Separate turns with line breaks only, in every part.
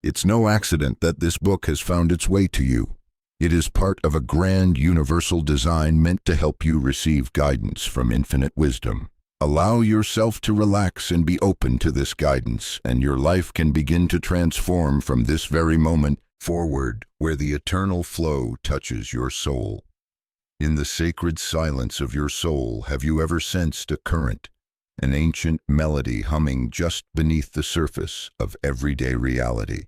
It's no accident that this book has found its way to you. It is part of a grand universal design meant to help you receive guidance from infinite wisdom. Allow yourself to relax and be open to this guidance, and your life can begin to transform from this very moment forward, where the eternal flow touches your soul. In the sacred silence of your soul, have you ever sensed a current, an ancient melody humming just beneath the surface of everyday reality?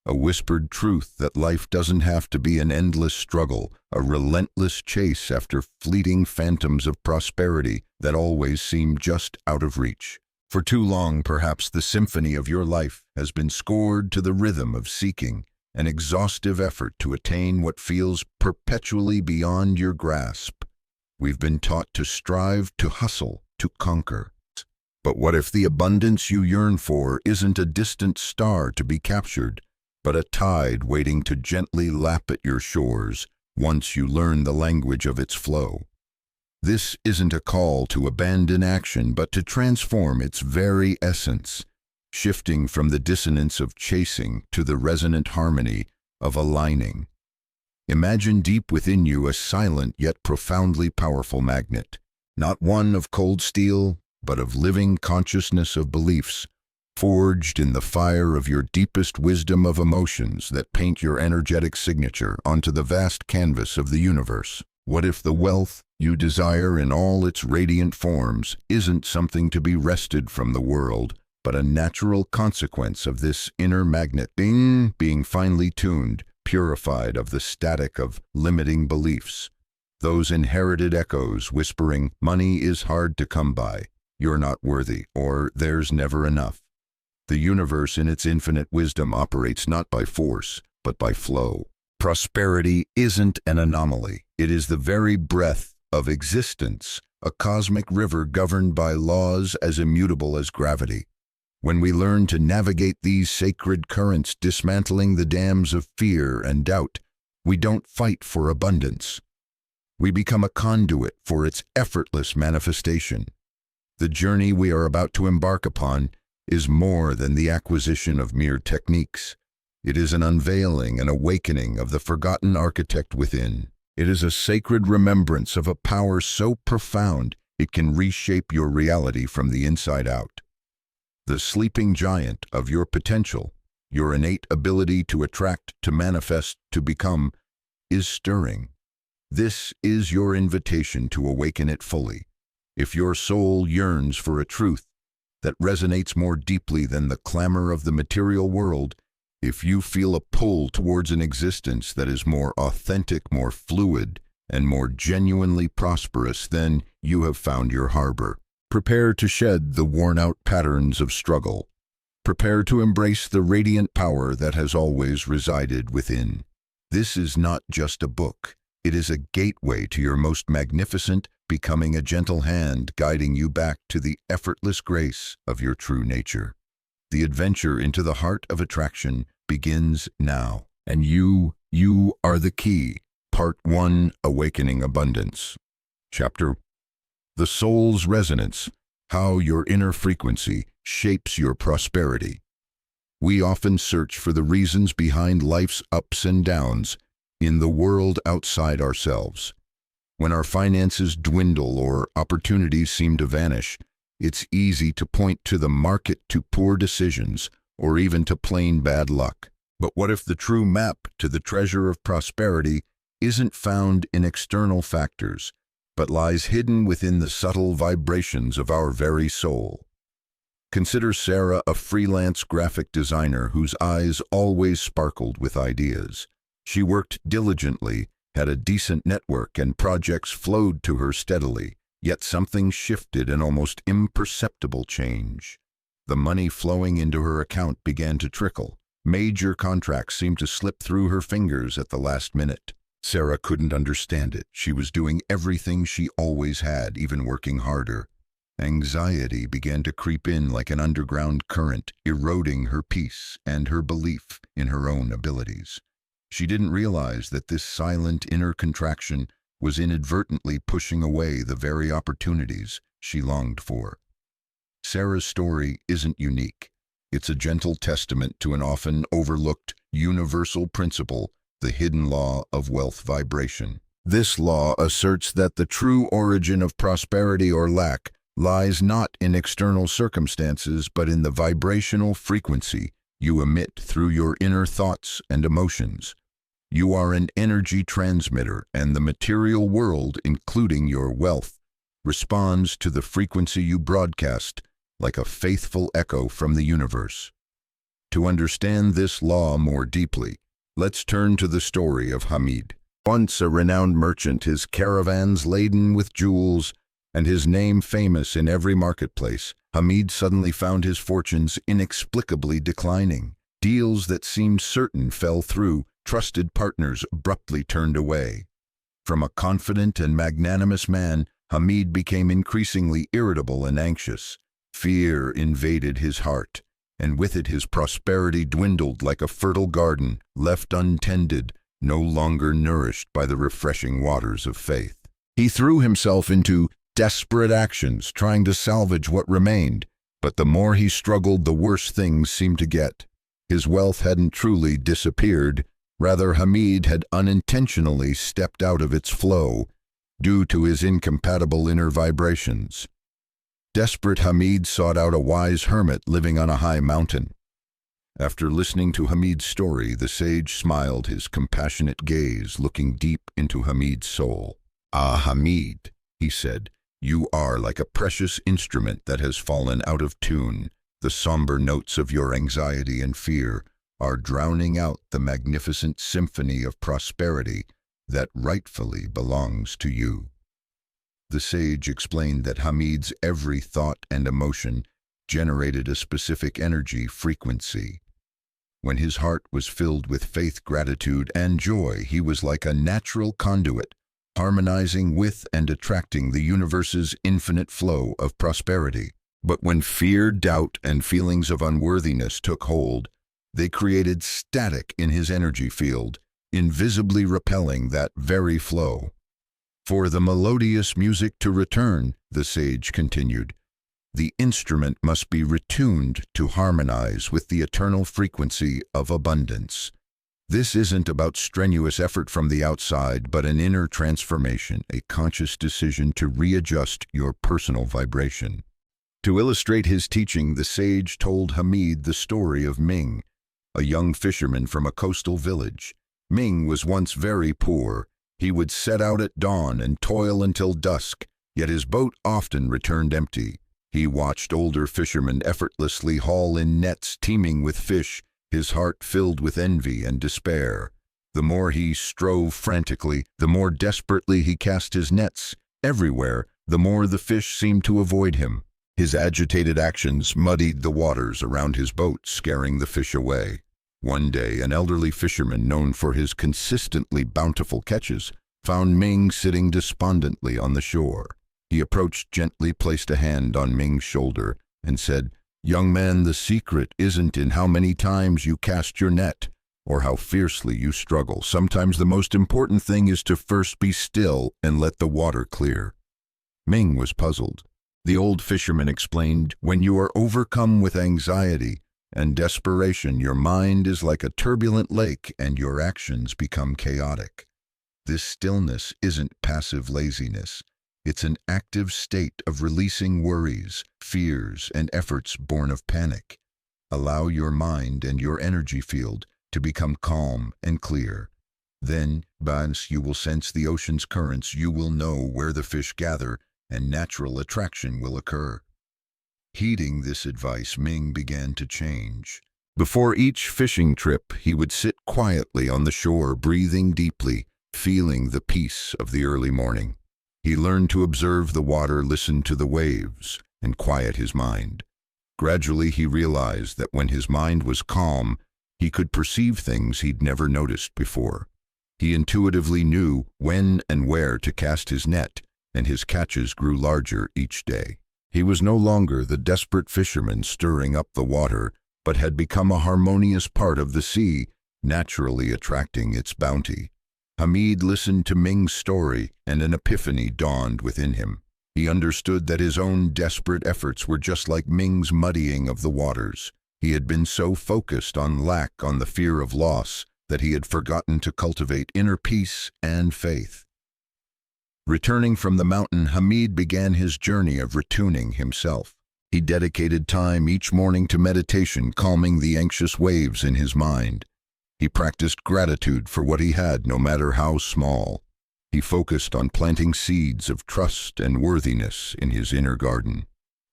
A whispered truth that life doesn't have to be an endless struggle, a relentless chase after fleeting phantoms of prosperity that always seem just out of reach. For too long, perhaps the symphony of your life has been scored to the rhythm of seeking, an exhaustive effort to attain what feels perpetually beyond your grasp. We've been taught to strive, to hustle, to conquer. But what if the abundance you yearn for isn't a distant star to be captured, but a tide waiting to gently lap at your shores once you learn the language of its flow? This isn't a call to abandon action, but to transform its very essence, shifting from the dissonance of chasing to the resonant harmony of aligning. Imagine deep within you a silent yet profoundly powerful magnet, not one of cold steel, but of living consciousness of beliefs, forged in the fire of your deepest wisdom of emotions that paint your energetic signature onto the vast canvas of the universe. What if the wealth you desire in all its radiant forms isn't something to be wrested from the world, but a natural consequence of this inner magnet being finely tuned, purified of the static of limiting beliefs? Those inherited echoes whispering, money is hard to come by, you're not worthy, or there's never enough. The universe in its infinite wisdom operates not by force, but by flow. Prosperity isn't an anomaly. It is the very breath of existence, a cosmic river governed by laws as immutable as gravity. When we learn to navigate these sacred currents, dismantling the dams of fear and doubt, we don't fight for abundance. We become a conduit for its effortless manifestation. The journey we are about to embark upon is more than the acquisition of mere techniques. It is an unveiling, an awakening of the forgotten architect within. It is a sacred remembrance of a power so profound it can reshape your reality from the inside out. The sleeping giant of your potential, your innate ability to attract, to manifest, to become, is stirring. This is your invitation to awaken it fully. If your soul yearns for a truth that resonates more deeply than the clamor of the material world, if you feel a pull towards an existence that is more authentic, more fluid, and more genuinely prosperous, then you have found your harbor. Prepare to shed the worn-out patterns of struggle. Prepare to embrace the radiant power that has always resided within. This is not just a book. It is a gateway to your most magnificent, becoming a gentle hand guiding you back to the effortless grace of your true nature. The adventure into the heart of attraction begins now, and you are the key. Part 1, Awakening Abundance. Chapter: The Soul's Resonance, How Your Inner Frequency Shapes Your Prosperity. We often search for the reasons behind life's ups and downs in the world outside ourselves. When our finances dwindle or opportunities seem to vanish, it's easy to point to the market, to poor decisions, or even to plain bad luck. But what if the true map to the treasure of prosperity isn't found in external factors, but lies hidden within the subtle vibrations of our very soul? Consider Sarah, a freelance graphic designer whose eyes always sparkled with ideas. She worked diligently, had a decent network, and projects flowed to her steadily, yet something shifted, an almost imperceptible change. The money flowing into her account began to trickle. Major contracts seemed to slip through her fingers at the last minute. Sarah couldn't understand it. She was doing everything she always had, even working harder. Anxiety began to creep in like an underground current, eroding her peace and her belief in her own abilities. She didn't realize that this silent inner contraction was inadvertently pushing away the very opportunities she longed for. Sarah's story isn't unique. It's a gentle testament to an often overlooked universal principle, the hidden law of wealth vibration. This law asserts that the true origin of prosperity or lack lies not in external circumstances but in the vibrational frequency you emit through your inner thoughts and emotions. You are an energy transmitter, and the material world, including your wealth, responds to the frequency you broadcast like a faithful echo from the universe. To understand this law more deeply, let's turn to the story of Hamid. Once a renowned merchant, his caravans laden with jewels, and his name famous in every marketplace, Hamid suddenly found his fortunes inexplicably declining. Deals that seemed certain fell through, trusted partners abruptly turned away. From a confident and magnanimous man, Hamid became increasingly irritable and anxious. Fear invaded his heart, and with it his prosperity dwindled like a fertile garden, left untended, no longer nourished by the refreshing waters of faith. He threw himself into desperate actions, trying to salvage what remained, but the more he struggled, the worse things seemed to get. His wealth hadn't truly disappeared, rather Hamid had unintentionally stepped out of its flow, due to his incompatible inner vibrations. Desperate Hamid sought out a wise hermit living on a high mountain. After listening to Hamid's story, the sage smiled, his compassionate gaze looking deep into Hamid's soul. "Ah, Hamid," he said, "you are like a precious instrument that has fallen out of tune. The somber notes of your anxiety and fear are drowning out the magnificent symphony of prosperity that rightfully belongs to you." The sage explained that Hamid's every thought and emotion generated a specific energy frequency. When his heart was filled with faith, gratitude, and joy, he was like a natural conduit, harmonizing with and attracting the universe's infinite flow of prosperity. But when fear, doubt, and feelings of unworthiness took hold, they created static in his energy field, invisibly repelling that very flow. For the melodious music to return, the sage continued, the instrument must be retuned to harmonize with the eternal frequency of abundance. This isn't about strenuous effort from the outside, but an inner transformation, a conscious decision to readjust your personal vibration. To illustrate his teaching, the sage told Hamid the story of Ming, a young fisherman from a coastal village. Ming was once very poor. He would set out at dawn and toil until dusk, yet his boat often returned empty. He watched older fishermen effortlessly haul in nets teeming with fish, his heart filled with envy and despair. The more he strove frantically, the more desperately he cast his nets. Everywhere, the more the fish seemed to avoid him. His agitated actions muddied the waters around his boat, scaring the fish away. One day, an elderly fisherman known for his consistently bountiful catches found Ming sitting despondently on the shore. He approached gently, placed a hand on Ming's shoulder, and said, "Young man, the secret isn't in how many times you cast your net, or how fiercely you struggle. Sometimes the most important thing is to first be still and let the water clear." Ming was puzzled. The old fisherman explained, "When you are overcome with anxiety and desperation, your mind is like a turbulent lake and your actions become chaotic. This stillness isn't passive laziness. It's an active state of releasing worries, fears, and efforts born of panic. Allow your mind and your energy field to become calm and clear. Then, once you will sense the ocean's currents, you will know where the fish gather, and natural attraction will occur." Heeding this advice, Ming began to change. Before each fishing trip, he would sit quietly on the shore, breathing deeply, feeling the peace of the early morning. He learned to observe the water, listen to the waves, and quiet his mind. Gradually, he realized that when his mind was calm, he could perceive things he'd never noticed before. He intuitively knew when and where to cast his net, and his catches grew larger each day. He was no longer the desperate fisherman stirring up the water, but had become a harmonious part of the sea, naturally attracting its bounty. Hamid listened to Ming's story, and an epiphany dawned within him. He understood that his own desperate efforts were just like Ming's muddying of the waters. He had been so focused on lack, on the fear of loss, that he had forgotten to cultivate inner peace and faith. Returning from the mountain, Hamid began his journey of retuning himself. He dedicated time each morning to meditation, calming the anxious waves in his mind. He practiced gratitude for what he had, no matter how small. He focused on planting seeds of trust and worthiness in his inner garden.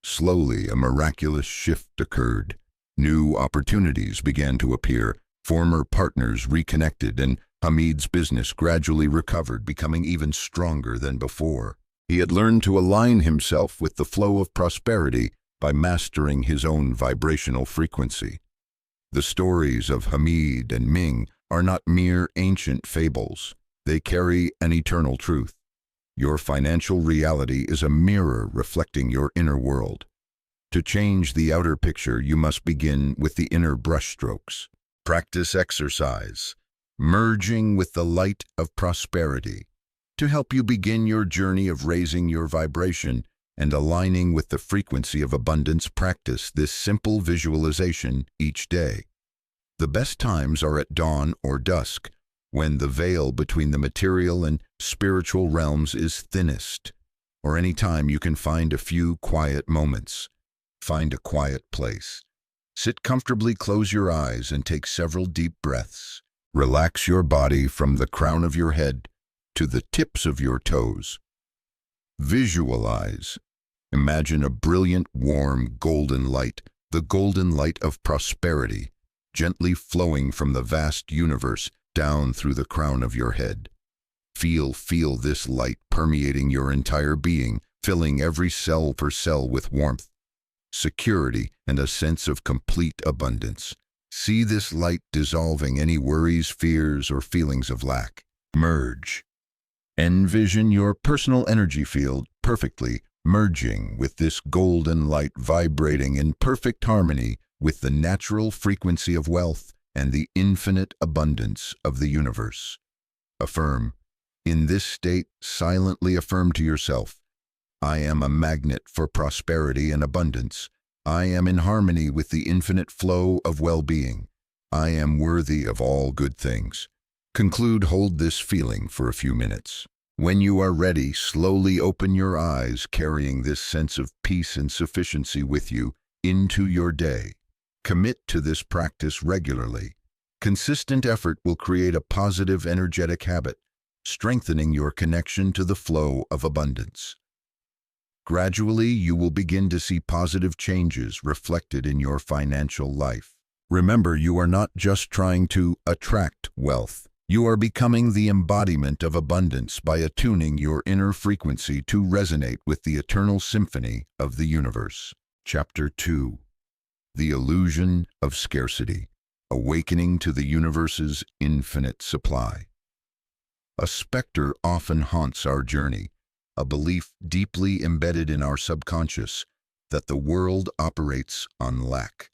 Slowly, a miraculous shift occurred. New opportunities began to appear. Former partners reconnected, and Hamid's business gradually recovered, becoming even stronger than before. He had learned to align himself with the flow of prosperity by mastering his own vibrational frequency. The stories of Hamid and Ming are not mere ancient fables. They carry an eternal truth. Your financial reality is a mirror reflecting your inner world. To change the outer picture, you must begin with the inner brushstrokes. Practice exercise, merging with the light of prosperity, to help you begin your journey of raising your vibration and aligning with the frequency of abundance. Practice this simple visualization each day. The best times are at dawn or dusk, when the veil between the material and spiritual realms is thinnest, or any time you can find a few quiet moments. Find a quiet place. Sit comfortably, close your eyes, and take several deep breaths. Relax your body from the crown of your head to the tips of your toes. Visualize. Imagine a brilliant, warm, golden light, the golden light of prosperity, gently flowing from the vast universe down through the crown of your head. Feel this light permeating your entire being, filling every cell per cell with warmth, security, and a sense of complete abundance. See this light dissolving any worries, fears, or feelings of lack. Merge. Envision your personal energy field perfectly merging with this golden light, vibrating in perfect harmony with the natural frequency of wealth and the infinite abundance of the universe. Affirm. In this state, silently affirm to yourself, I am a magnet for prosperity and abundance. I am in harmony with the infinite flow of well-being. I am worthy of all good things. Hold this feeling for a few minutes. When you are ready, slowly open your eyes, carrying this sense of peace and sufficiency with you into your day. Commit to this practice regularly. Consistent effort will create a positive, energetic habit, strengthening your connection to the flow of abundance. Gradually, you will begin to see positive changes reflected in your financial life. Remember, you are not just trying to attract wealth. You are becoming the embodiment of abundance by attuning your inner frequency to resonate with the eternal symphony of the universe. Chapter 2. The Illusion of Scarcity. Awakening to the universe's infinite supply. A specter often haunts our journey, a belief deeply embedded in our subconscious that the world operates on lack.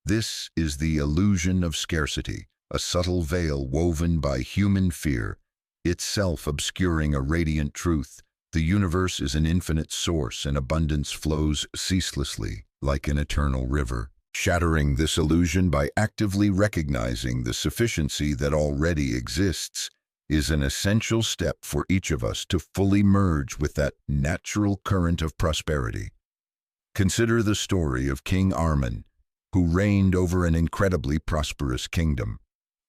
This is the illusion of scarcity, a subtle veil woven by human fear, itself obscuring a radiant truth. The universe is an infinite source and abundance flows ceaselessly, like an eternal river. Shattering this illusion by actively recognizing the sufficiency that already exists is an essential step for each of us to fully merge with that natural current of prosperity. Consider the story of King Arman, who reigned over an incredibly prosperous kingdom.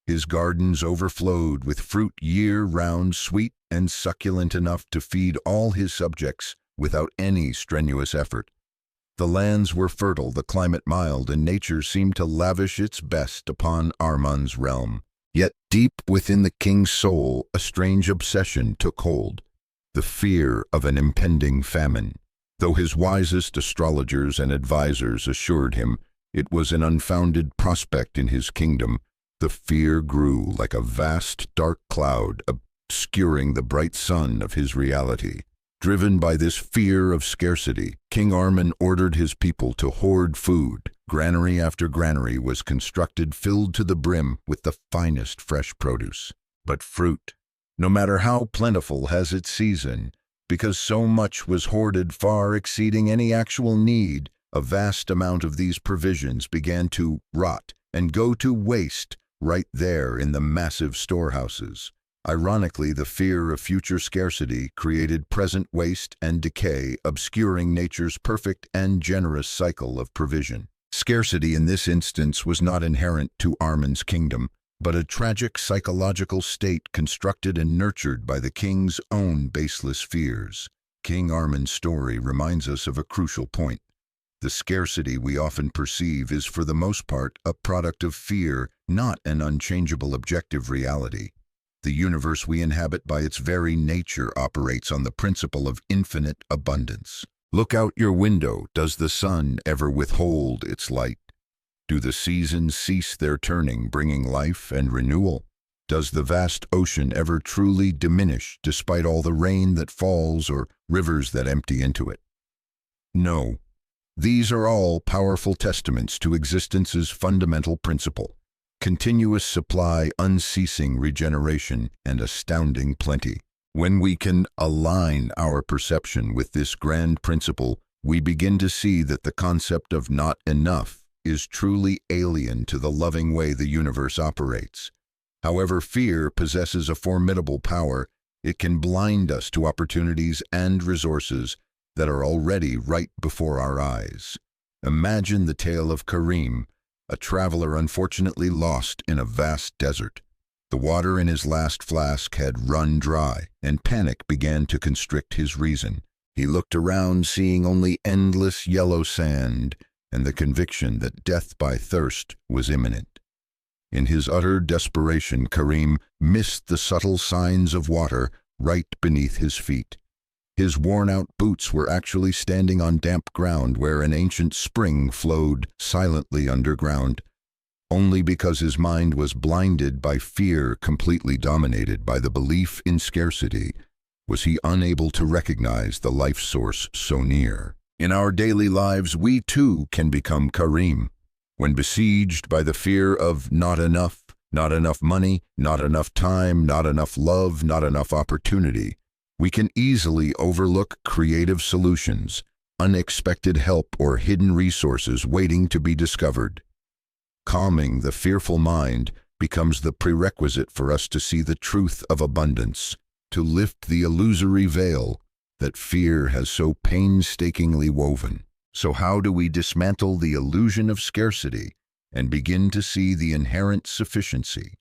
His gardens overflowed with fruit year-round, sweet and succulent enough to feed all his subjects without any strenuous effort. The lands were fertile, the climate mild, and nature seemed to lavish its best upon Arman's realm. Yet deep within the king's soul, a strange obsession took hold, the fear of an impending famine. Though his wisest astrologers and advisors assured him it was an unfounded prospect in his kingdom, the fear grew like a vast dark cloud, obscuring the bright sun of his reality. Driven by this fear of scarcity, King Arman ordered his people to hoard food. Granary after granary was constructed, filled to the brim with the finest fresh produce. But fruit, no matter how plentiful, has its season. Because so much was hoarded, far exceeding any actual need, a vast amount of these provisions began to rot and go to waste right there in the massive storehouses. Ironically, the fear of future scarcity created present waste and decay, obscuring nature's perfect and generous cycle of provision. Scarcity in this instance was not inherent to Armin's kingdom, but a tragic psychological state constructed and nurtured by the king's own baseless fears. King Armin's story reminds us of a crucial point. The scarcity we often perceive is, for the most part, a product of fear, not an unchangeable objective reality. The universe we inhabit by its very nature operates on the principle of infinite abundance. Look out your window. Does the sun ever withhold its light? Do the seasons cease their turning, bringing life and renewal? Does the vast ocean ever truly diminish despite all the rain that falls or rivers that empty into it? No. These are all powerful testaments to existence's fundamental principle: continuous supply, unceasing regeneration, and astounding plenty. When we can align our perception with this grand principle, we begin to see that the concept of not enough is truly alien to the loving way the universe operates. However, fear possesses a formidable power. It can blind us to opportunities and resources that are already right before our eyes. Imagine the tale of Karim, a traveler unfortunately lost in a vast desert. The water in his last flask had run dry, and panic began to constrict his reason. He looked around, seeing only endless yellow sand, and the conviction that death by thirst was imminent. In his utter desperation, Karim missed the subtle signs of water right beneath his feet. His worn-out boots were actually standing on damp ground where an ancient spring flowed silently underground. Only because his mind was blinded by fear, completely dominated by the belief in scarcity, was he unable to recognize the life source so near. In our daily lives, we too can become Karim. When besieged by the fear of not enough money, not enough time, not enough love, not enough opportunity, we can easily overlook creative solutions, unexpected help, or hidden resources waiting to be discovered. Calming the fearful mind becomes the prerequisite for us to see the truth of abundance, to lift the illusory veil that fear has so painstakingly woven. So how do we dismantle the illusion of scarcity and begin to see the inherent sufficiency?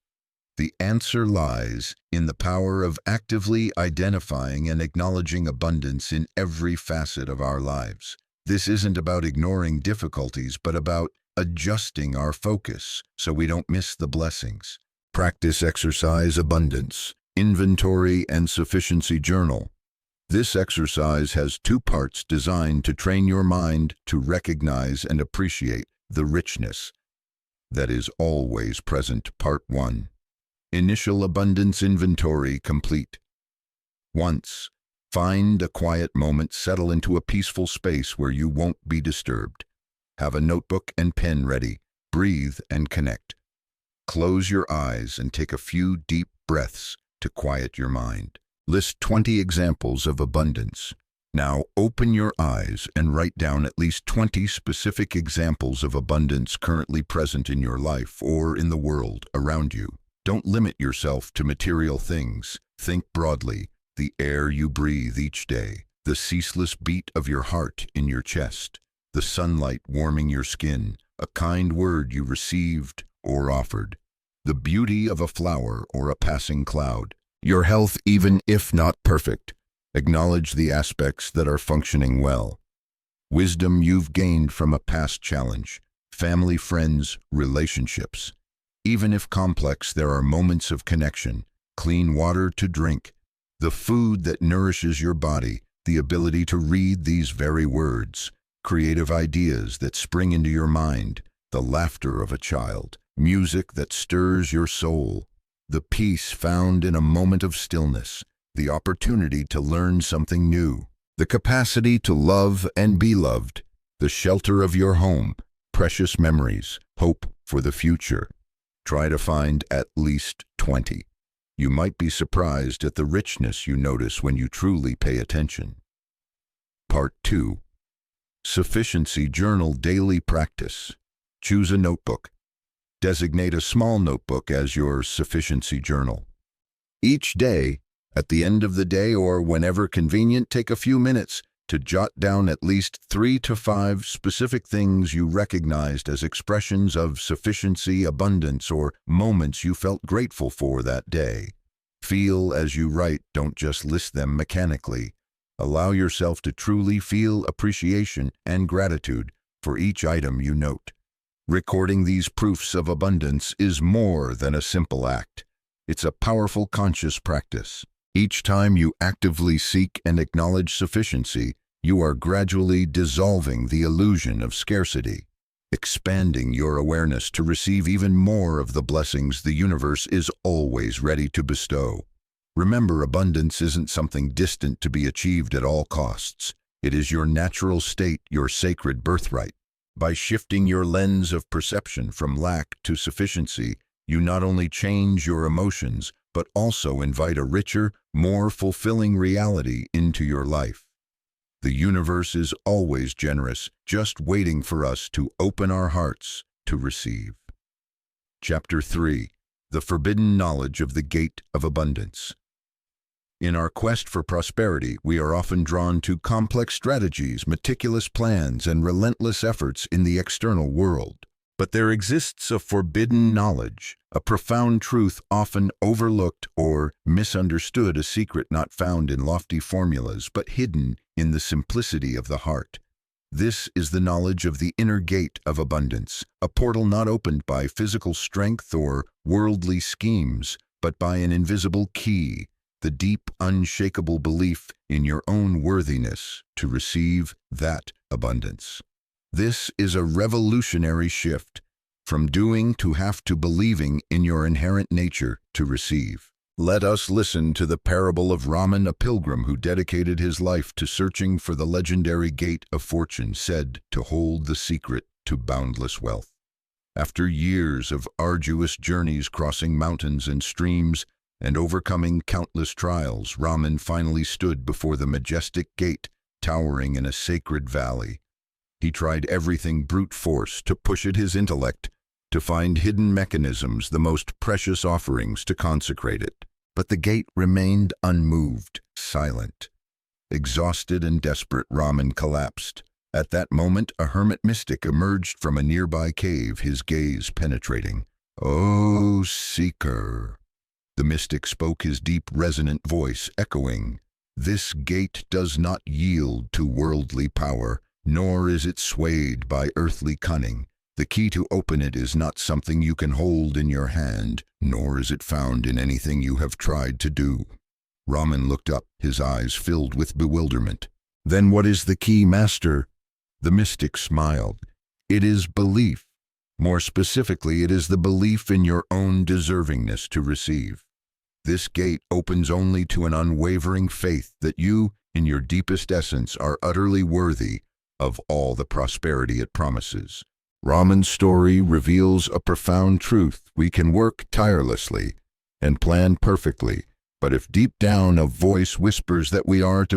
The answer lies in the power of actively identifying and acknowledging abundance in every facet of our lives. This isn't about ignoring difficulties, but about adjusting our focus so we don't miss the blessings. Practice exercise abundance, inventory, and sufficiency journal. This exercise has two parts designed to train your mind to recognize and appreciate the richness that is always present. Part 1. Initial abundance inventory complete. Once, find a quiet moment, settle into a peaceful space where you won't be disturbed. Have a notebook and pen ready. Breathe and connect. Close your eyes and take a few deep breaths to quiet your mind. List 20 examples of abundance. Now open your eyes and write down at least 20 specific examples of abundance currently present in your life or in the world around you. Don't limit yourself to material things. Think broadly: the air you breathe each day, the ceaseless beat of your heart in your chest, the sunlight warming your skin, a kind word you received or offered, the beauty of a flower or a passing cloud, your health even if not perfect. Acknowledge the aspects that are functioning well. Wisdom you've gained from a past challenge, family, friends, relationships. Even if complex, there are moments of connection: clean water to drink, the food that nourishes your body, the ability to read these very words, creative ideas that spring into your mind, the laughter of a child, music that stirs your soul, the peace found in a moment of stillness, the opportunity to learn something new, the capacity to love and be loved, the shelter of your home, precious memories, hope for the future. Try to find at least 20. You might be surprised at the richness you notice when you truly pay attention. Part 2. Sufficiency Journal Daily Practice. Choose a notebook. Designate a small notebook as your sufficiency journal. Each day, at the end of the day or whenever convenient, take a few minutes to jot down at least 3 to 5 specific things you recognized as expressions of sufficiency, abundance, or moments you felt grateful for that day. Feel as you write, don't just list them mechanically. Allow yourself to truly feel appreciation and gratitude for each item you note. Recording these proofs of abundance is more than a simple act. It's a powerful conscious practice. Each time you actively seek and acknowledge sufficiency, you are gradually dissolving the illusion of scarcity, expanding your awareness to receive even more of the blessings the universe is always ready to bestow. Remember, abundance isn't something distant to be achieved at all costs. It is your natural state, your sacred birthright. By shifting your lens of perception from lack to sufficiency, you not only change your emotions, but also invite a richer, more fulfilling reality into your life. The universe is always generous, just waiting for us to open our hearts to receive. Chapter 3. The Forbidden Knowledge of the Gate of Abundance. In our quest for prosperity, we are often drawn to complex strategies, meticulous plans, and relentless efforts in the external world. But there exists a forbidden knowledge, a profound truth often overlooked or misunderstood, a secret not found in lofty formulas but hidden in the simplicity of the heart. This is the knowledge of the inner gate of abundance, a portal not opened by physical strength or worldly schemes, but by an invisible key, the deep, unshakable belief in your own worthiness to receive that abundance. This is a revolutionary shift, from doing to have to believing in your inherent nature to receive. Let us listen to the parable of Raman, a pilgrim who dedicated his life to searching for the legendary gate of fortune, said to hold the secret to boundless wealth. After years of arduous journeys crossing mountains and streams and overcoming countless trials, Raman finally stood before the majestic gate towering in a sacred valley. He tried everything brute force to push at his intellect, to find hidden mechanisms, the most precious offerings to consecrate it. But the gate remained unmoved, silent. Exhausted and desperate, Raman collapsed. At that moment, a hermit mystic emerged from a nearby cave, his gaze penetrating. "O seeker," the mystic spoke, his deep, resonant voice echoing, "this gate does not yield to worldly power, nor is it swayed by earthly cunning. The key to open it is not something you can hold in your hand, nor is it found in anything you have tried to do." Raman looked up, his eyes filled with bewilderment. "Then what is the key, master?" The mystic smiled. "It is belief. More specifically, it is the belief in your own deservingness to receive. This gate opens only to an unwavering faith that you, in your deepest essence, are utterly worthy of all the prosperity it promises." Raman's story reveals a profound truth. We can work tirelessly and plan perfectly, but if deep down a voice whispers that we aren't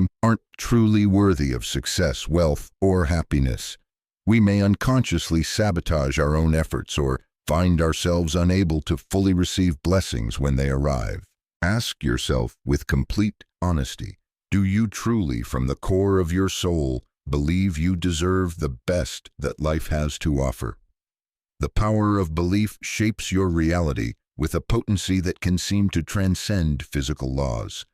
truly worthy of success, wealth, or happiness, we may unconsciously sabotage our own efforts or find ourselves unable to fully receive blessings when they arrive. Ask yourself with complete honesty, do you truly, from the core of your soul, believe you deserve the best that life has to offer? The power of belief shapes your reality with a potency that can seem to transcend physical laws.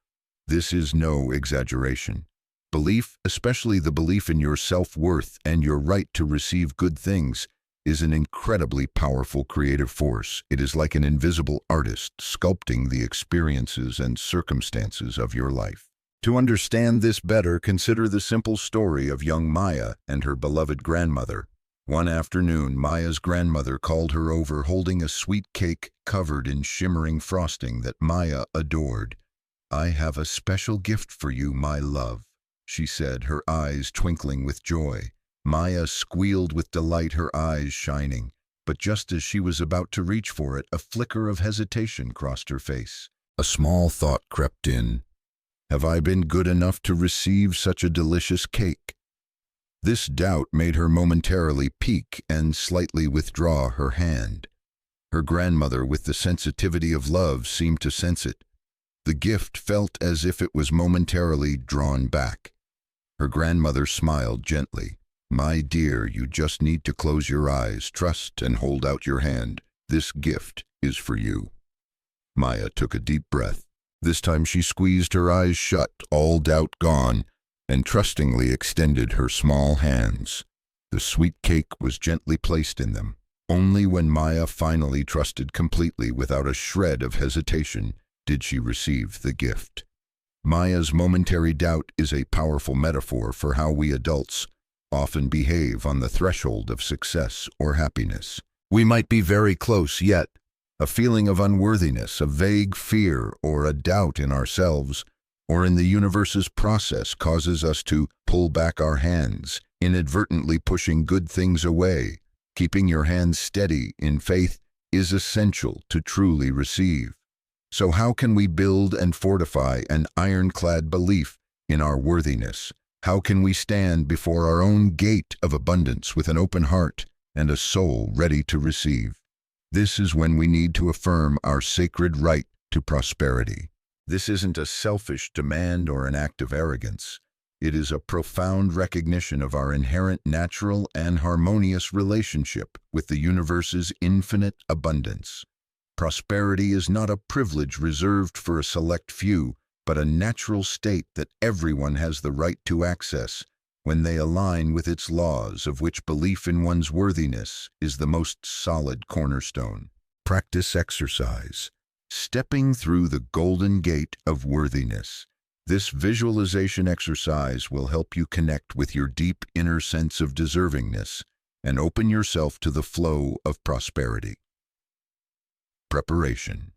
This is no exaggeration. Belief, especially the belief in your self-worth and your right to receive good things, is an incredibly powerful creative force. It is like an invisible artist sculpting the experiences and circumstances of your life. To understand this better, consider the simple story of young Maya and her beloved grandmother. One afternoon, Maya's grandmother called her over holding a sweet cake covered in shimmering frosting that Maya adored. "I have a special gift for you, my love," she said, her eyes twinkling with joy. Maya squealed with delight, her eyes shining. But just as she was about to reach for it, a flicker of hesitation crossed her face. A small thought crept in. Have I been good enough to receive such a delicious cake? This doubt made her momentarily peek and slightly withdraw her hand. Her grandmother, with the sensitivity of love, seemed to sense it. The gift felt as if it was momentarily drawn back. Her grandmother smiled gently. "My dear, you just need to close your eyes, trust, and hold out your hand. This gift is for you." Maya took a deep breath. This time she squeezed her eyes shut, all doubt gone, and trustingly extended her small hands. The sweet cake was gently placed in them. Only when Maya finally trusted completely, without a shred of hesitation, did she receive the gift. Maya's momentary doubt is a powerful metaphor for how we adults often behave on the threshold of success or happiness. We might be very close, yet a feeling of unworthiness, a vague fear, or a doubt in ourselves or in the universe's process causes us to pull back our hands, inadvertently pushing good things away. Keeping your hands steady in faith is essential to truly receive. So how can we build and fortify an ironclad belief in our worthiness? How can we stand before our own gate of abundance with an open heart and a soul ready to receive? This is when we need to affirm our sacred right to prosperity. This isn't a selfish demand or an act of arrogance. It is a profound recognition of our inherent natural and harmonious relationship with the universe's infinite abundance. Prosperity is not a privilege reserved for a select few, but a natural state that everyone has the right to access when they align with its laws, of which belief in one's worthiness is the most solid cornerstone. Practice exercise. Stepping through the golden gate of worthiness. This visualization exercise will help you connect with your deep inner sense of deservingness and open yourself to the flow of prosperity. Preparation.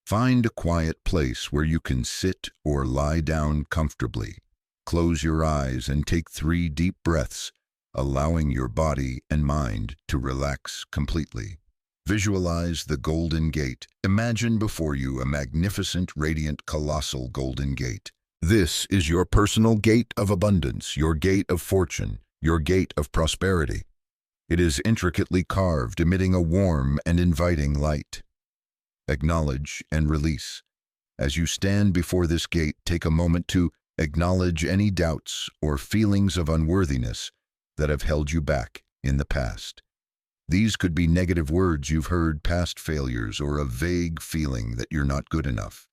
Find a quiet place where you can sit or lie down comfortably. Close your eyes and take 3 deep breaths, allowing your body and mind to relax completely. Visualize the Golden Gate. Imagine before you a magnificent, radiant, colossal golden gate. This is your personal gate of abundance, your gate of fortune, your gate of prosperity. It is intricately carved, emitting a warm and inviting light. Acknowledge and release. As you stand before this gate, take a moment to acknowledge any doubts or feelings of unworthiness that have held you back in the past. These could be negative words you've heard, past failures, or a vague feeling that you're not good enough.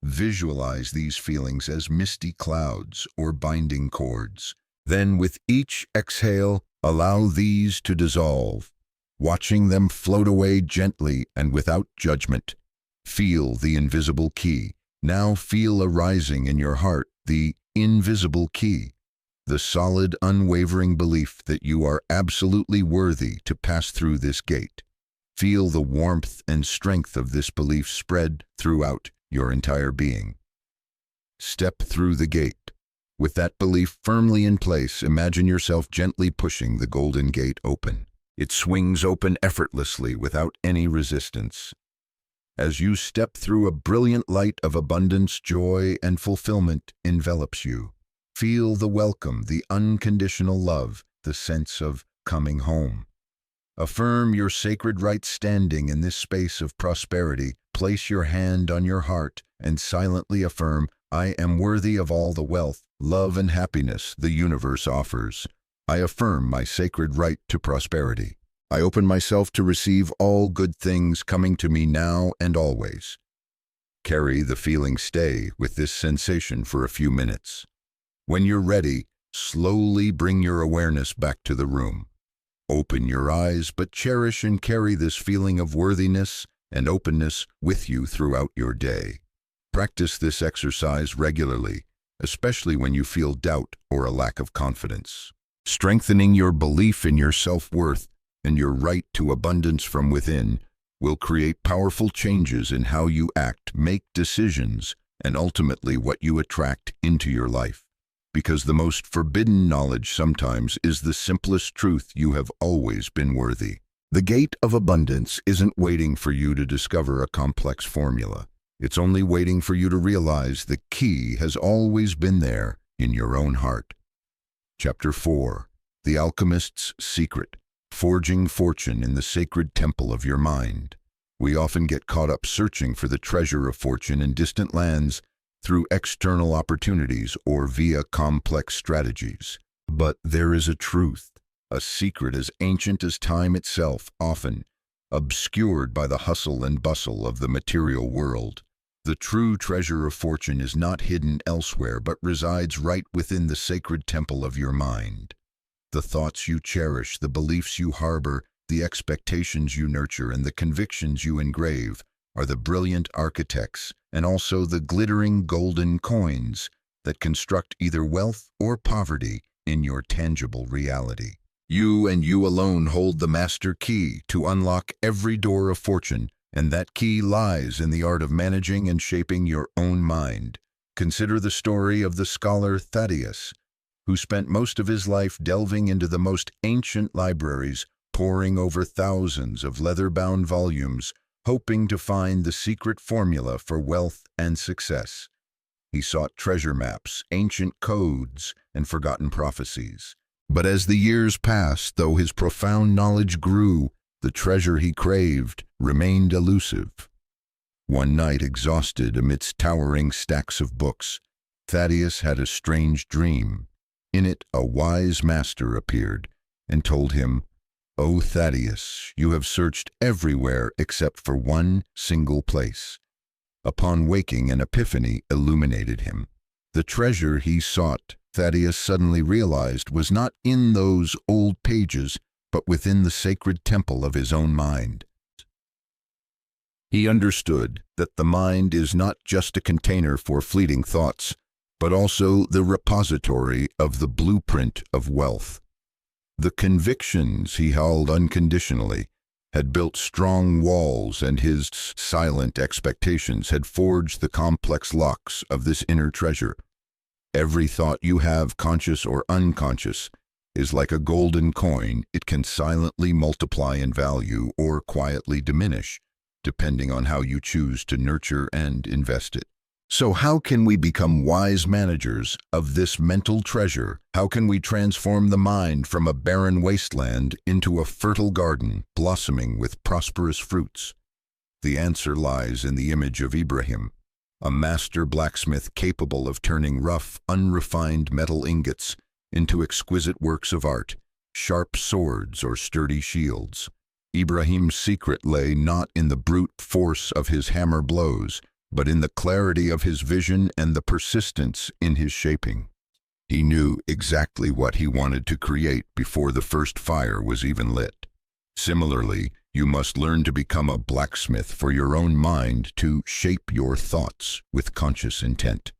Visualize these feelings as misty clouds or binding cords. Then, with each exhale, allow these to dissolve, watching them float away gently and without judgment. Feel the invisible key. Now feel arising in your heart the invisible key. The solid, unwavering belief that you are absolutely worthy to pass through this gate. Feel the warmth and strength of this belief spread throughout your entire being. Step through the gate. With that belief firmly in place, imagine yourself gently pushing the golden gate open. It swings open effortlessly without any resistance. As you step through, a brilliant light of abundance, joy, and fulfillment envelops you. Feel the welcome, the unconditional love, the sense of coming home. Affirm your sacred right standing in this space of prosperity. Place your hand on your heart and silently affirm, "I am worthy of all the wealth, love, and happiness the universe offers. I affirm my sacred right to prosperity. I open myself to receive all good things coming to me now and always." Carry the feeling. Stay with this sensation for a few minutes. When you're ready, slowly bring your awareness back to the room. Open your eyes, but cherish and carry this feeling of worthiness and openness with you throughout your day. Practice this exercise regularly, especially when you feel doubt or a lack of confidence. Strengthening your belief in your self-worth and your right to abundance from within will create powerful changes in how you act, make decisions, and ultimately what you attract into your life. Because the most forbidden knowledge sometimes is the simplest truth: you have always been worthy. The gate of abundance isn't waiting for you to discover a complex formula. It's only waiting for you to realize the key has always been there in your own heart. Chapter 4. The Alchemist's Secret. Forging fortune in the sacred temple of your mind. We often get caught up searching for the treasure of fortune in distant lands through external opportunities or via complex strategies. But there is a truth, a secret as ancient as time itself, often obscured by the hustle and bustle of the material world. The true treasure of fortune is not hidden elsewhere but resides right within the sacred temple of your mind. The thoughts you cherish, the beliefs you harbor, the expectations you nurture, and the convictions you engrave are the brilliant architects and also the glittering golden coins that construct either wealth or poverty in your tangible reality. You and you alone hold the master key to unlock every door of fortune, and that key lies in the art of managing and shaping your own mind. Consider the story of the scholar Thaddeus, who spent most of his life delving into the most ancient libraries, poring over thousands of leather-bound volumes, hoping to find the secret formula for wealth and success. He sought treasure maps, ancient codes, and forgotten prophecies. But as the years passed, though his profound knowledge grew, the treasure he craved remained elusive. One night, exhausted amidst towering stacks of books, Thaddeus had a strange dream. In it, a wise master appeared and told him, "O Thaddeus, you have searched everywhere except for one single place." Upon waking, an epiphany illuminated him. The treasure he sought, Thaddeus suddenly realized, was not in those old pages, but within the sacred temple of his own mind. He understood that the mind is not just a container for fleeting thoughts, but also the repository of the blueprint of wealth. The convictions he held unconditionally had built strong walls, and his silent expectations had forged the complex locks of this inner treasure. Every thought you have, conscious or unconscious, is like a golden coin. It can silently multiply in value or quietly diminish, depending on how you choose to nurture and invest it. So how can we become wise managers of this mental treasure? How can we transform the mind from a barren wasteland into a fertile garden, blossoming with prosperous fruits? The answer lies in the image of Ibrahim, a master blacksmith capable of turning rough, unrefined metal ingots into exquisite works of art, sharp swords or sturdy shields. Ibrahim's secret lay not in the brute force of his hammer blows, but in the clarity of his vision and the persistence in his shaping. He knew exactly what he wanted to create before the first fire was even lit. Similarly, you must learn to become a blacksmith for your own mind, to shape your thoughts with conscious intent.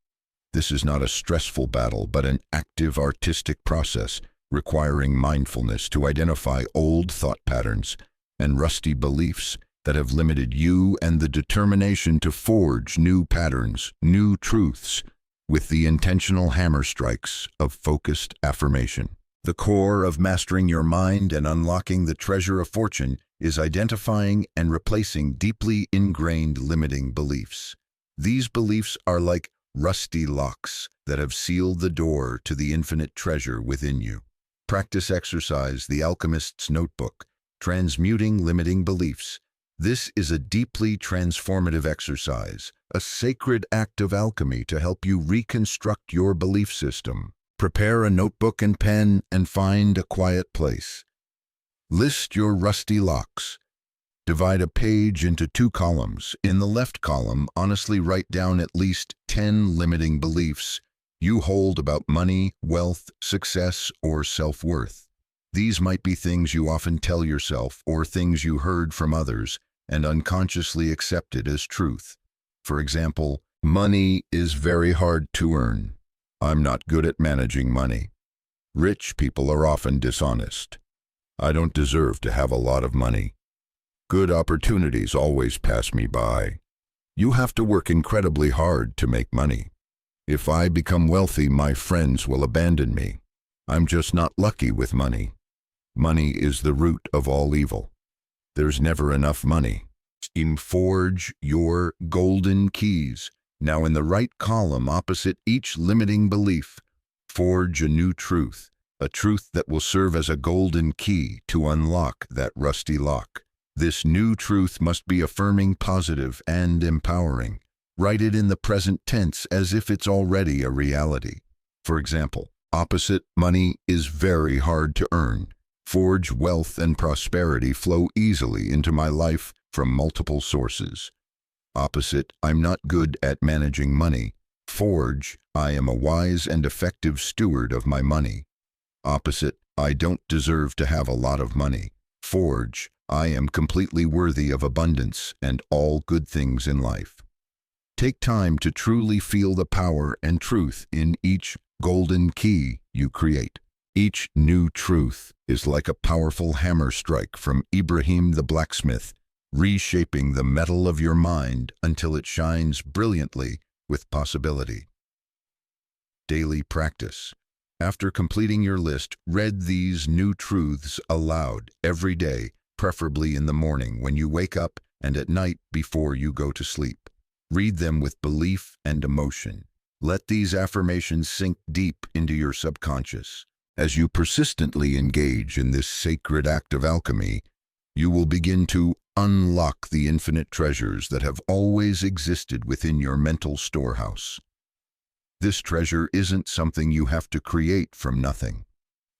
This is not a stressful battle, but an active artistic process requiring mindfulness to identify old thought patterns and rusty beliefs that have limited you, and the determination to forge new patterns, new truths, with the intentional hammer strikes of focused affirmation. The core of mastering your mind and unlocking the treasure of fortune is identifying and replacing deeply ingrained limiting beliefs. These beliefs are like rusty locks that have sealed the door to the infinite treasure within you. Practice exercise, the Alchemist's Notebook, Transmuting Limiting Beliefs. This is a deeply transformative exercise, a sacred act of alchemy to help you reconstruct your belief system. Prepare a notebook and pen and find a quiet place. List your rusty locks. Divide a page into 2 columns. In the left column, honestly write down at least 10 limiting beliefs you hold about money, wealth, success, or self-worth. These might be things you often tell yourself or things you heard from others and unconsciously accepted as truth. For example, money is very hard to earn. I'm not good at managing money. Rich people are often dishonest. I don't deserve to have a lot of money. Good opportunities always pass me by. You have to work incredibly hard to make money. If I become wealthy, my friends will abandon me. I'm just not lucky with money. Money is the root of all evil. There's never enough money. Forge your golden keys. Now in the right column opposite each limiting belief, forge a new truth. a truth that will serve as a golden key to unlock that rusty lock. This new truth must be affirming, positive, and empowering. Write it in the present tense as if it's already a reality. For example, opposite, money is very hard to earn. Forge, wealth and prosperity flow easily into my life from multiple sources. Opposite, I'm not good at managing money. Forge, I am a wise and effective steward of my money. Opposite, I don't deserve to have a lot of money. Forge, I am completely worthy of abundance and all good things in life. Take time to truly feel the power and truth in each golden key you create. Each new truth is like a powerful hammer strike from Ibrahim the blacksmith, reshaping the metal of your mind until it shines brilliantly with possibility. Daily practice. After completing your list, read these new truths aloud every day, preferably in the morning when you wake up and at night before you go to sleep. Read them with belief and emotion. Let these affirmations sink deep into your subconscious. As you persistently engage in this sacred act of alchemy, you will begin to unlock the infinite treasures that have always existed within your mental storehouse. This treasure isn't something you have to create from nothing.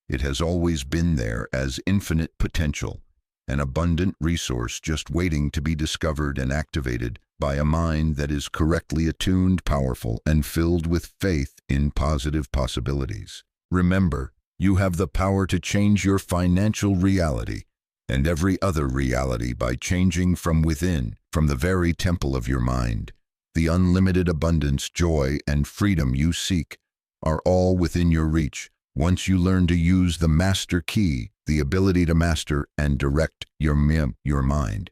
It has always been there as infinite potential, an abundant resource just waiting to be discovered and activated by a mind that is correctly attuned, powerful, and filled with faith in positive possibilities. Remember, you have the power to change your financial reality and every other reality by changing from within, from the very temple of your mind. The unlimited abundance, joy, and freedom you seek are all within your reach once you learn to use the master key, the ability to master and direct your mind.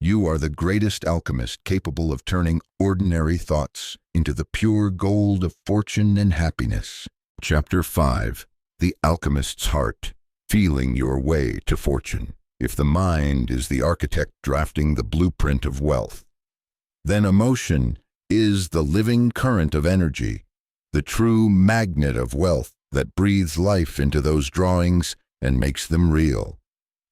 You are the greatest alchemist capable of turning ordinary thoughts into the pure gold of fortune and happiness. Chapter 5. The Alchemist's Heart. Feeling your way to fortune. If the mind is the architect drafting the blueprint of wealth, then emotion is the living current of energy, the true magnet of wealth that breathes life into those drawings and makes them real.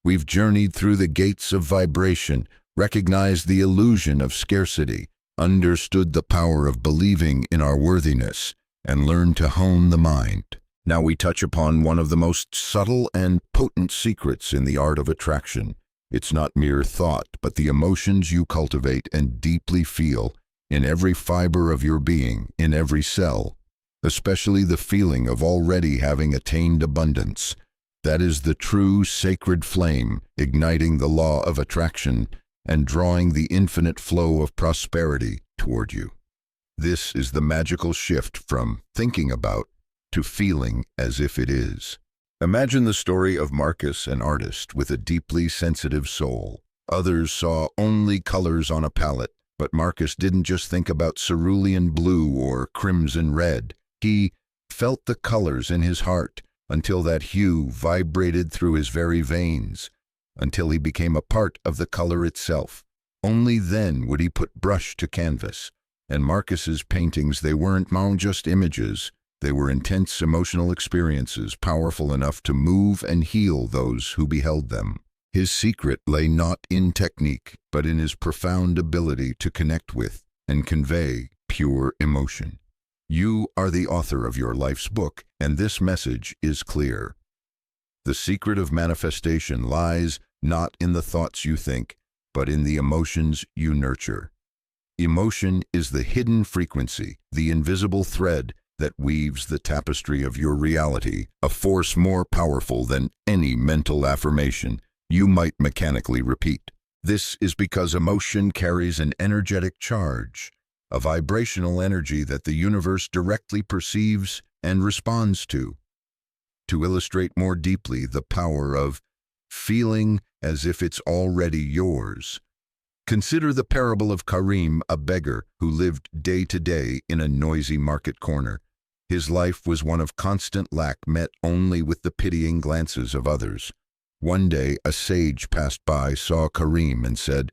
We've journeyed through the gates of vibration, recognized the illusion of scarcity, understood the power of believing in our worthiness, and learned to hone the mind. Now we touch upon one of the most subtle and potent secrets in the art of attraction. It's not mere thought, but the emotions you cultivate and deeply feel in every fiber of your being, in every cell, especially the feeling of already having attained abundance. That is the true sacred flame, igniting the law of attraction and drawing the infinite flow of prosperity toward you. This is the magical shift from thinking about to feeling as if it is. Imagine the story of Marcus, an artist with a deeply sensitive soul. Others saw only colors on a palette, but Marcus didn't just think about cerulean blue or crimson red. He felt the colors in his heart until that hue vibrated through his very veins, until he became a part of the color itself. Only then would he put brush to canvas. And Marcus's paintings, they weren't just images. They were intense emotional experiences, powerful enough to move and heal those who beheld them. His secret lay not in technique, but in his profound ability to connect with and convey pure emotion. You are the author of your life's book, and this message is clear. The secret of manifestation lies not in the thoughts you think, but in the emotions you nurture. Emotion is the hidden frequency, the invisible thread that weaves the tapestry of your reality, a force more powerful than any mental affirmation you might mechanically repeat. This is because emotion carries an energetic charge, a vibrational energy that the universe directly perceives and responds to. To illustrate more deeply the power of feeling as if it's already yours, consider the parable of Karim, a beggar who lived day to day in a noisy market corner. His life was one of constant lack, met only with the pitying glances of others. One day, a sage passed by, saw Karim, and said,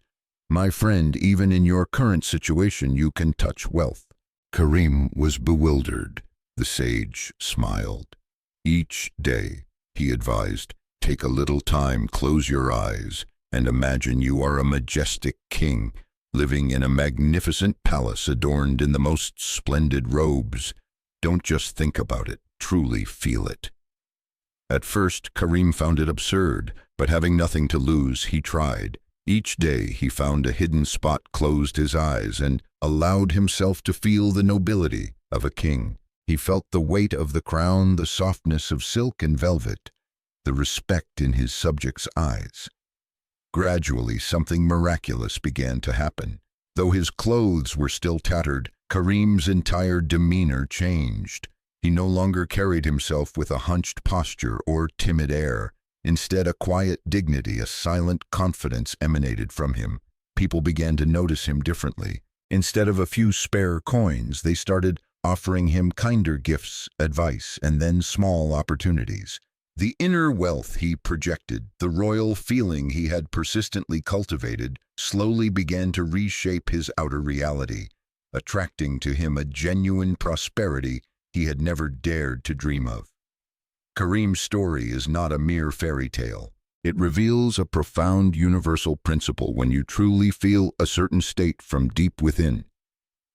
"My friend, even in your current situation, you can touch wealth." Karim was bewildered. The sage smiled. Each day, he advised, take a little time, close your eyes, and imagine you are a majestic king, living in a magnificent palace adorned in the most splendid robes. Don't just think about it, truly feel it. At first, Karim found it absurd, but having nothing to lose, he tried. Each day he found a hidden spot, closed his eyes, and allowed himself to feel the nobility of a king. He felt the weight of the crown, the softness of silk and velvet, the respect in his subjects' eyes. Gradually, something miraculous began to happen. Though his clothes were still tattered, Karim's entire demeanor changed. He no longer carried himself with a hunched posture or timid air. Instead, a quiet dignity, a silent confidence emanated from him. People began to notice him differently. Instead of a few spare coins, they started offering him kinder gifts, advice, and then small opportunities. The inner wealth he projected, the royal feeling he had persistently cultivated, slowly began to reshape his outer reality, attracting to him a genuine prosperity he had never dared to dream of. Karim's story is not a mere fairy tale. It reveals a profound universal principle. When you truly feel a certain state from deep within,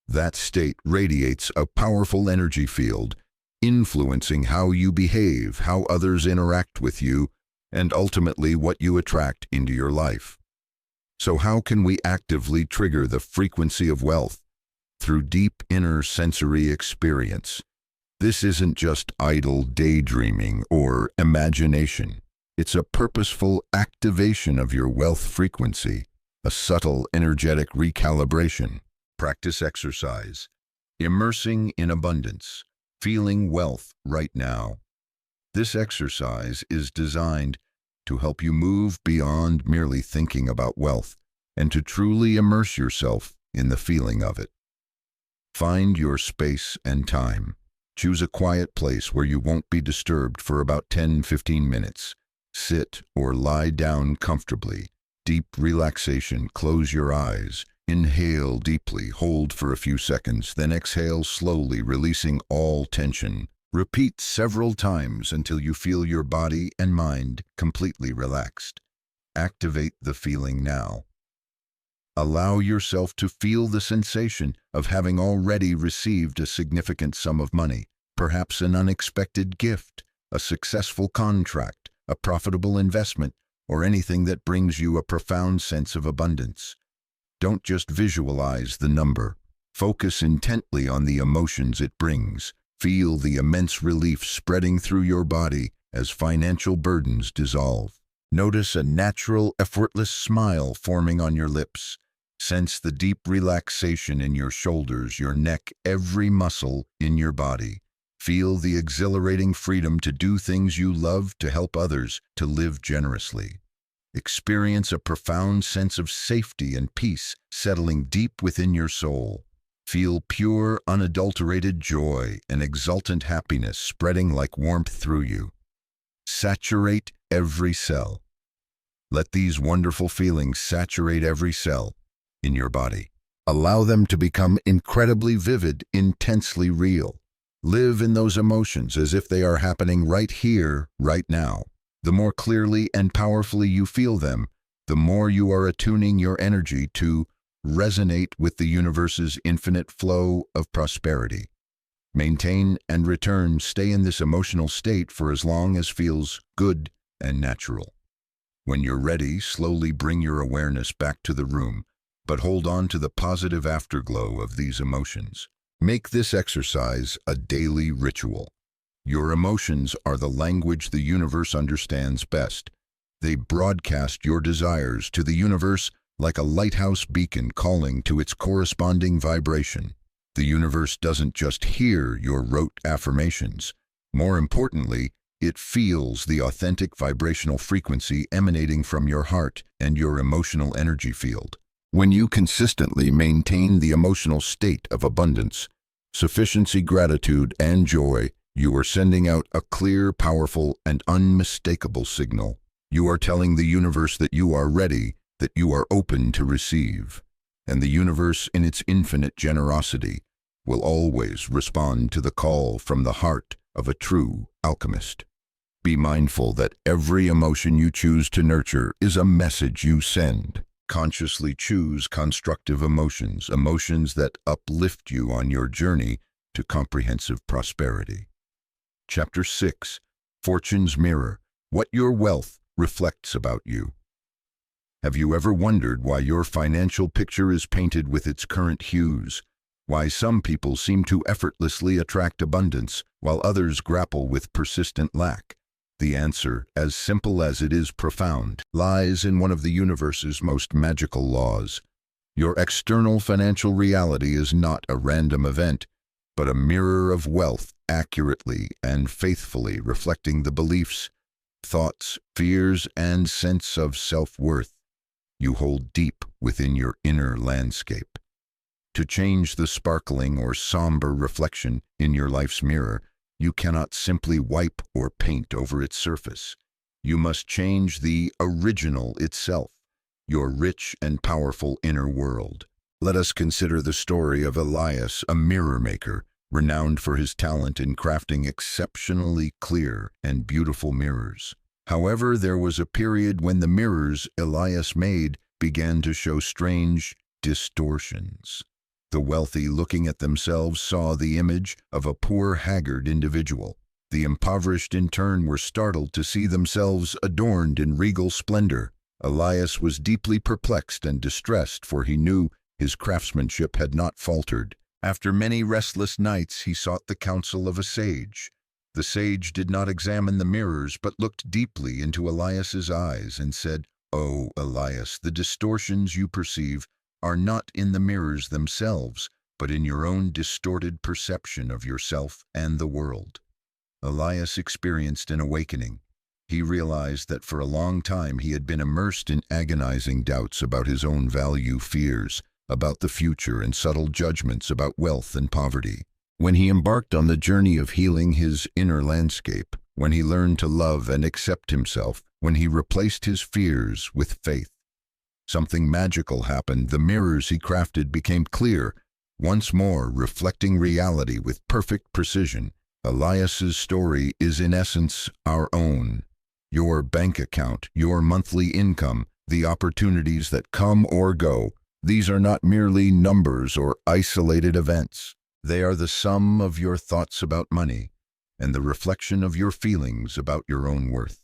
that state radiates a powerful energy field, influencing how you behave, how others interact with you, and ultimately what you attract into your life. So how can we actively trigger the frequency of wealth? Through deep inner sensory experience. This isn't just idle daydreaming or imagination. It's a purposeful activation of your wealth frequency, a subtle energetic recalibration. Practice exercise. Immersing in abundance. Feeling wealth right now. This exercise is designed to help you move beyond merely thinking about wealth and to truly immerse yourself in the feeling of it. Find your space and time. Choose a quiet place where you won't be disturbed for about 10-15 minutes. Sit or lie down comfortably. Deep relaxation. Close your eyes. Inhale deeply, hold for a few seconds, then exhale slowly, releasing all tension. Repeat several times until you feel your body and mind completely relaxed. Activate the feeling now. Allow yourself to feel the sensation of having already received a significant sum of money, perhaps an unexpected gift, a successful contract, a profitable investment, or anything that brings you a profound sense of abundance. Don't just visualize the number. Focus intently on the emotions it brings. Feel the immense relief spreading through your body as financial burdens dissolve. Notice a natural, effortless smile forming on your lips. Sense the deep relaxation in your shoulders, your neck, every muscle in your body. Feel the exhilarating freedom to do things you love, to help others, to live generously. Experience a profound sense of safety and peace settling deep within your soul. Feel pure, unadulterated joy and exultant happiness spreading like warmth through you. Saturate every cell. Let these wonderful feelings saturate every cell in your body. Allow them to become incredibly vivid, intensely real. Live in those emotions as if they are happening right here, right now. The more clearly and powerfully you feel them, the more you are attuning your energy to resonate with the universe's infinite flow of prosperity. Maintain and return, stay in this emotional state for as long as feels good and natural. When you're ready, slowly bring your awareness back to the room, but hold on to the positive afterglow of these emotions. Make this exercise a daily ritual. Your emotions are the language the universe understands best. They broadcast your desires to the universe like a lighthouse beacon calling to its corresponding vibration. The universe doesn't just hear your rote affirmations. More importantly, it feels the authentic vibrational frequency emanating from your heart and your emotional energy field. When you consistently maintain the emotional state of abundance, sufficiency, gratitude, and joy, you are sending out a clear, powerful, and unmistakable signal. You are telling the universe that you are ready, that you are open to receive. And the universe, in its infinite generosity, will always respond to the call from the heart of a true alchemist. Be mindful that every emotion you choose to nurture is a message you send. Consciously choose constructive emotions, emotions that uplift you on your journey to comprehensive prosperity. Chapter 6. Fortune's Mirror. What your wealth reflects about you. Have you ever wondered why your financial picture is painted with its current hues? Why some people seem to effortlessly attract abundance, while others grapple with persistent lack? The answer, as simple as it is profound, lies in one of the universe's most magical laws. Your external financial reality is not a random event, but a mirror of wealth, accurately and faithfully reflecting the beliefs, thoughts, fears, and sense of self-worth you hold deep within your inner landscape. To change the sparkling or somber reflection in your life's mirror, you cannot simply wipe or paint over its surface. You must change the original itself, your rich and powerful inner world. Let us consider the story of Elias, a mirror maker, renowned for his talent in crafting exceptionally clear and beautiful mirrors. However, there was a period when the mirrors Elias made began to show strange distortions. The wealthy, looking at themselves, saw the image of a poor, haggard individual. The impoverished, in turn, were startled to see themselves adorned in regal splendor. Elias was deeply perplexed and distressed, for he knew his craftsmanship had not faltered. After many restless nights, he sought the counsel of a sage. The sage did not examine the mirrors, but looked deeply into Elias's eyes and said, "O Elias, the distortions you perceive are not in the mirrors themselves, but in your own distorted perception of yourself and the world." Elias experienced an awakening. He realized that for a long time he had been immersed in agonizing doubts about his own value, fears about the future, and subtle judgments about wealth and poverty. When he embarked on the journey of healing his inner landscape, when he learned to love and accept himself, when he replaced his fears with faith, something magical happened. The mirrors he crafted became clear, once more reflecting reality with perfect precision. Elias's story is in essence our own. Your bank account, your monthly income, the opportunities that come or go, these are not merely numbers or isolated events. They are the sum of your thoughts about money and the reflection of your feelings about your own worth.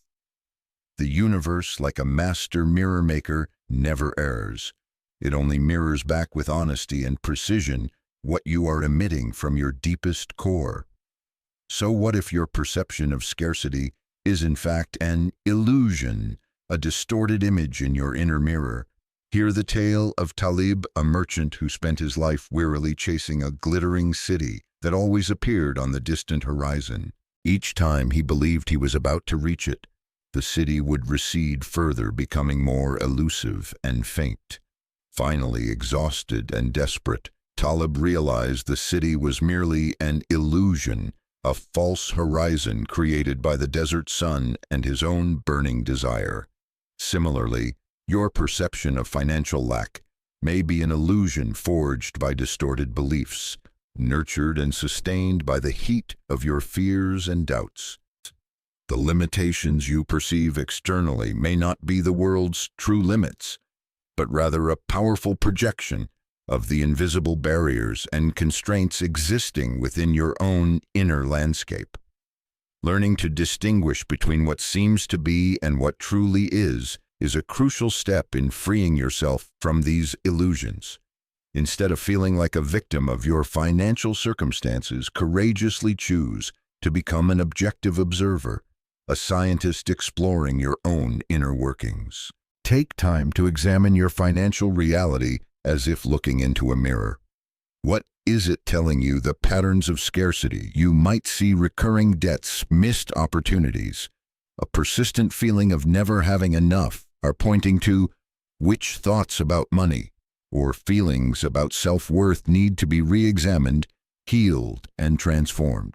The universe, like a master mirror maker, never errs. It only mirrors back with honesty and precision what you are emitting from your deepest core. So what if your perception of scarcity is in fact an illusion, a distorted image in your inner mirror? Hear the tale of Talib, a merchant who spent his life wearily chasing a glittering city that always appeared on the distant horizon. Each time he believed he was about to reach it, the city would recede further, becoming more elusive and faint. Finally, exhausted and desperate, Talib realized the city was merely an illusion, a false horizon created by the desert sun and his own burning desire. Similarly, your perception of financial lack may be an illusion forged by distorted beliefs, nurtured and sustained by the heat of your fears and doubts. The limitations you perceive externally may not be the world's true limits, but rather a powerful projection of the invisible barriers and constraints existing within your own inner landscape. Learning to distinguish between what seems to be and what truly is a crucial step in freeing yourself from these illusions. Instead of feeling like a victim of your financial circumstances, courageously choose to become an objective observer, a scientist exploring your own inner workings. Take time to examine your financial reality as if looking into a mirror. What is it telling you? The patterns of scarcity. You might see recurring debts, missed opportunities. A persistent feeling of never having enough are pointing to which thoughts about money or feelings about self-worth need to be re-examined, healed, and transformed.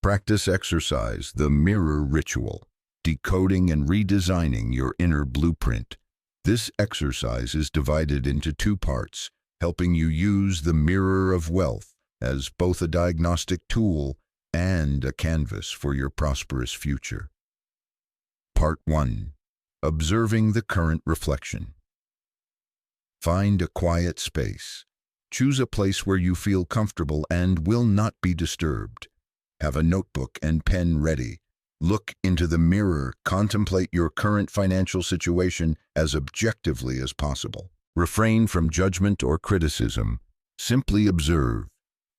Practice exercise, the mirror ritual, decoding and redesigning your inner blueprint. This exercise is divided into two parts, helping you use the mirror of wealth as both a diagnostic tool and a canvas for your prosperous future. Part 1. Observing the current reflection. Find a quiet space. Choose a place where you feel comfortable and will not be disturbed. Have a notebook and pen ready. Look into the mirror, contemplate your current financial situation as objectively as possible. Refrain from judgment or criticism. Simply observe.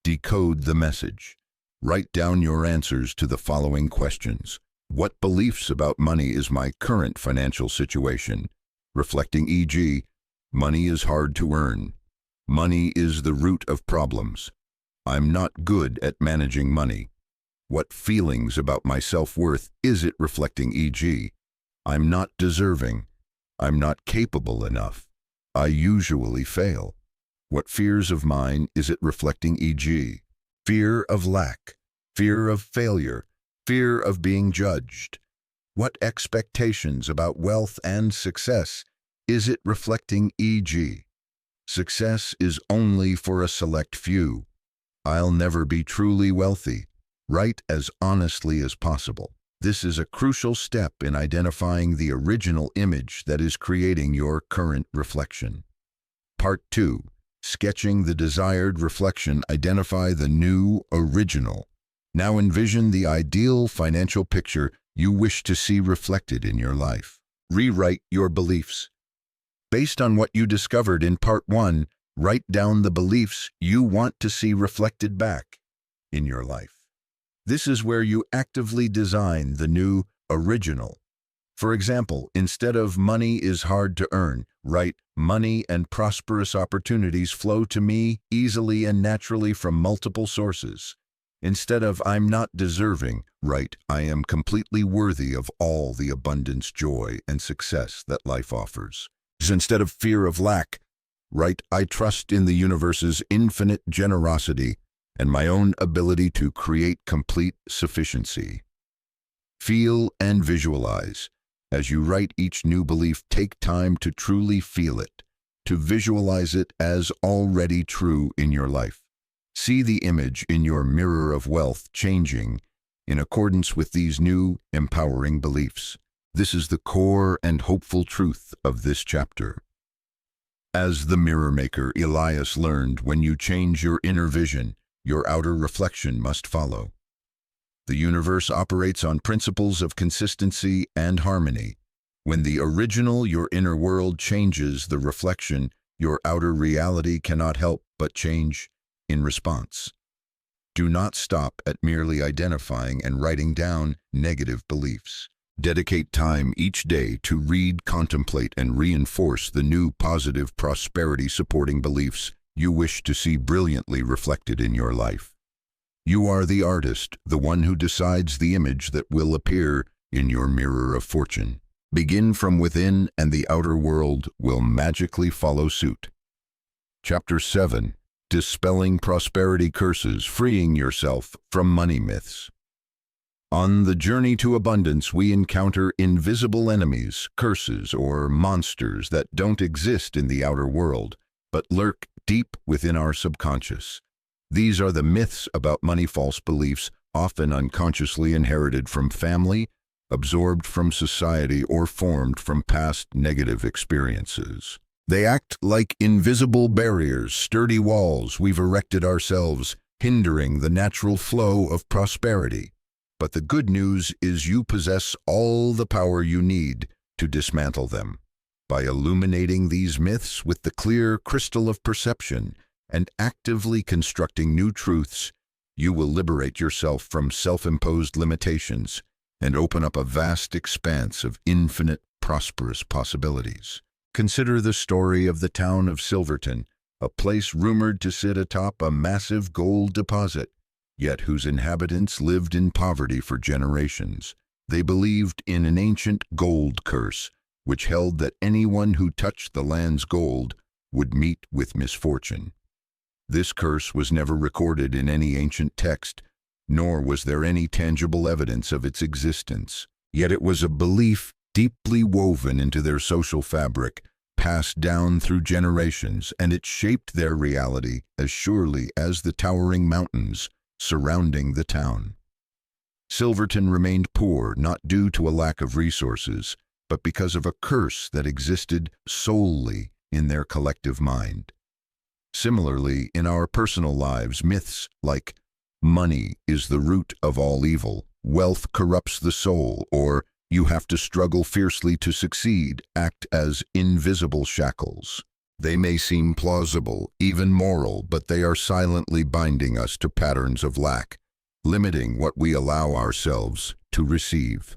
Decode the message. Write down your answers to the following questions. What beliefs about money is my current financial situation? Reflecting, e.g., money is hard to earn. Money is the root of problems. I'm not good at managing money. What feelings about my self-worth is it reflecting, e.g., I'm not deserving. I'm not capable enough. I usually fail. What fears of mine is it reflecting, e.g., fear of lack, fear of failure, fear of being judged? What expectations about wealth and success is it reflecting, e.g., success is only for a select few. I'll never be truly wealthy. Write as honestly as possible. This is a crucial step in identifying the original image that is creating your current reflection. Part 2. Sketching the desired reflection. Identify the new original. Now envision the ideal financial picture you wish to see reflected in your life. Rewrite your beliefs. Based on what you discovered in Part 1, write down the beliefs you want to see reflected back in your life. This is where you actively design the new original. For example, instead of money is hard to earn, write money and prosperous opportunities flow to me easily and naturally from multiple sources. Instead of I'm not deserving, write I am completely worthy of all the abundance, joy, and success that life offers. Instead of fear of lack, write I trust in the universe's infinite generosity and my own ability to create complete sufficiency. Feel and visualize. As you write each new belief, take time to truly feel it, to visualize it as already true in your life. See the image in your mirror of wealth changing in accordance with these new, empowering beliefs. This is the core and hopeful truth of this chapter. As the mirror maker Elias learned, when you change your inner vision, your outer reflection must follow. The universe operates on principles of consistency and harmony. When the original, your inner world, changes the reflection, your outer reality cannot help but change in response. Do not stop at merely identifying and writing down negative beliefs. Dedicate time each day to read, contemplate, and reinforce the new positive prosperity-supporting beliefs you wish to see brilliantly reflected in your life. You are the artist, the one who decides the image that will appear in your mirror of fortune. Begin from within, and the outer world will magically follow suit. Chapter 7. Dispelling prosperity curses, freeing yourself from money myths. On the journey to abundance, we encounter invisible enemies, curses, or monsters that don't exist in the outer world, but lurk deep within our subconscious. These are the myths about money, false beliefs, often unconsciously inherited from family, absorbed from society, or formed from past negative experiences. They act like invisible barriers, sturdy walls we've erected ourselves, hindering the natural flow of prosperity. But the good news is you possess all the power you need to dismantle them. By illuminating these myths with the clear crystal of perception and actively constructing new truths, you will liberate yourself from self-imposed limitations and open up a vast expanse of infinite, prosperous possibilities. Consider the story of the town of Silverton, a place rumored to sit atop a massive gold deposit, yet whose inhabitants lived in poverty for generations. They believed in an ancient gold curse, which held that anyone who touched the land's gold would meet with misfortune. This curse was never recorded in any ancient text, nor was there any tangible evidence of its existence. Yet it was a belief deeply woven into their social fabric, passed down through generations, and it shaped their reality as surely as the towering mountains surrounding the town. Silverton remained poor not due to a lack of resources, but because of a curse that existed solely in their collective mind. Similarly, in our personal lives, myths like money is the root of all evil, wealth corrupts the soul, or you have to struggle fiercely to succeed act as invisible shackles. They may seem plausible, even moral, but they are silently binding us to patterns of lack, limiting what we allow ourselves to receive.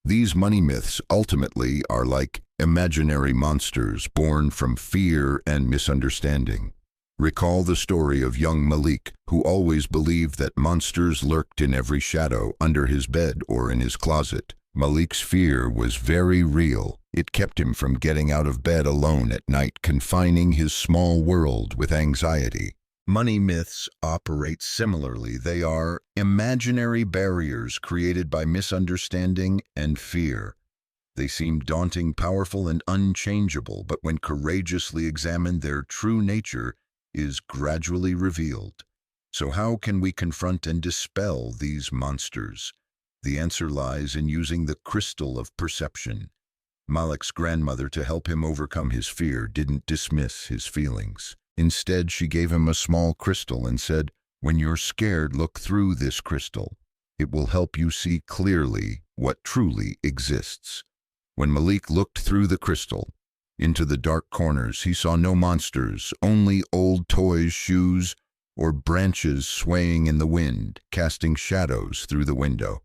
These money myths ultimately are like imaginary monsters born from fear and misunderstanding. Recall the story of young Malik, who always believed that monsters lurked in every shadow, under his bed or in his closet. Malik's fear was very real. It kept him from getting out of bed alone at night, confining his small world with anxiety. Money myths operate similarly. They are imaginary barriers created by misunderstanding and fear. They seem daunting, powerful, and unchangeable, but when courageously examined, their true nature is gradually revealed. So how can we confront and dispel these monsters? The answer lies in using the crystal of perception. Malik's grandmother, to help him overcome his fear, didn't dismiss his feelings. Instead, she gave him a small crystal and said, "When you're scared, look through this crystal. It will help you see clearly what truly exists." When Malik looked through the crystal, into the dark corners, he saw no monsters, only old toys, shoes, or branches swaying in the wind, casting shadows through the window.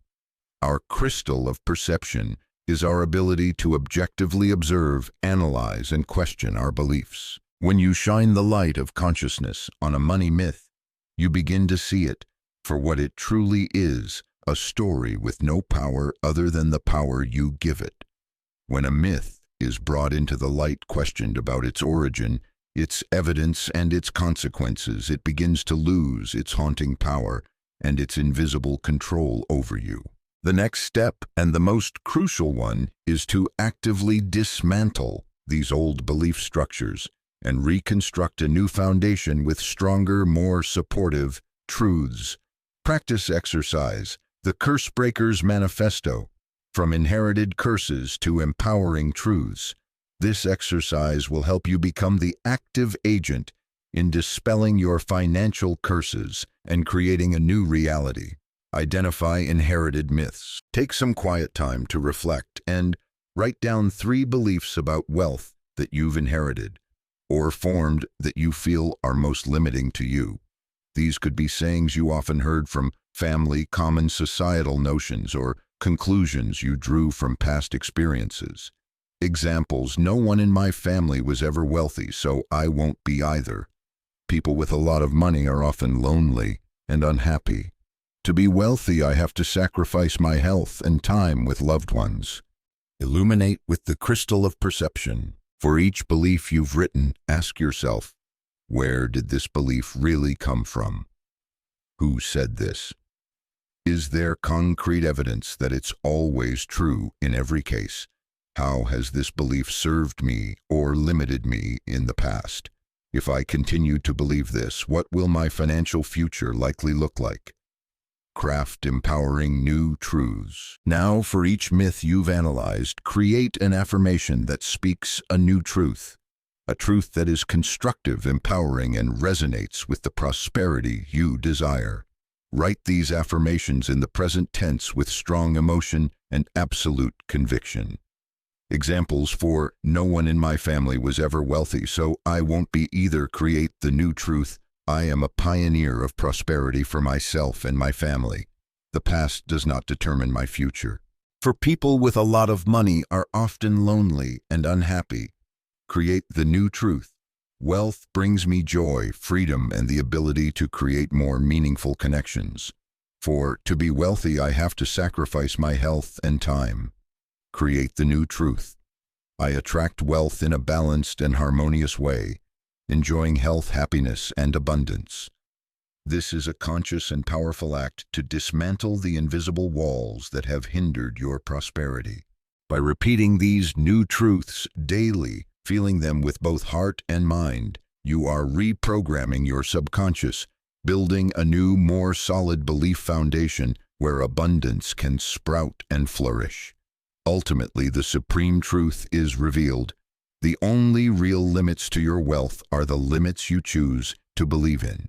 Our crystal of perception is our ability to objectively observe, analyze, and question our beliefs. When you shine the light of consciousness on a money myth, you begin to see it for what it truly is, a story with no power other than the power you give it. When a myth is brought into the light, questioned about its origin, its evidence, and its consequences, it begins to lose its haunting power and its invisible control over you. The next step, and the most crucial one, is to actively dismantle these old belief structures and reconstruct a new foundation with stronger, more supportive truths. Practice exercise, the Curse Breaker's Manifesto, from inherited curses to empowering truths. This exercise will help you become the active agent in dispelling your financial curses and creating a new reality. Identify inherited myths. Take some quiet time to reflect and write down 3 beliefs about wealth that you've inherited or formed that you feel are most limiting to you. These could be sayings you often heard from family, common societal notions, or conclusions you drew from past experiences. Examples: no one in my family was ever wealthy, so I won't be either. People with a lot of money are often lonely and unhappy. To be wealthy, I have to sacrifice my health and time with loved ones. Illuminate with the crystal of perception. For each belief you've written, ask yourself, where did this belief really come from? Who said this? Is there concrete evidence that it's always true in every case? How has this belief served me or limited me in the past? If I continue to believe this, what will my financial future likely look like? Craft empowering new truths. Now, for each myth you've analyzed, create an affirmation that speaks a new truth. A truth that is constructive, empowering, and resonates with the prosperity you desire. Write these affirmations in the present tense with strong emotion and absolute conviction. Examples for no one in my family was ever wealthy, so I won't be either. Create the new truth. I am a pioneer of prosperity for myself and my family. The past does not determine my future. For people with a lot of money are often lonely and unhappy. Create the new truth. Wealth brings me joy, freedom, and the ability to create more meaningful connections. For to be wealthy, I have to sacrifice my health and time. Create the new truth. I attract wealth in a balanced and harmonious way, enjoying health, happiness, and abundance. This is a conscious and powerful act to dismantle the invisible walls that have hindered your prosperity. By repeating these new truths daily, feeling them with both heart and mind, you are reprogramming your subconscious, building a new, more solid belief foundation where abundance can sprout and flourish. Ultimately, the supreme truth is revealed. The only real limits to your wealth are the limits you choose to believe in.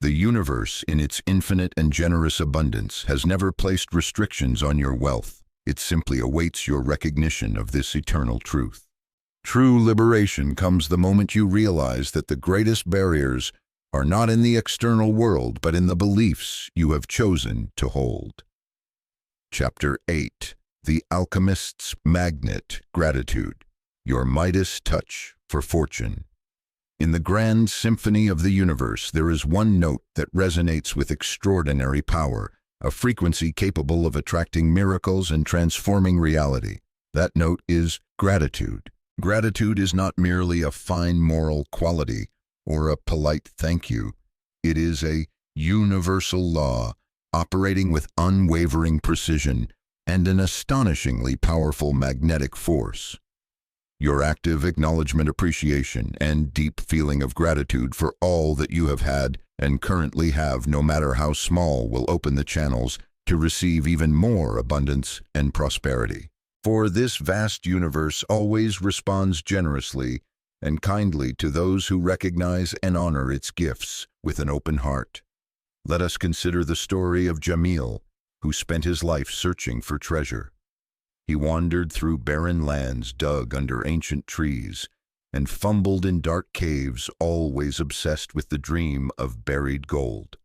The universe, in its infinite and generous abundance, has never placed restrictions on your wealth. It simply awaits your recognition of this eternal truth. True liberation comes the moment you realize that the greatest barriers are not in the external world, but in the beliefs you have chosen to hold. Chapter 8. The Alchemist's Magnet, Gratitude, Your Midas Touch for Fortune. In the grand symphony of the universe, there is one note that resonates with extraordinary power, a frequency capable of attracting miracles and transforming reality. That note is gratitude. Gratitude is not merely a fine moral quality or a polite thank you. It is a universal law, operating with unwavering precision and an astonishingly powerful magnetic force. Your active acknowledgement, appreciation, and deep feeling of gratitude for all that you have had and currently have, no matter how small, will open the channels to receive even more abundance and prosperity. For this vast universe always responds generously and kindly to those who recognize and honor its gifts with an open heart. Let us consider the story of Jamil, who spent his life searching for treasure. He wandered through barren lands dug under ancient trees and fumbled in dark caves, always obsessed with the dream of buried gold.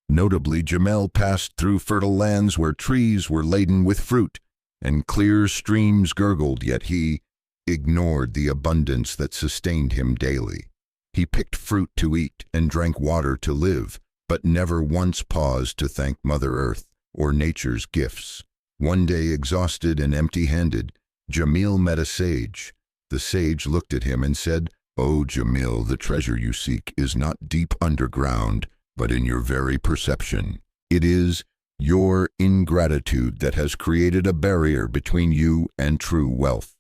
Notably, Jamil passed through fertile lands where trees were laden with fruit and clear streams gurgled, yet he ignored the abundance that sustained him daily. He picked fruit to eat and drank water to live, but never once paused to thank Mother Earth or nature's gifts. One day, exhausted and empty-handed, Jamil met a sage. The sage looked at him and said, "Oh, Jamil, the treasure you seek is not deep underground, but in your very perception. It is your ingratitude that has created a barrier between you and true wealth."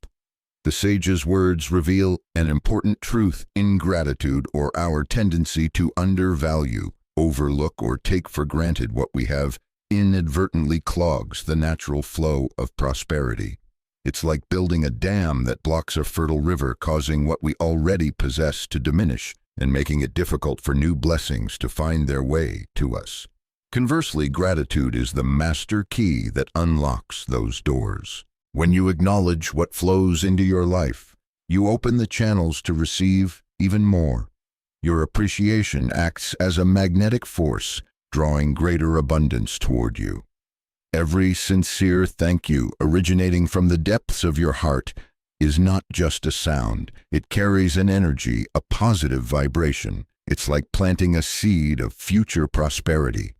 The sage's words reveal an important truth. Ingratitude, or our tendency to undervalue, overlook, or take for granted what we have, inadvertently clogs the natural flow of prosperity. It's like building a dam that blocks a fertile river, causing what we already possess to diminish and making it difficult for new blessings to find their way to us. Conversely, gratitude is the master key that unlocks those doors. When you acknowledge what flows into your life, you open the channels to receive even more. Your appreciation acts as a magnetic force, drawing greater abundance toward you. Every sincere thank you originating from the depths of your heart is not just a sound. It carries an energy, a positive vibration. It's like planting a seed of future prosperity.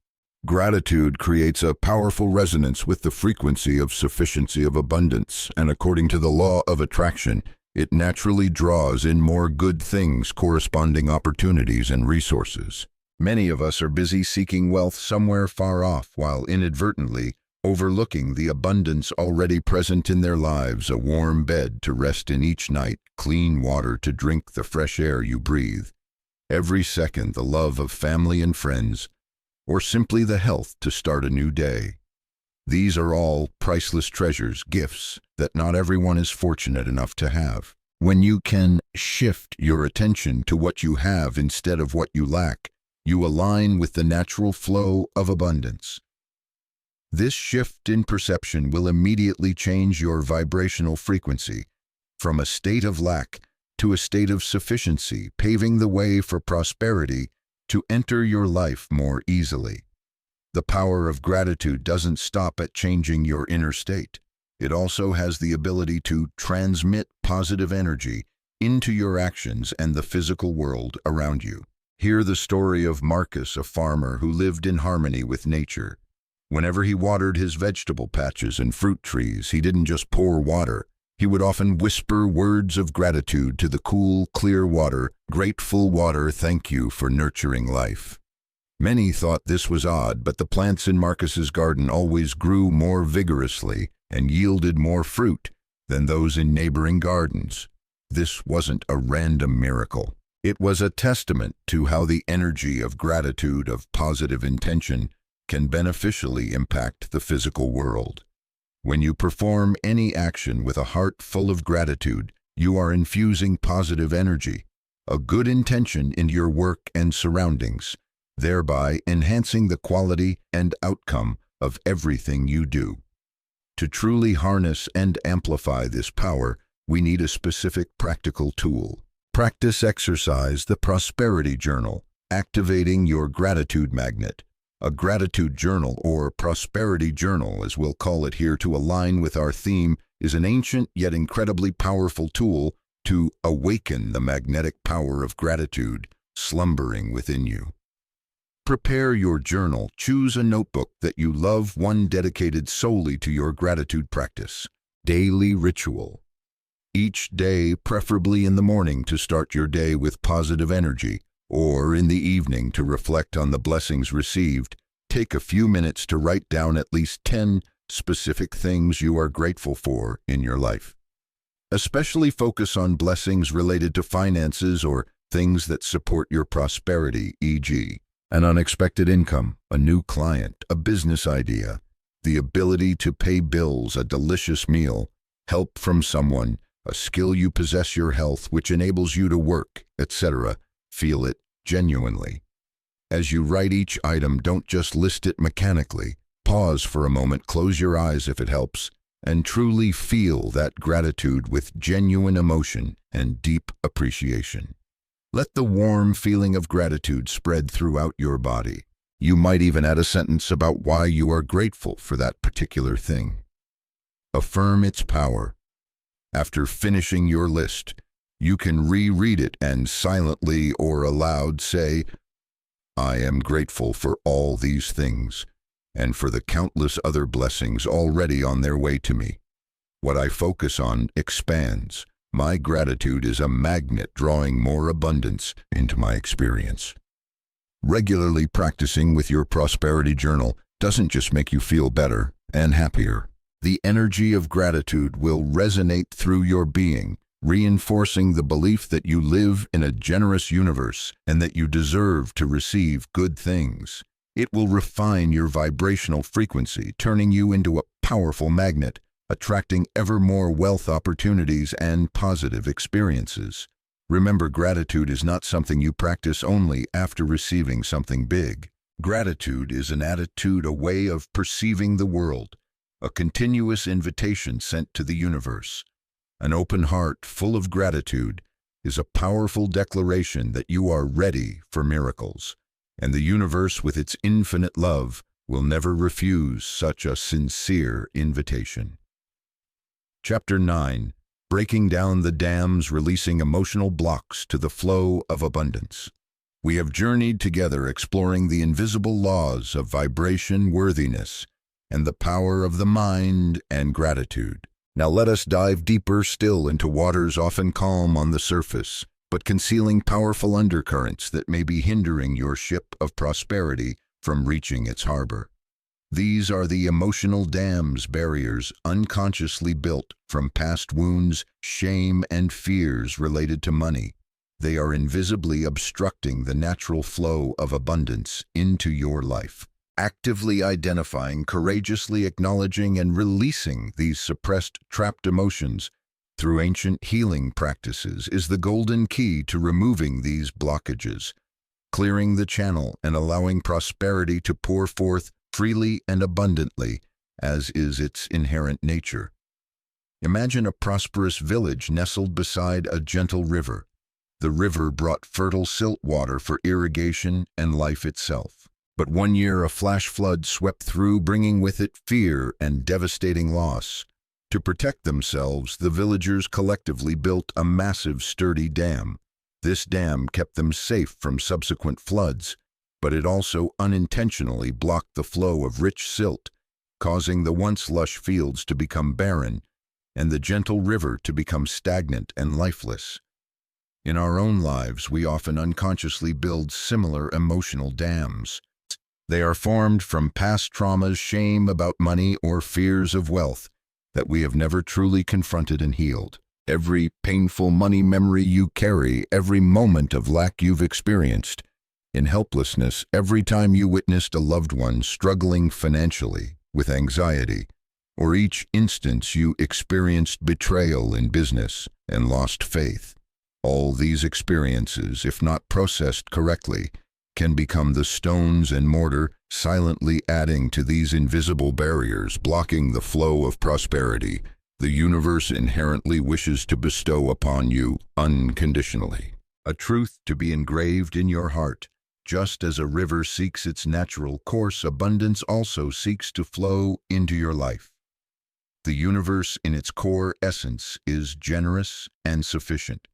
Gratitude creates a powerful resonance with the frequency of sufficiency, of abundance, and according to the law of attraction, it naturally draws in more good things, corresponding opportunities and resources. Many of us are busy seeking wealth somewhere far off, while inadvertently overlooking the abundance already present in their lives: a warm bed to rest in each night, clean water to drink, the fresh air you breathe. Every second, the love of family and friends, or simply the health to start a new day. These are all priceless treasures, gifts that not everyone is fortunate enough to have. When you can shift your attention to what you have instead of what you lack, you align with the natural flow of abundance. This shift in perception will immediately change your vibrational frequency from a state of lack to a state of sufficiency, paving the way for prosperity to enter your life more easily. The power of gratitude doesn't stop at changing your inner state. It also has the ability to transmit positive energy into your actions and the physical world around you. Hear the story of Marcus, a farmer who lived in harmony with nature. Whenever he watered his vegetable patches and fruit trees, he didn't just pour water. He would often whisper words of gratitude to the cool, clear water. "Grateful water, thank you for nurturing life." Many thought this was odd, but the plants in Marcus's garden always grew more vigorously and yielded more fruit than those in neighboring gardens. This wasn't a random miracle. It was a testament to how the energy of gratitude, of positive intention, can beneficially impact the physical world. When you perform any action with a heart full of gratitude, you are infusing positive energy, a good intention into your work and surroundings, thereby enhancing the quality and outcome of everything you do. To truly harness and amplify this power, we need a specific practical tool. Practice exercise the Prosperity Journal, activating your gratitude magnet. A gratitude journal, or prosperity journal as we'll call it here to align with our theme, is an ancient yet incredibly powerful tool to awaken the magnetic power of gratitude slumbering within you. Prepare your journal. Choose a notebook that you love, one dedicated solely to your gratitude practice. Daily ritual. Each day, preferably in the morning to start your day with positive energy, or in the evening to reflect on the blessings received, take a few minutes to write down at least 10 specific things you are grateful for in your life. Especially focus on blessings related to finances or things that support your prosperity, e.g., an unexpected income, a new client, a business idea, the ability to pay bills, a delicious meal, help from someone, a skill you possess, your health, which enables you to work, etc. Feel it genuinely. As you write each item, don't just list it mechanically. Pause for a moment, close your eyes if it helps, and truly feel that gratitude with genuine emotion and deep appreciation. Let the warm feeling of gratitude spread throughout your body. You might even add a sentence about why you are grateful for that particular thing. Affirm its power. After finishing your list, you can reread it and silently or aloud say, "I am grateful for all these things, and for the countless other blessings already on their way to me. What I focus on expands. My gratitude is a magnet drawing more abundance into my experience." Regularly practicing with your prosperity journal doesn't just make you feel better and happier. The energy of gratitude will resonate through your being, reinforcing the belief that you live in a generous universe and that you deserve to receive good things. It will refine your vibrational frequency, turning you into a powerful magnet, attracting ever more wealth opportunities and positive experiences. Remember, gratitude is not something you practice only after receiving something big. Gratitude is an attitude, a way of perceiving the world, a continuous invitation sent to the universe. An open heart full of gratitude is a powerful declaration that you are ready for miracles, and the universe with its infinite love will never refuse such a sincere invitation. Chapter 9. Breaking down the dams, releasing emotional blocks to the flow of abundance. We have journeyed together exploring the invisible laws of vibration, worthiness, and the power of the mind and gratitude. Now let us dive deeper still into waters often calm on the surface, but concealing powerful undercurrents that may be hindering your ship of prosperity from reaching its harbor. These are the emotional dams, barriers unconsciously built from past wounds, shame, and fears related to money. They are invisibly obstructing the natural flow of abundance into your life. Actively identifying, courageously acknowledging, and releasing these suppressed, trapped emotions through ancient healing practices is the golden key to removing these blockages, clearing the channel, and allowing prosperity to pour forth freely and abundantly, as is its inherent nature. Imagine a prosperous village nestled beside a gentle river. The river brought fertile silt water for irrigation and life itself. But one year a flash flood swept through, bringing with it fear and devastating loss. To protect themselves, the villagers collectively built a massive, sturdy dam. This dam kept them safe from subsequent floods, but it also unintentionally blocked the flow of rich silt, causing the once lush fields to become barren and the gentle river to become stagnant and lifeless. In our own lives, we often unconsciously build similar emotional dams. They are formed from past traumas, shame about money, or fears of wealth that we have never truly confronted and healed. Every painful money memory you carry, every moment of lack you've experienced, In helplessness, every time you witnessed a loved one struggling financially with anxiety, or each instance you experienced betrayal in business and lost faith, all these experiences, if not processed correctly, can become the stones and mortar silently adding to these invisible barriers, blocking the flow of prosperity the universe inherently wishes to bestow upon you unconditionally. A truth to be engraved in your heart. Just as a river seeks its natural course, abundance also seeks to flow into your life. The universe in its core essence is generous and sufficient.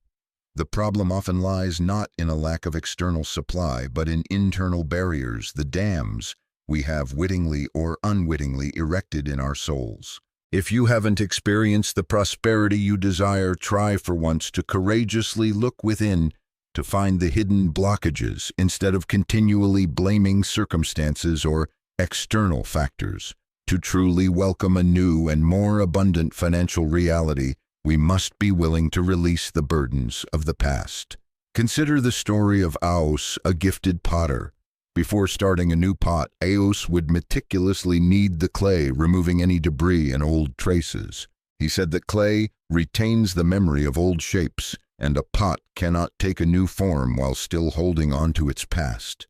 The problem often lies not in a lack of external supply, but in internal barriers, the dams we have wittingly or unwittingly erected in our souls. If you haven't experienced the prosperity you desire, try for once to courageously look within to find the hidden blockages instead of continually blaming circumstances or external factors. To truly welcome a new and more abundant financial reality, we must be willing to release the burdens of the past. Consider the story of Aos, a gifted potter. Before starting a new pot, Aos would meticulously knead the clay, removing any debris and old traces. He said that clay retains the memory of old shapes, and a pot cannot take a new form while still holding on to its past.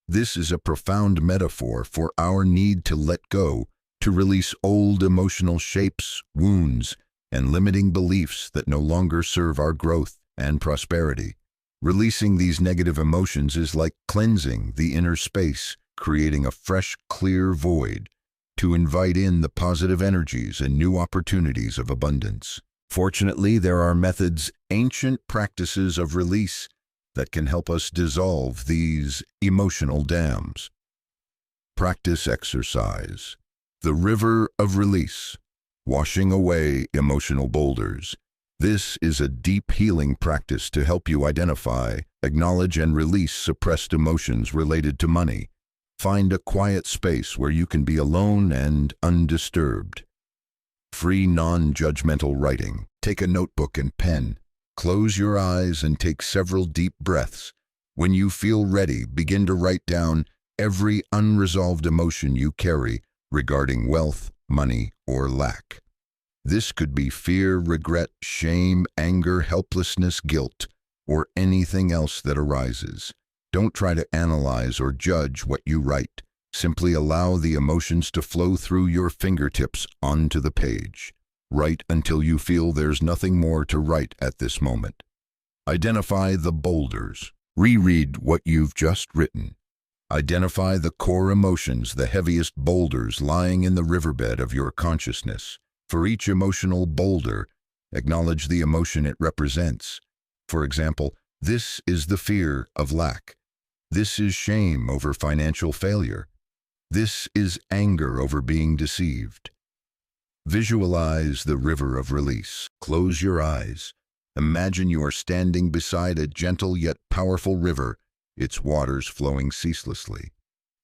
This is a profound metaphor for our need to let go, to release old emotional shapes, wounds, and limiting beliefs that no longer serve our growth and prosperity. Releasing these negative emotions is like cleansing the inner space, creating a fresh, clear void to invite in the positive energies and new opportunities of abundance. Fortunately, there are methods, ancient practices of release that can help us dissolve these emotional dams. Practice exercise. The river of release, washing away emotional boulders. This is a deep healing practice to help you identify, acknowledge, and release suppressed emotions related to money. Find a quiet space where you can be alone and undisturbed. Free, non-judgmental writing. Take a notebook and pen. Close your eyes and take several deep breaths. When you feel ready, begin to write down every unresolved emotion you carry regarding wealth, money, or lack. This could be fear, regret, shame, anger, helplessness, guilt, or anything else that arises. Don't try to analyze or judge what you write. Simply allow the emotions to flow through your fingertips onto the page. Write until you feel there's nothing more to write at this moment. Identify the boulders. Reread what you've just written. Identify the core emotions, the heaviest boulders lying in the riverbed of your consciousness. For each emotional boulder, acknowledge the emotion it represents. For example, this is the fear of lack. This is shame over financial failure. This is anger over being deceived. Visualize the river of release. Close your eyes. Imagine you are standing beside a gentle yet powerful river, its waters flowing ceaselessly.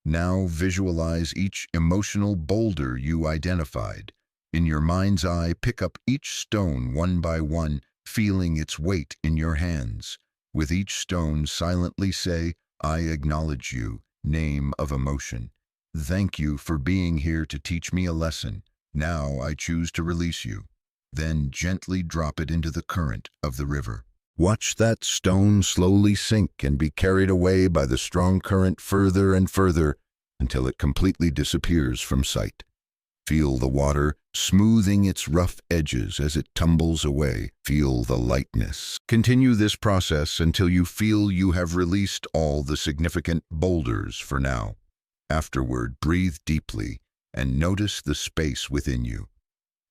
Now visualize each emotional boulder you identified. In your mind's eye, pick up each stone one by one, feeling its weight in your hands. With each stone, silently say, "I acknowledge you," name of emotion. "Thank you for being here to teach me a lesson. Now I choose to release you." Then gently drop it into the current of the river. Watch that stone slowly sink and be carried away by the strong current further and further until it completely disappears from sight. Feel the water smoothing its rough edges as it tumbles away. Feel the lightness. Continue this process until you feel you have released all the significant boulders for now. Afterward, breathe deeply and notice the space within you.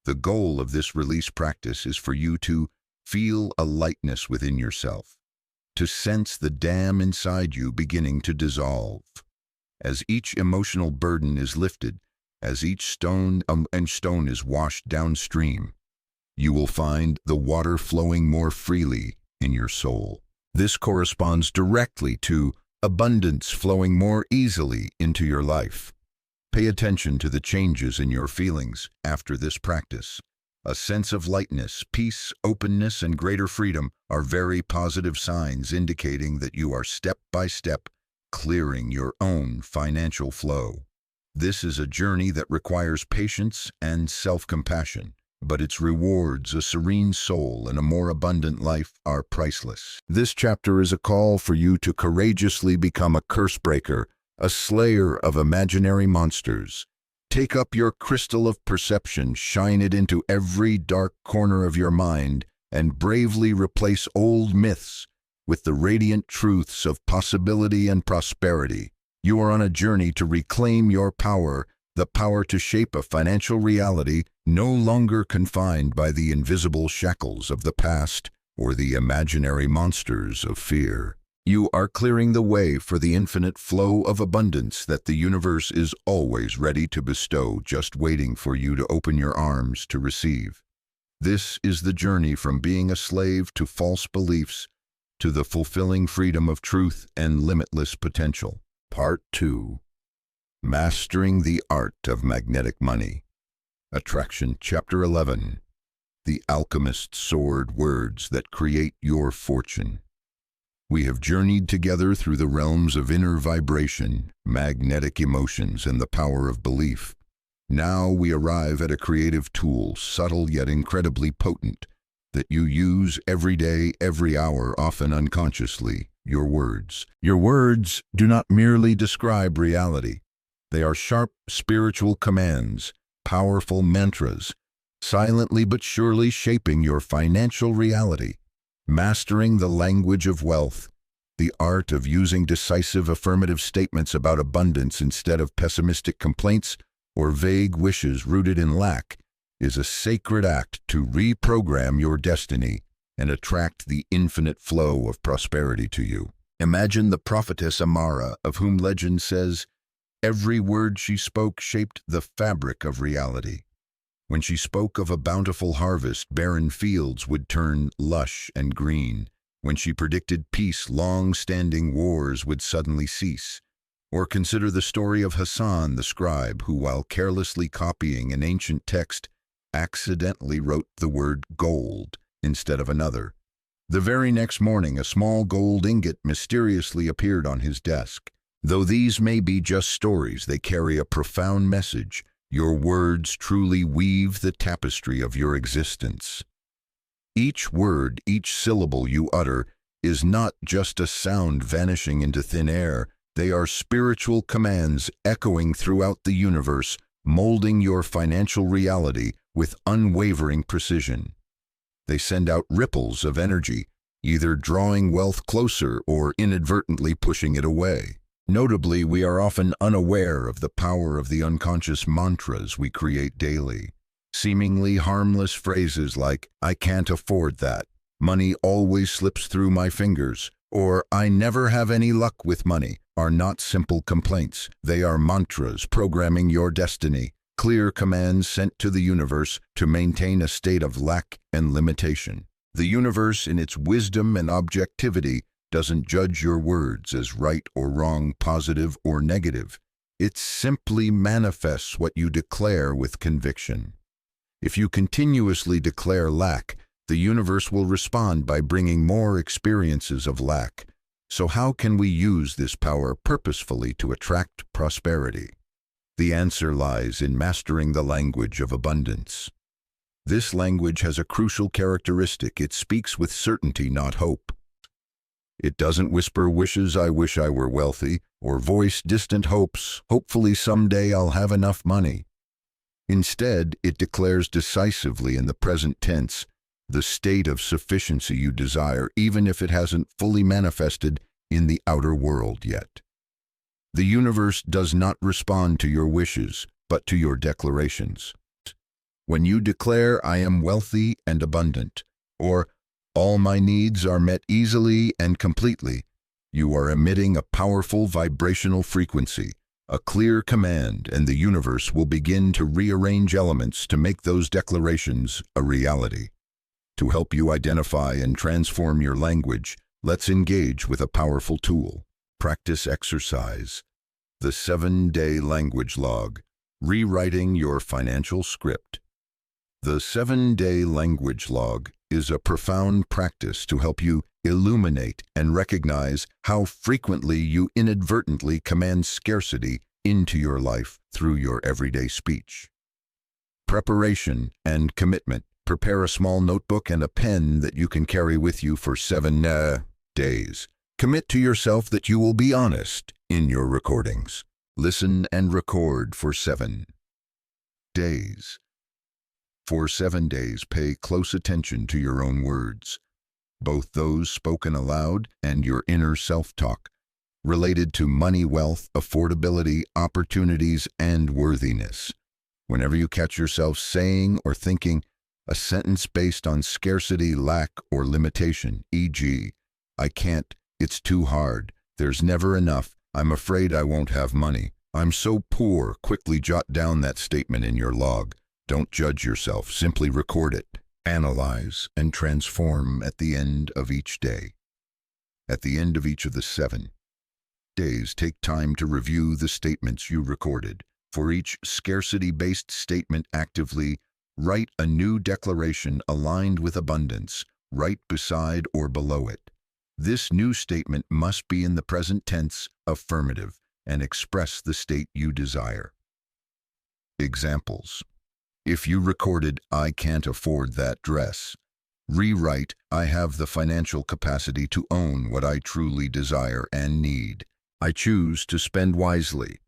The goal of this release practice is for you to feel a lightness within yourself, to sense the dam inside you beginning to dissolve. As each emotional burden is lifted, as each stone is washed downstream, you will find the water flowing more freely in your soul. This corresponds directly to abundance flowing more easily into your life. Pay attention to the changes in your feelings after this practice. A sense of lightness, peace, openness, and greater freedom are very positive signs indicating that you are step by step clearing your own financial flow. This is a journey that requires patience and self-compassion, but its rewards, a serene soul and a more abundant life, are priceless. This chapter is a call for you to courageously become a curse breaker, a slayer of imaginary monsters. Take up your crystal of perception, shine it into every dark corner of your mind, and bravely replace old myths with the radiant truths of possibility and prosperity. You are on a journey to reclaim your power, the power to shape a financial reality no longer confined by the invisible shackles of the past or the imaginary monsters of fear. You are clearing the way for the infinite flow of abundance that the universe is always ready to bestow, just waiting for you to open your arms to receive. This is the journey from being a slave to false beliefs to the fulfilling freedom of truth and limitless potential. Part 2. Mastering the Art of Magnetic Money. Attraction. Chapter 11. The Alchemist's Sword: Words that Create Your Fortune. We have journeyed together through the realms of inner vibration, magnetic emotions, and the power of belief. Now we arrive at a creative tool, subtle yet incredibly potent, that you use every day, every hour, often unconsciously: your words. Your words do not merely describe reality. They are sharp spiritual commands, powerful mantras, silently but surely shaping your financial reality. Mastering the language of wealth, the art of using decisive affirmative statements about abundance instead of pessimistic complaints or vague wishes rooted in lack, is a sacred act to reprogram your destiny and attract the infinite flow of prosperity to you. Imagine the prophetess Amara, of whom legend says, every word she spoke shaped the fabric of reality. When she spoke of a bountiful harvest, barren fields would turn lush and green. When she predicted peace, long-standing wars would suddenly cease. Or consider the story of Hassan the scribe, who, while carelessly copying an ancient text, accidentally wrote the word gold instead of another. The very next morning, a small gold ingot mysteriously appeared on his desk. Though these may be just stories, they carry a profound message. Your words truly weave the tapestry of your existence. Each word, each syllable you utter, is not just a sound vanishing into thin air. They are spiritual commands echoing throughout the universe, molding your financial reality with unwavering precision. They send out ripples of energy, either drawing wealth closer or inadvertently pushing it away. Notably, we are often unaware of the power of the unconscious mantras we create daily. Seemingly harmless phrases like, "I can't afford that," "Money always slips through my fingers," or "I never have any luck with money," are not simple complaints. They are mantras programming your destiny, clear commands sent to the universe to maintain a state of lack and limitation. The universe, in its wisdom and objectivity, doesn't judge your words as right or wrong, positive or negative. It simply manifests what you declare with conviction. If you continuously declare lack, the universe will respond by bringing more experiences of lack. So how can we use this power purposefully to attract prosperity? The answer lies in mastering the language of abundance. This language has a crucial characteristic: it speaks with certainty, not hope. It doesn't whisper wishes, "I wish I were wealthy," or voice distant hopes, "Hopefully someday I'll have enough money." Instead, it declares decisively in the present tense the state of sufficiency you desire, even if it hasn't fully manifested in the outer world yet. The universe does not respond to your wishes, but to your declarations. When you declare, "I am wealthy and abundant," or "all my needs are met easily and completely," you are emitting a powerful vibrational frequency, a clear command, and the universe will begin to rearrange elements to make those declarations a reality. To help you identify and transform your language, let's engage with a powerful tool. Practice exercise. The 7-day language log. Rewriting your financial script. The 7-day language log is a profound practice to help you illuminate and recognize how frequently you inadvertently command scarcity into your life through your everyday speech. Preparation and commitment. Prepare a small notebook and a pen that you can carry with you for 7 days. Commit to yourself that you will be honest in your recordings. Listen and record for 7 days. For 7 days, pay close attention to your own words, both those spoken aloud and your inner self-talk, related to money, wealth, affordability, opportunities, and worthiness. Whenever you catch yourself saying or thinking a sentence based on scarcity, lack, or limitation, e.g., I can't, it's too hard, there's never enough, I'm afraid I won't have money, I'm so poor, quickly jot down that statement in your log. Don't judge yourself, simply record it. Analyze and transform at the end of each day. At the end of each of the 7 days, take time to review the statements you recorded. For each scarcity-based statement, actively write a new declaration aligned with abundance, right beside or below it. This new statement must be in the present tense, affirmative, and express the state you desire. Examples. If you recorded, I can't afford that dress, rewrite, I have the financial capacity to own what I truly desire and need. I choose to spend wisely.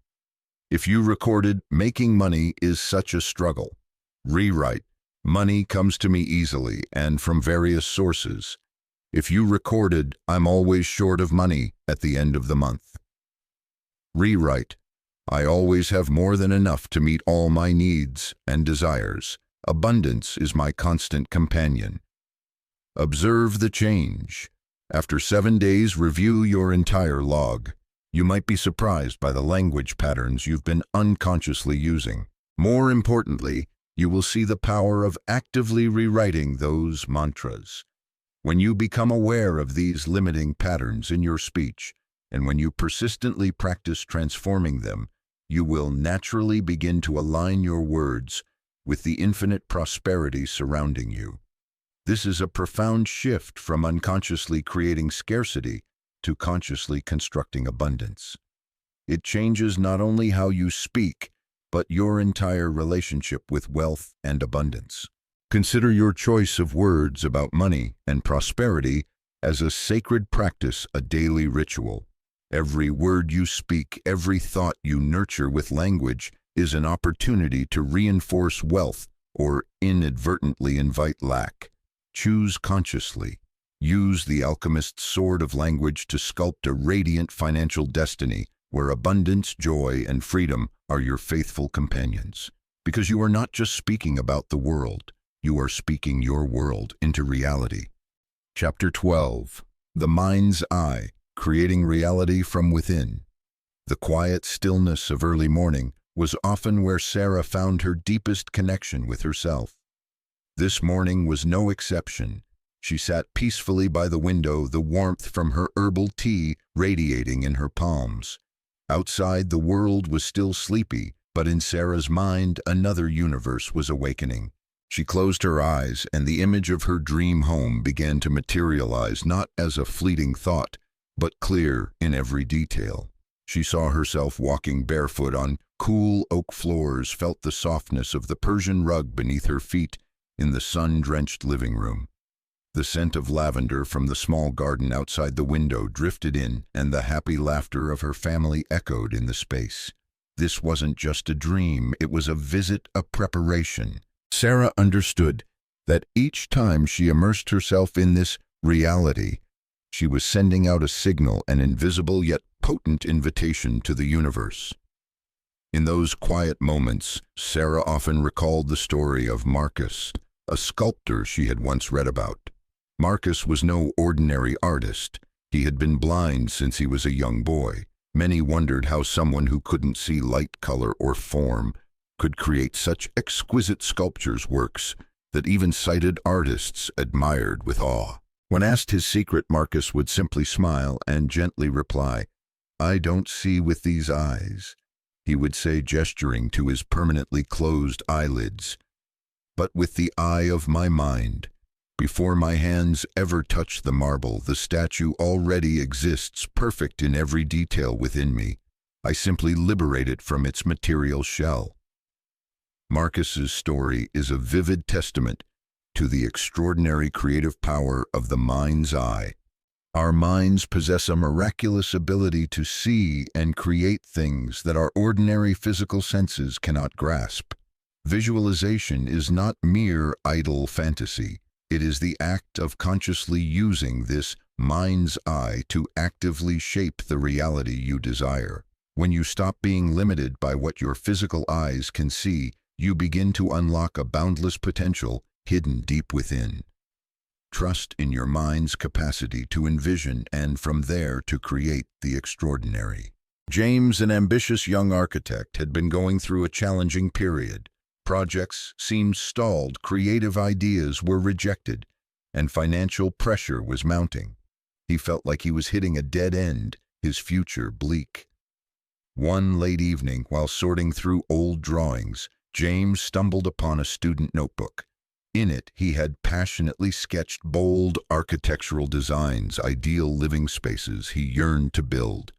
If you recorded, making money is such a struggle, rewrite, money comes to me easily and from various sources. If you recorded, I'm always short of money at the end of the month. Rewrite, I always have more than enough to meet all my needs and desires. Abundance is my constant companion. Observe the change. After 7 days, review your entire log. You might be surprised by the language patterns you've been unconsciously using. More importantly, you will see the power of actively rewriting those mantras. When you become aware of these limiting patterns in your speech, and when you persistently practice transforming them, you will naturally begin to align your words with the infinite prosperity surrounding you. This is a profound shift from unconsciously creating scarcity to consciously constructing abundance. It changes not only how you speak, but your entire relationship with wealth and abundance. Consider your choice of words about money and prosperity as a sacred practice, a daily ritual. Every word you speak, every thought you nurture with language is an opportunity to reinforce wealth or inadvertently invite lack. Choose consciously. Use the alchemist's sword of language to sculpt a radiant financial destiny where abundance, joy, and freedom are your faithful companions. Because you are not just speaking about the world, you are speaking your world into reality. Chapter 12. The Mind's Eye. Creating reality from within. The quiet stillness of early morning was often where Sarah found her deepest connection with herself. This morning was no exception. She sat peacefully by the window, the warmth from her herbal tea radiating in her palms. Outside, the world was still sleepy, but in Sarah's mind, another universe was awakening. She closed her eyes, and the image of her dream home began to materialize, not as a fleeting thought, but clear in every detail. She saw herself walking barefoot on cool oak floors, felt the softness of the Persian rug beneath her feet in the sun-drenched living room. The scent of lavender from the small garden outside the window drifted in, and the happy laughter of her family echoed in the space. This wasn't just a dream, it was a visit, a preparation. Sarah understood that each time she immersed herself in this reality, she was sending out a signal, an invisible yet potent invitation to the universe. In those quiet moments, Sarah often recalled the story of Marcus, a sculptor she had once read about. Marcus was no ordinary artist. He had been blind since he was a young boy. Many wondered how someone who couldn't see light, color, or form could create such exquisite sculptures, works that even sighted artists admired with awe. When asked his secret, Marcus would simply smile and gently reply, "I don't see with these eyes," he would say, gesturing to his permanently closed eyelids, "but with the eye of my mind." Before my hands ever touch the marble, the statue already exists, perfect in every detail within me. I simply liberate it from its material shell. Marcus's story is a vivid testament to the extraordinary creative power of the mind's eye. Our minds possess a miraculous ability to see and create things that our ordinary physical senses cannot grasp. Visualization is not mere idle fantasy. It is the act of consciously using this mind's eye to actively shape the reality you desire. When you stop being limited by what your physical eyes can see, you begin to unlock a boundless potential hidden deep within. Trust in your mind's capacity to envision and from there to create the extraordinary. James, an ambitious young architect, had been going through a challenging period. Projects seemed stalled, creative ideas were rejected, and financial pressure was mounting. He felt like he was hitting a dead end, his future bleak. One late evening, while sorting through old drawings, James stumbled upon a student notebook. In it, he had passionately sketched bold architectural designs, ideal living spaces he yearned to build.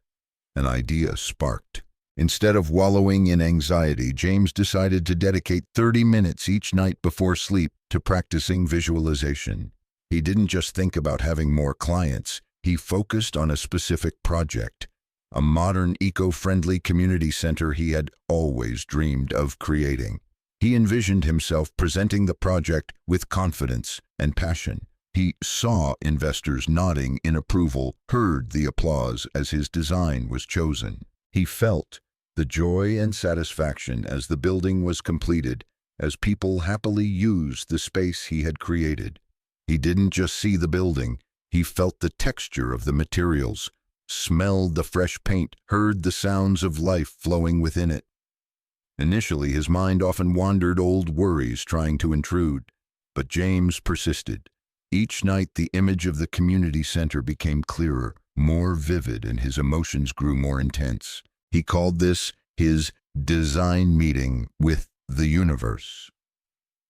An idea sparked. Instead of wallowing in anxiety, James decided to dedicate 30 minutes each night before sleep to practicing visualization. He didn't just think about having more clients, he focused on a specific project, a modern, eco-friendly community center he had always dreamed of creating. He envisioned himself presenting the project with confidence and passion. He saw investors nodding in approval, heard the applause as his design was chosen. He felt the joy and satisfaction as the building was completed, as people happily used the space he had created. He didn't just see the building, he felt the texture of the materials, smelled the fresh paint, heard the sounds of life flowing within it. Initially, his mind often wandered, old worries trying to intrude, but James persisted. Each night, the image of the community center became clearer, more vivid, and his emotions grew more intense. He called this his design meeting with the universe.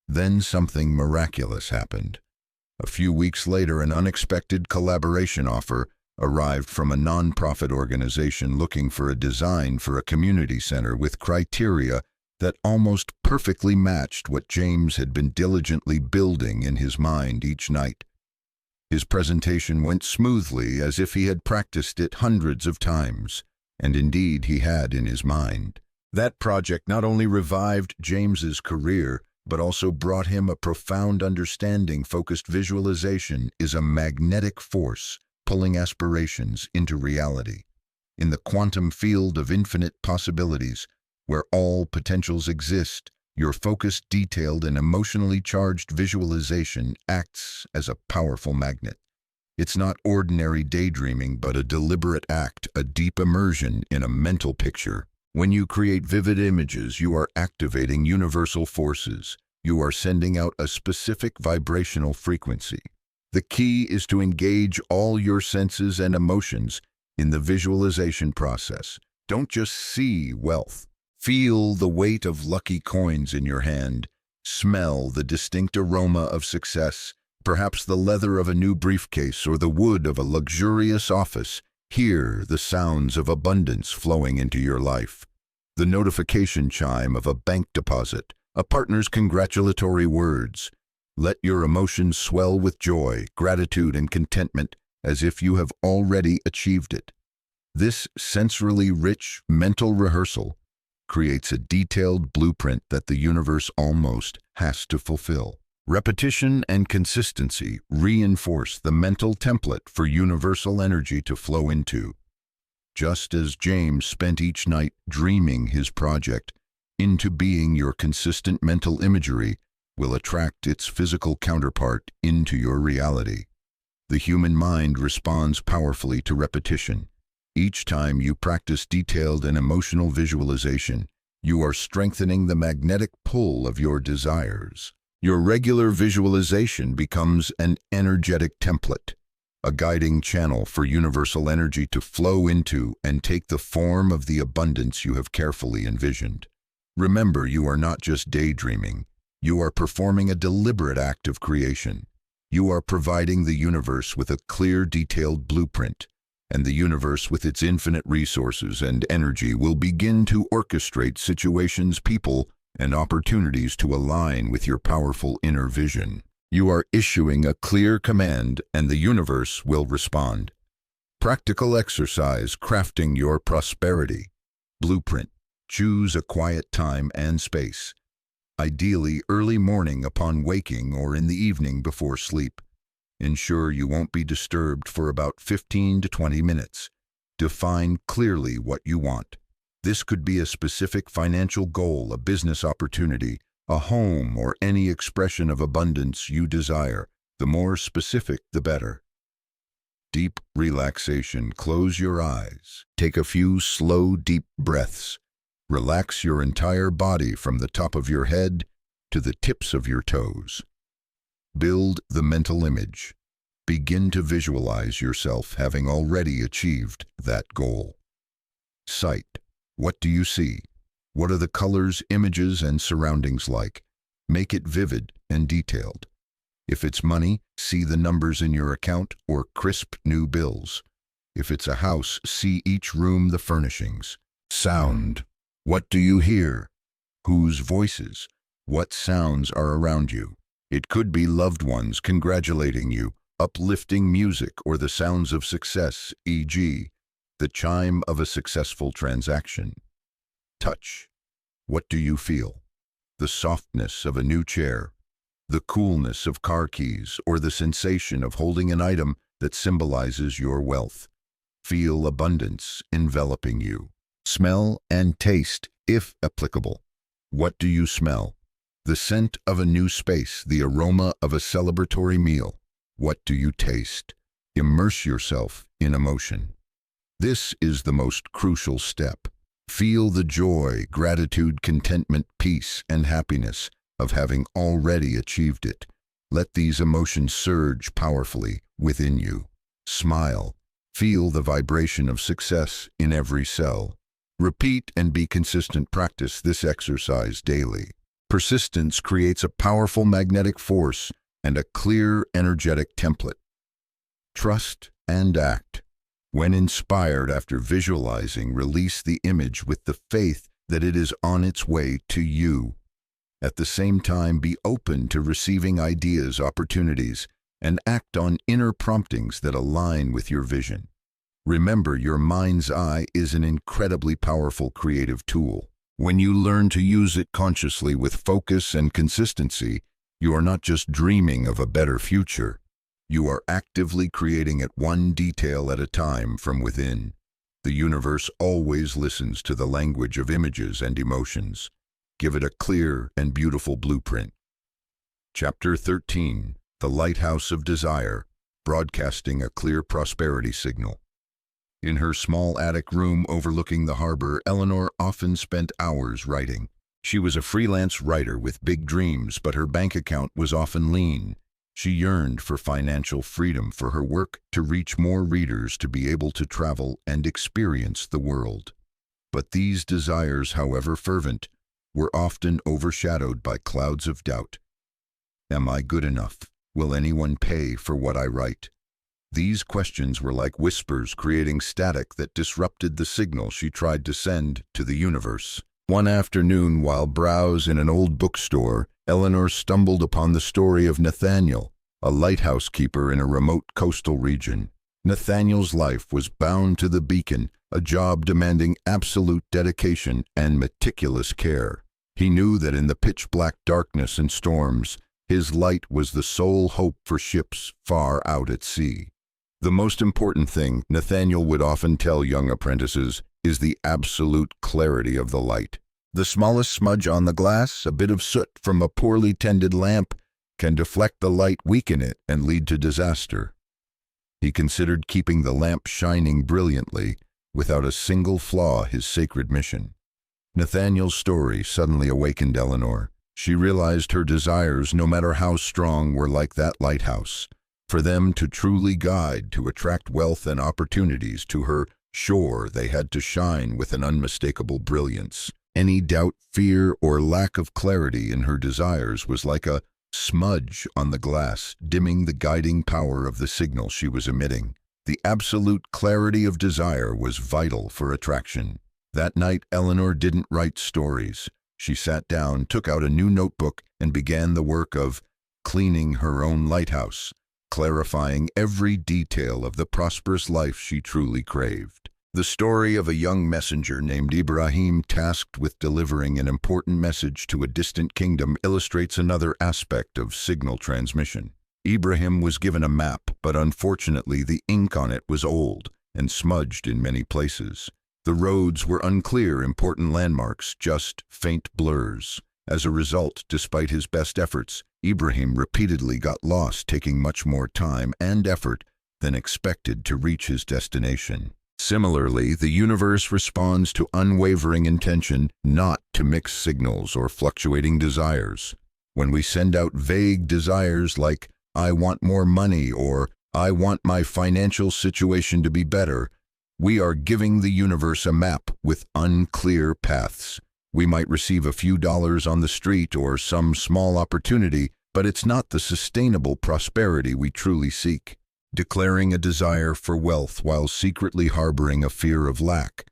Then something miraculous happened. A few weeks later, an unexpected collaboration offer arrived from a non-profit organization looking for a design for a community center with criteria that almost perfectly matched what James had been diligently building in his mind each night. His presentation went smoothly, as if he had practiced it hundreds of times, and indeed he had in his mind. That project not only revived James's career, but also brought him a profound understanding. Focused visualization is a magnetic force, pulling aspirations into reality. In the quantum field of infinite possibilities, where all potentials exist, your focused, detailed, and emotionally charged visualization acts as a powerful magnet. It's not ordinary daydreaming, but a deliberate act, a deep immersion in a mental picture. When you create vivid images, you are activating universal forces. You are sending out a specific vibrational frequency. The key is to engage all your senses and emotions in the visualization process. Don't just see wealth. Feel the weight of lucky coins in your hand. Smell the distinct aroma of success, perhaps the leather of a new briefcase or the wood of a luxurious office. Hear the sounds of abundance flowing into your life. The notification chime of a bank deposit, a partner's congratulatory words. Let your emotions swell with joy, gratitude, and contentment as if you have already achieved it. This sensorily rich mental rehearsal creates a detailed blueprint that the universe almost has to fulfill. Repetition and consistency reinforce the mental template for universal energy to flow into. Just as James spent each night dreaming his project into being, your consistent mental imagery will attract its physical counterpart into your reality. The human mind responds powerfully to repetition. Each time you practice detailed and emotional visualization, you are strengthening the magnetic pull of your desires. Your regular visualization becomes an energetic template, a guiding channel for universal energy to flow into and take the form of the abundance you have carefully envisioned. Remember, you are not just daydreaming. You are performing a deliberate act of creation. You are providing the universe with a clear, detailed blueprint, and the universe with its infinite resources and energy will begin to orchestrate situations, people, and opportunities to align with your powerful inner vision. You are issuing a clear command, and the universe will respond. Practical exercise: crafting your prosperity blueprint. Choose a quiet time and space, ideally early morning upon waking or in the evening before sleep. Ensure you won't be disturbed for about 15 to 20 minutes. Define clearly what you want. This could be a specific financial goal, a business opportunity, a home, or any expression of abundance you desire. The more specific, the better. Deep relaxation. Close your eyes. Take a few slow, deep breaths. Relax your entire body from the top of your head to the tips of your toes. Build the mental image. Begin to visualize yourself having already achieved that goal. Sight. What do you see? What are the colors, images, and surroundings like? Make it vivid and detailed. If it's money, see the numbers in your account or crisp new bills. If it's a house, see each room, the furnishings. Sound. What do you hear? Whose voices? What sounds are around you? It could be loved ones congratulating you, uplifting music, or the sounds of success, e.g., the chime of a successful transaction. Touch. What do you feel? The softness of a new chair, the coolness of car keys, or the sensation of holding an item that symbolizes your wealth. Feel abundance enveloping you. Smell and taste, if applicable. What do you smell? The scent of a new space, the aroma of a celebratory meal. What do you taste? Immerse yourself in emotion. This is the most crucial step. Feel the joy, gratitude, contentment, peace, and happiness of having already achieved it. Let these emotions surge powerfully within you. Smile. Feel the vibration of success in every cell. Repeat and be consistent. Practice this exercise daily. Persistence creates a powerful magnetic force and a clear, energetic template. Trust and act. When inspired after visualizing, release the image with the faith that it is on its way to you. At the same time, be open to receiving ideas, opportunities, and act on inner promptings that align with your vision. Remember, your mind's eye is an incredibly powerful creative tool. When you learn to use it consciously with focus and consistency, you are not just dreaming of a better future. You are actively creating it one detail at a time from within. The universe always listens to the language of images and emotions. Give it a clear and beautiful blueprint. Chapter 13. The Lighthouse of Desire, broadcasting a clear prosperity signal. In her small attic room overlooking the harbor, Eleanor often spent hours writing. She was a freelance writer with big dreams, but her bank account was often lean. She yearned for financial freedom, for her work to reach more readers, to be able to travel and experience the world. But these desires, however fervent, were often overshadowed by clouds of doubt. Am I good enough? Will anyone pay for what I write? These questions were like whispers, creating static that disrupted the signal she tried to send to the universe. One afternoon, while browsing in an old bookstore, Eleanor stumbled upon the story of Nathaniel, a lighthouse keeper in a remote coastal region. Nathaniel's life was bound to the beacon, a job demanding absolute dedication and meticulous care. He knew that in the pitch-black darkness and storms, his light was the sole hope for ships far out at sea. The most important thing, Nathaniel would often tell young apprentices, is the absolute clarity of the light. The smallest smudge on the glass, a bit of soot from a poorly tended lamp, can deflect the light, weaken it, and lead to disaster. He considered keeping the lamp shining brilliantly, without a single flaw, his sacred mission. Nathaniel's story suddenly awakened Eleanor. She realized her desires, no matter how strong, were like that lighthouse. For them to truly guide, to attract wealth and opportunities to her shore, they had to shine with an unmistakable brilliance. Any doubt, fear, or lack of clarity in her desires was like a smudge on the glass, dimming the guiding power of the signal she was emitting. The absolute clarity of desire was vital for attraction. That night, Eleanor didn't write stories. She sat down, took out a new notebook, and began the work of cleaning her own lighthouse, clarifying every detail of the prosperous life she truly craved. The story of a young messenger named Ibrahim tasked with delivering an important message to a distant kingdom illustrates another aspect of signal transmission. Ibrahim was given a map, but unfortunately the ink on it was old and smudged in many places. The roads were unclear, important landmarks, just faint blurs. As a result, despite his best efforts, Ibrahim repeatedly got lost, taking much more time and effort than expected to reach his destination. Similarly, the universe responds to unwavering intention, not to mixed signals or fluctuating desires. When we send out vague desires like, "I want more money," or "I want my financial situation to be better," we are giving the universe a map with unclear paths. We might receive a few dollars on the street or some small opportunity, but it's not the sustainable prosperity we truly seek. Declaring a desire for wealth while secretly harboring a fear of lack,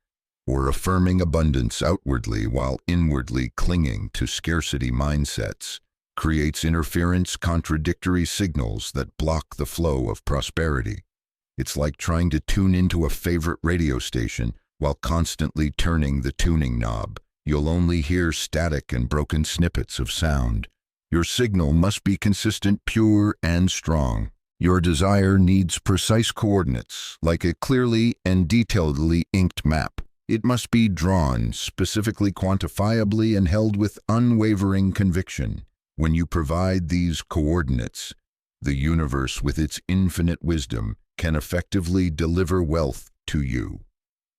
or affirming abundance outwardly while inwardly clinging to scarcity mindsets, creates interference, contradictory signals that block the flow of prosperity. It's like trying to tune into a favorite radio station while constantly turning the tuning knob. You'll only hear static and broken snippets of sound. Your signal must be consistent, pure, and strong. Your desire needs precise coordinates, like a clearly and detailedly inked map. It must be drawn, specifically, quantifiably, and held with unwavering conviction. When you provide these coordinates, the universe, with its infinite wisdom, can effectively deliver wealth to you.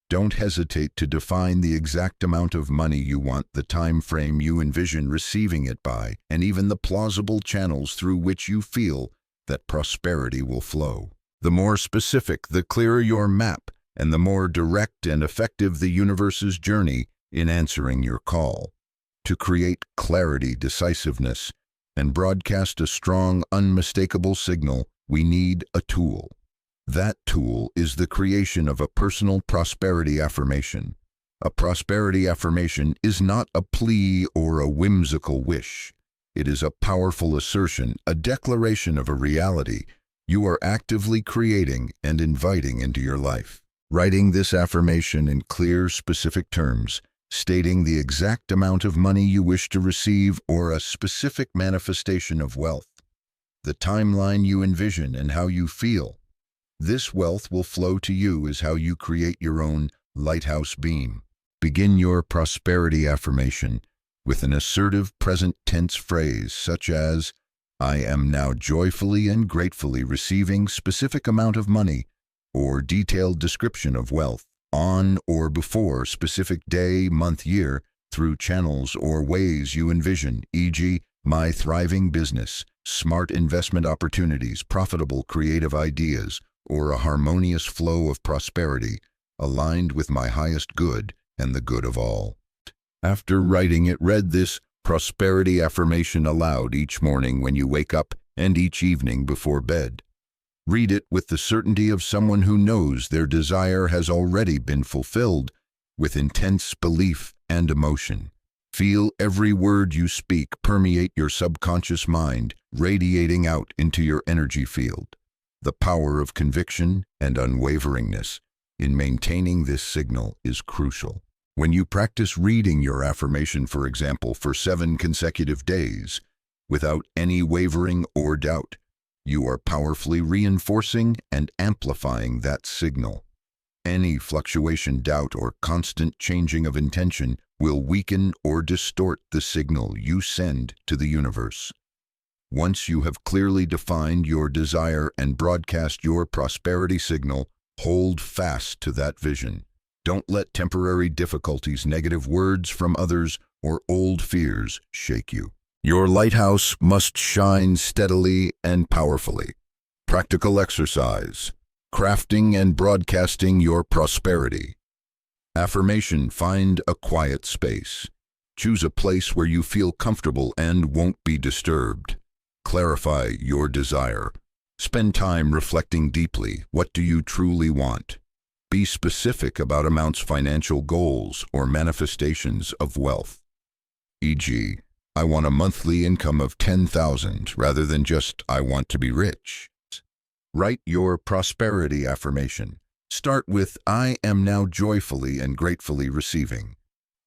Don't hesitate to define the exact amount of money you want, the time frame you envision receiving it by, and even the plausible channels through which you feel that prosperity will flow. The more specific, the clearer your map, and the more direct and effective the universe's journey in answering your call. To create clarity, decisiveness, and broadcast a strong, unmistakable signal, we need a tool. That tool is the creation of a personal prosperity affirmation. A prosperity affirmation is not a plea or a whimsical wish. It is a powerful assertion, a declaration of a reality you are actively creating and inviting into your life. Writing this affirmation in clear, specific terms, stating the exact amount of money you wish to receive or a specific manifestation of wealth, the timeline you envision and how you feel. This wealth will flow to you is how you create your own lighthouse beam. Begin your prosperity affirmation with an assertive present tense phrase such as, "I am now joyfully and gratefully receiving specific amount of money," or detailed description of wealth, on or before specific day, month, year, through channels or ways you envision, e.g., my thriving business, smart investment opportunities, profitable creative ideas, or a harmonious flow of prosperity aligned with my highest good and the good of all. After writing it, read this prosperity affirmation aloud each morning when you wake up and each evening before bed. Read it with the certainty of someone who knows their desire has already been fulfilled, with intense belief and emotion. Feel every word you speak permeate your subconscious mind, radiating out into your energy field. The power of conviction and unwaveringness in maintaining this signal is crucial. When you practice reading your affirmation, for example, for 7 consecutive days, without any wavering or doubt, you are powerfully reinforcing and amplifying that signal. Any fluctuation, doubt, or constant changing of intention will weaken or distort the signal you send to the universe. Once you have clearly defined your desire and broadcast your prosperity signal, hold fast to that vision. Don't let temporary difficulties, negative words from others, or old fears shake you. Your lighthouse must shine steadily and powerfully. Practical exercise: crafting and broadcasting your prosperity. Affirmation: find a quiet space. Choose a place where you feel comfortable and won't be disturbed. Clarify your desire. Spend time reflecting deeply. What do you truly want? Be specific about amounts, financial goals, or manifestations of wealth. E.g., I want a monthly income of 10,000 rather than just I want to be rich. Write your prosperity affirmation. Start with I am now joyfully and gratefully receiving,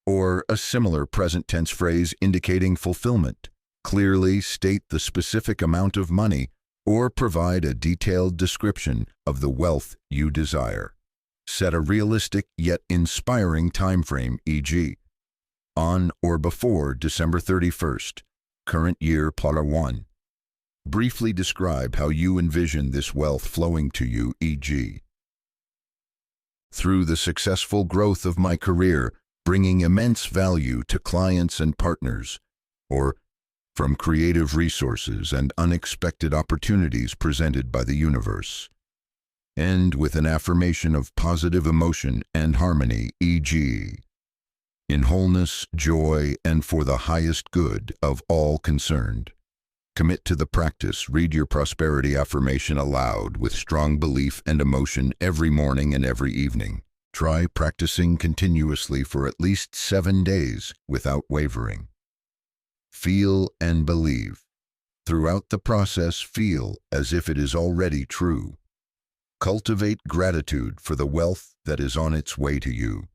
or a similar present tense phrase indicating fulfillment. Clearly state the specific amount of money or provide a detailed description of the wealth you desire. Set a realistic yet inspiring time frame, e.g., on or before December 31st, current year +1. Briefly describe how you envision this wealth flowing to you, e.g., through the successful growth of my career, bringing immense value to clients and partners, or from creative resources and unexpected opportunities presented by the universe. End with an affirmation of positive emotion and harmony, e.g., in wholeness, joy, and for the highest good of all concerned. Commit to the practice. Read your prosperity affirmation aloud with strong belief and emotion every morning and every evening. Try practicing continuously for at least 7 days without wavering. Feel and believe. Throughout the process, feel as if it is already true. Cultivate gratitude for the wealth that is on its way to you.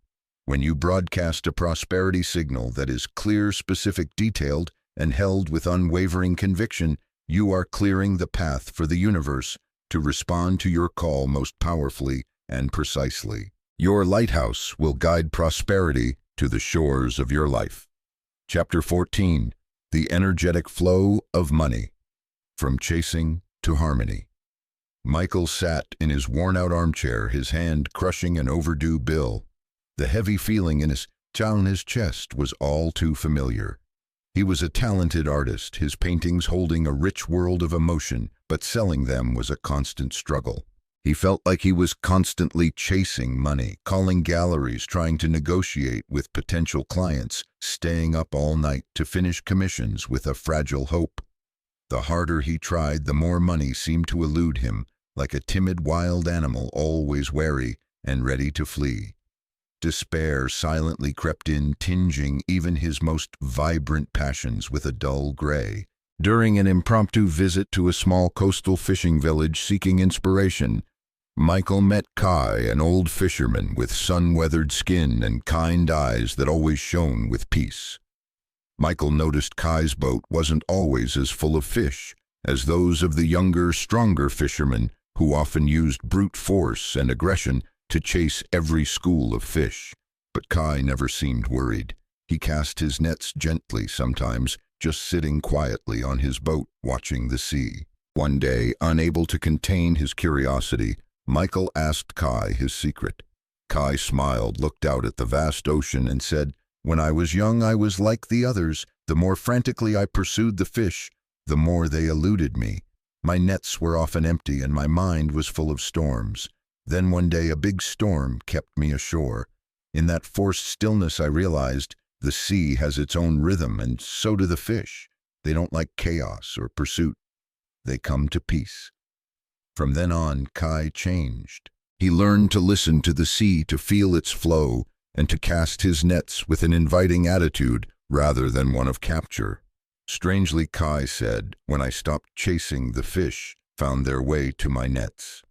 When you broadcast a prosperity signal that is clear, specific, detailed, and held with unwavering conviction, you are clearing the path for the universe to respond to your call most powerfully and precisely. Your lighthouse will guide prosperity to the shores of your life. Chapter 14. The Energetic Flow of Money. From Chasing to Harmony. Michael sat in his worn-out armchair, his hand crushing an overdue bill. The heavy feeling in his chest was all too familiar. He was a talented artist, his paintings holding a rich world of emotion, but selling them was a constant struggle. He felt like he was constantly chasing money, calling galleries, trying to negotiate with potential clients, staying up all night to finish commissions with a fragile hope. The harder he tried, the more money seemed to elude him, like a timid wild animal always wary and ready to flee. Despair silently crept in, tinging even his most vibrant passions with a dull gray. During an impromptu visit to a small coastal fishing village seeking inspiration, Michael met Kai, an old fisherman with sun-weathered skin and kind eyes that always shone with peace. Michael noticed Kai's boat wasn't always as full of fish as those of the younger, stronger fishermen who often used brute force and aggression to chase every school of fish. But Kai never seemed worried. He cast his nets gently sometimes, just sitting quietly on his boat watching the sea. One day, unable to contain his curiosity, Michael asked Kai his secret. Kai smiled, looked out at the vast ocean and said, "When I was young, I was like the others. The more frantically I pursued the fish, the more they eluded me. My nets were often empty and my mind was full of storms. Then one day a big storm kept me ashore. In that forced stillness I realized the sea has its own rhythm, and so do the fish. They don't like chaos or pursuit. They come to peace." From then on, Kai changed. He learned to listen to the sea, to feel its flow, and to cast his nets with an inviting attitude rather than one of capture. Strangely, Kai said, when I stopped chasing, the fish found their way to my nets.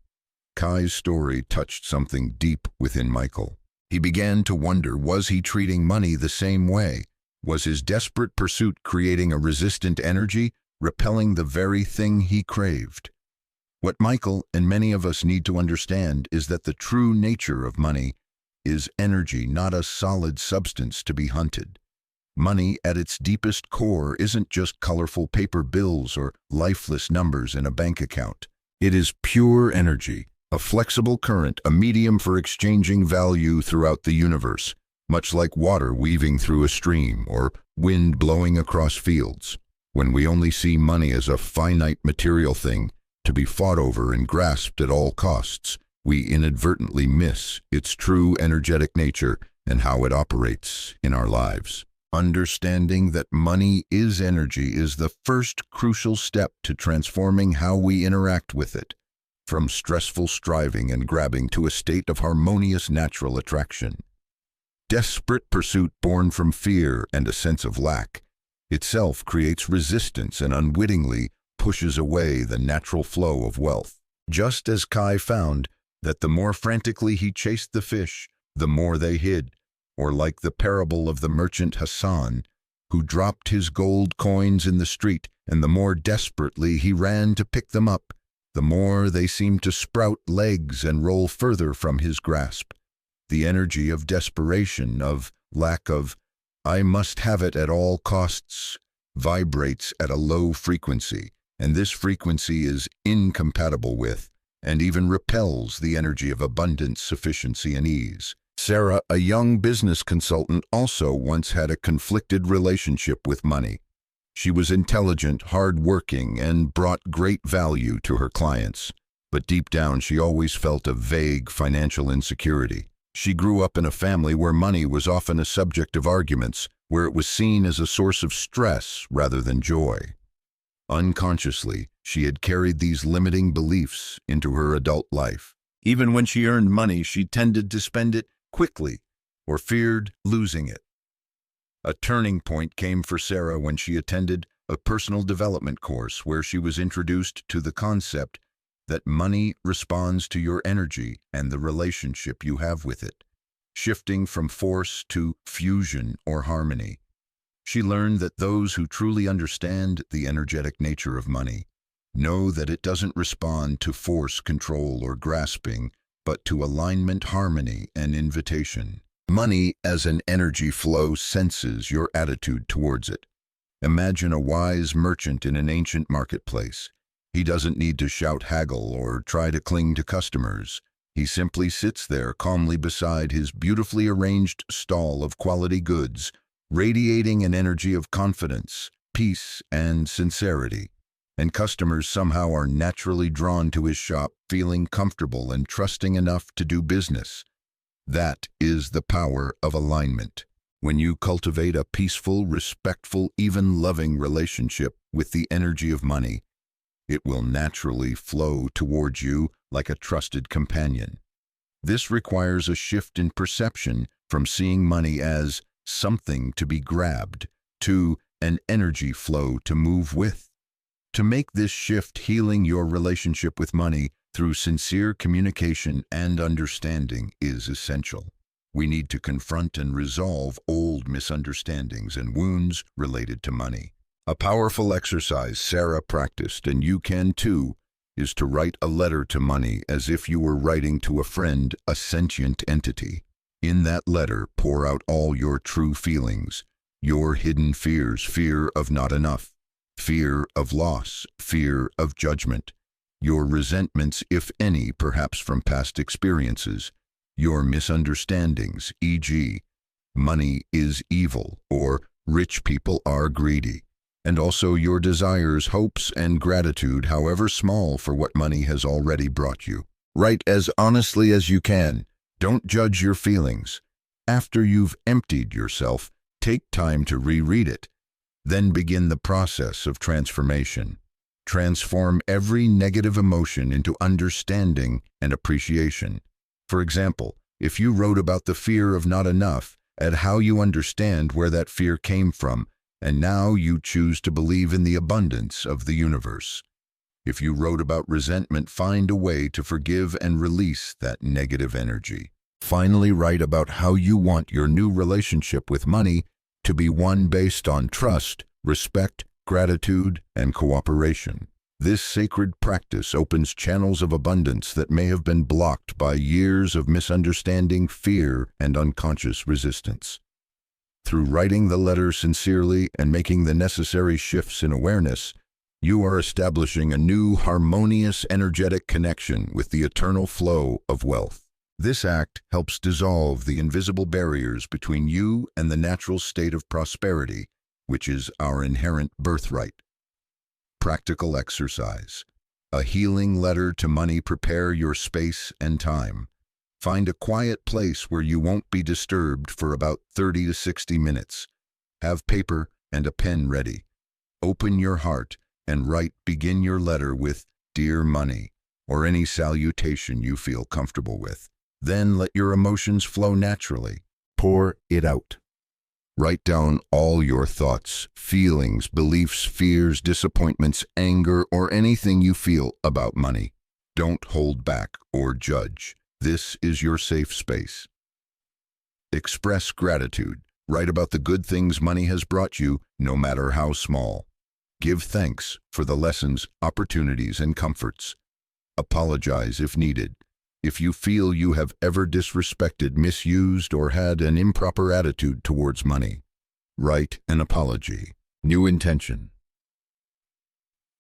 Kai's story touched something deep within Michael. He began to wonder, was he treating money the same way? Was his desperate pursuit creating a resistant energy, repelling the very thing he craved? What Michael and many of us need to understand is that the true nature of money is energy, not a solid substance to be hunted. Money, at its deepest core, isn't just colorful paper bills or lifeless numbers in a bank account. It is pure energy, a flexible current, a medium for exchanging value throughout the universe, much like water weaving through a stream or wind blowing across fields. When we only see money as a finite material thing to be fought over and grasped at all costs, we inadvertently miss its true energetic nature and how it operates in our lives. Understanding that money is energy is the first crucial step to transforming how we interact with it, from stressful striving and grabbing to a state of harmonious natural attraction. Desperate pursuit born from fear and a sense of lack itself creates resistance and unwittingly pushes away the natural flow of wealth. Just as Kai found that the more frantically he chased the fish, the more they hid, or like the parable of the merchant Hassan, who dropped his gold coins in the street, and the more desperately he ran to pick them up, the more they seemed to sprout legs and roll further from his grasp. The energy of desperation, of lack of, I must have it at all costs, vibrates at a low frequency, and this frequency is incompatible with, and even repels the energy of abundance, sufficiency, and ease. Sarah, a young business consultant, also once had a conflicted relationship with money. She was intelligent, hard-working, and brought great value to her clients. But deep down, she always felt a vague financial insecurity. She grew up in a family where money was often a subject of arguments, where it was seen as a source of stress rather than joy. Unconsciously, she had carried these limiting beliefs into her adult life. Even when she earned money, she tended to spend it quickly or feared losing it. A turning point came for Sarah when she attended a personal development course where she was introduced to the concept that money responds to your energy and the relationship you have with it, shifting from force to fusion or harmony. She learned that those who truly understand the energetic nature of money know that it doesn't respond to force, control, or grasping, but to alignment, harmony, and invitation. Money as an energy flow senses your attitude towards it. Imagine a wise merchant in an ancient marketplace. He doesn't need to shout haggle or try to cling to customers. He simply sits there calmly beside his beautifully arranged stall of quality goods, radiating an energy of confidence, peace, and sincerity. And customers somehow are naturally drawn to his shop, feeling comfortable and trusting enough to do business. That is the power of alignment. When you cultivate a peaceful, respectful, even loving relationship with the energy of money, it will naturally flow towards you like a trusted companion. This requires a shift in perception from seeing money as something to be grabbed to an energy flow to move with. To make this shift, healing your relationship with money through sincere communication and understanding is essential. We need to confront and resolve old misunderstandings and wounds related to money. A powerful exercise Sarah practiced, and you can too, is to write a letter to money as if you were writing to a friend, a sentient entity. In that letter, pour out all your true feelings, your hidden fears, fear of not enough, fear of loss, fear of judgment, your resentments, if any, perhaps from past experiences, your misunderstandings, e.g., money is evil or rich people are greedy, and also your desires, hopes, and gratitude, however small, for what money has already brought you. Write as honestly as you can. Don't judge your feelings. After you've emptied yourself, take time to reread it. Then begin the process of transformation. Transform every negative emotion into understanding and appreciation. For example, if you wrote about the fear of not enough, add how you understand where that fear came from, and now you choose to believe in the abundance of the universe. If you wrote about resentment, find a way to forgive and release that negative energy. Finally, write about how you want your new relationship with money to be one based on trust, respect, gratitude, and cooperation. This sacred practice opens channels of abundance that may have been blocked by years of misunderstanding, fear, and unconscious resistance. Through writing the letter sincerely and making the necessary shifts in awareness, you are establishing a new, harmonious, energetic connection with the eternal flow of wealth. This act helps dissolve the invisible barriers between you and the natural state of prosperity, which is our inherent birthright. Practical exercise. A healing letter to money. Prepare your space and time. Find a quiet place where you won't be disturbed for about 30 to 60 minutes. Have paper and a pen ready. Open your heart and begin your letter with "Dear Money," or any salutation you feel comfortable with. Then let your emotions flow naturally. Pour it out. Write down all your thoughts, feelings, beliefs, fears, disappointments, anger, or anything you feel about money. Don't hold back or judge. This is your safe space. Express gratitude. Write about the good things money has brought you, no matter how small. Give thanks for the lessons, opportunities, and comforts. Apologize if needed. If you feel you have ever disrespected, misused, or had an improper attitude towards money, write an apology. New intention.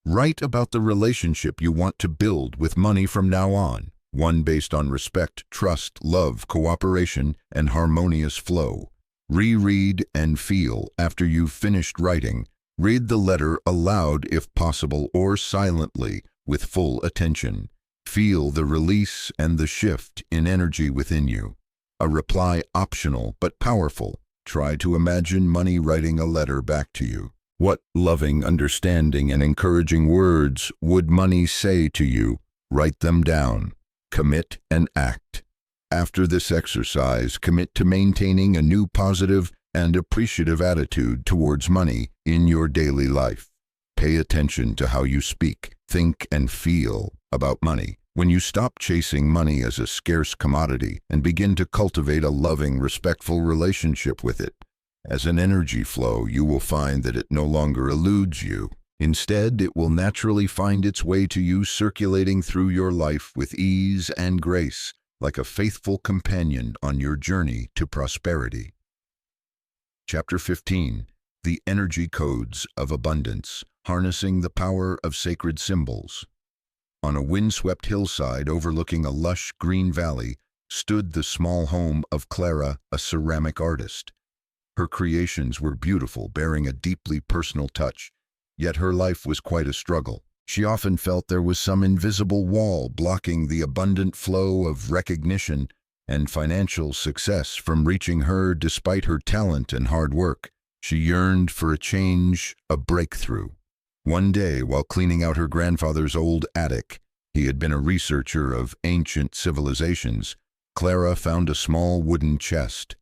Write about the relationship you want to build with money from now on, one based on respect, trust, love, cooperation, and harmonious flow. Reread and feel after you've finished writing. Read the letter aloud if possible, or silently with full attention. Feel the release and the shift in energy within you. A reply optional but powerful. Try to imagine money writing a letter back to you. What loving, understanding, and encouraging words would money say to you? Write them down. Commit and act. After this exercise, commit to maintaining a new positive and appreciative attitude towards money in your daily life. Pay attention to how you speak, think, and feel about money. When you stop chasing money as a scarce commodity and begin to cultivate a loving, respectful relationship with it, as an energy flow, you will find that it no longer eludes you. Instead, it will naturally find its way to you, circulating through your life with ease and grace, like a faithful companion on your journey to prosperity. Chapter 15. The Energy Codes of Abundance, Harnessing the Power of Sacred Symbols. On a windswept hillside overlooking a lush green valley stood the small home of Clara, a ceramic artist. Her creations were beautiful, bearing a deeply personal touch, yet her life was quite a struggle. She often felt there was some invisible wall blocking the abundant flow of recognition and financial success from reaching her despite her talent and hard work. She yearned for a change, a breakthrough. One day, while cleaning out her grandfather's old attic, he had been a researcher of ancient civilizations, Clara found a small wooden chest.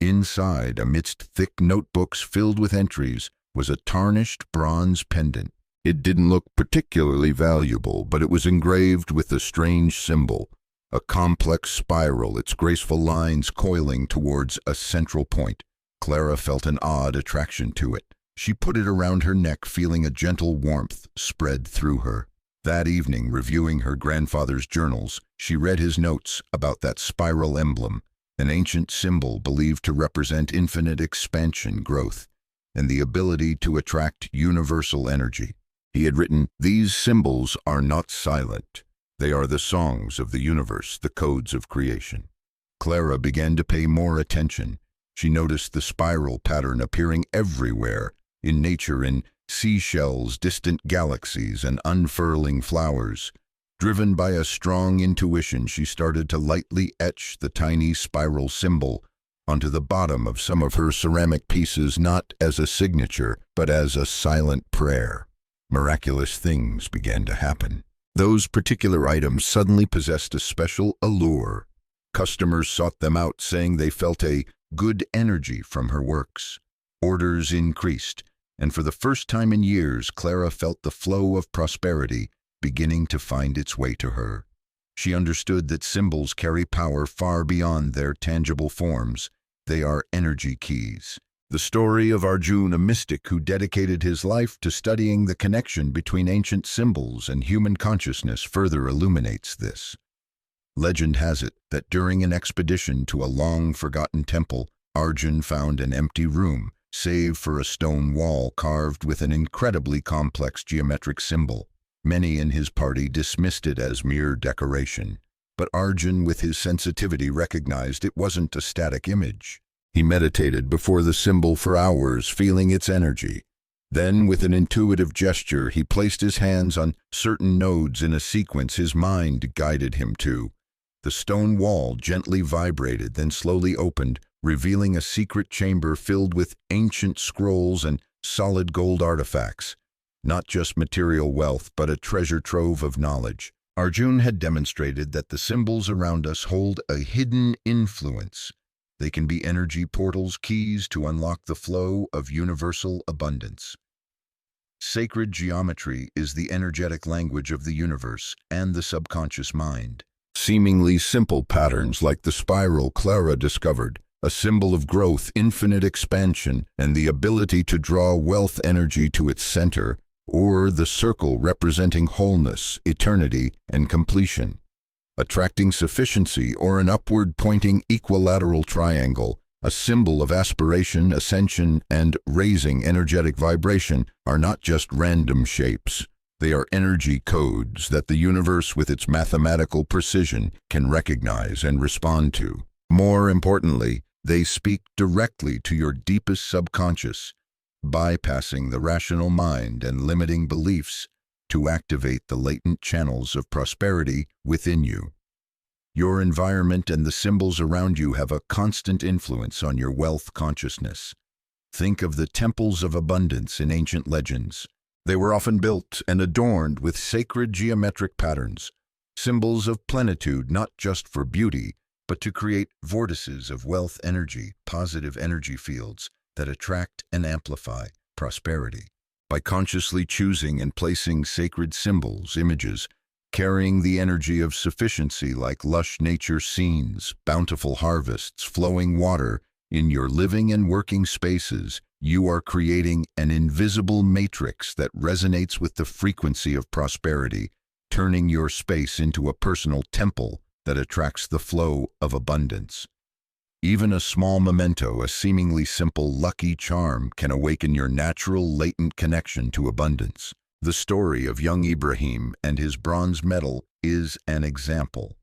Inside, amidst thick notebooks filled with entries, was a tarnished bronze pendant. It didn't look particularly valuable, but it was engraved with a strange symbol, a complex spiral, its graceful lines coiling towards a central point. Clara felt an odd attraction to it. She put it around her neck, feeling a gentle warmth spread through her. That evening, reviewing her grandfather's journals, she read his notes about that spiral emblem, an ancient symbol believed to represent infinite expansion, growth, and the ability to attract universal energy. He had written, "These symbols are not silent. They are the songs of the universe, the codes of creation." Clara began to pay more attention. She noticed the spiral pattern appearing everywhere, in nature, in seashells, distant galaxies, and unfurling flowers. Driven by a strong intuition, she started to lightly etch the tiny spiral symbol onto the bottom of some of her ceramic pieces, not as a signature, but as a silent prayer. Miraculous things began to happen. Those particular items suddenly possessed a special allure. Customers sought them out, saying they felt a good energy from her works. Orders increased, and for the first time in years, Clara felt the flow of prosperity beginning to find its way to her. She understood that symbols carry power far beyond their tangible forms. They are energy keys. The story of Arjuna, a mystic who dedicated his life to studying the connection between ancient symbols and human consciousness, further illuminates this. Legend has it that during an expedition to a long-forgotten temple, Arjun found an empty room, save for a stone wall carved with an incredibly complex geometric symbol. Many in his party dismissed it as mere decoration, but Arjun, with his sensitivity, recognized it wasn't a static image. He meditated before the symbol for hours, feeling its energy. Then, with an intuitive gesture, he placed his hands on certain nodes in a sequence his mind guided him to. The stone wall gently vibrated, then slowly opened, revealing a secret chamber filled with ancient scrolls and solid gold artifacts, not just material wealth, but a treasure trove of knowledge. Arjun had demonstrated that the symbols around us hold a hidden influence. They can be energy portals, keys to unlock the flow of universal abundance. Sacred geometry is the energetic language of the universe and the subconscious mind. Seemingly simple patterns like the spiral Clara discovered, a symbol of growth, infinite expansion, and the ability to draw wealth energy to its center, or the circle representing wholeness, eternity, and completion. Attracting sufficiency, or an upward-pointing equilateral triangle, a symbol of aspiration, ascension, and raising energetic vibration, are not just random shapes. They are energy codes that the universe, with its mathematical precision, can recognize and respond to. More importantly, they speak directly to your deepest subconscious, bypassing the rational mind and limiting beliefs to activate the latent channels of prosperity within you. Your environment and the symbols around you have a constant influence on your wealth consciousness. Think of the temples of abundance in ancient legends. They were often built and adorned with sacred geometric patterns, symbols of plenitude not just for beauty, but to create vortices of wealth energy, positive energy fields that attract and amplify prosperity. By consciously choosing and placing sacred symbols, images, carrying the energy of sufficiency like lush nature scenes, bountiful harvests, flowing water, in your living and working spaces, you are creating an invisible matrix that resonates with the frequency of prosperity, turning your space into a personal temple that attracts the flow of abundance. Even a small memento, a seemingly simple lucky charm, can awaken your natural latent connection to abundance. The story of young Ibrahim and his bronze medal is an example.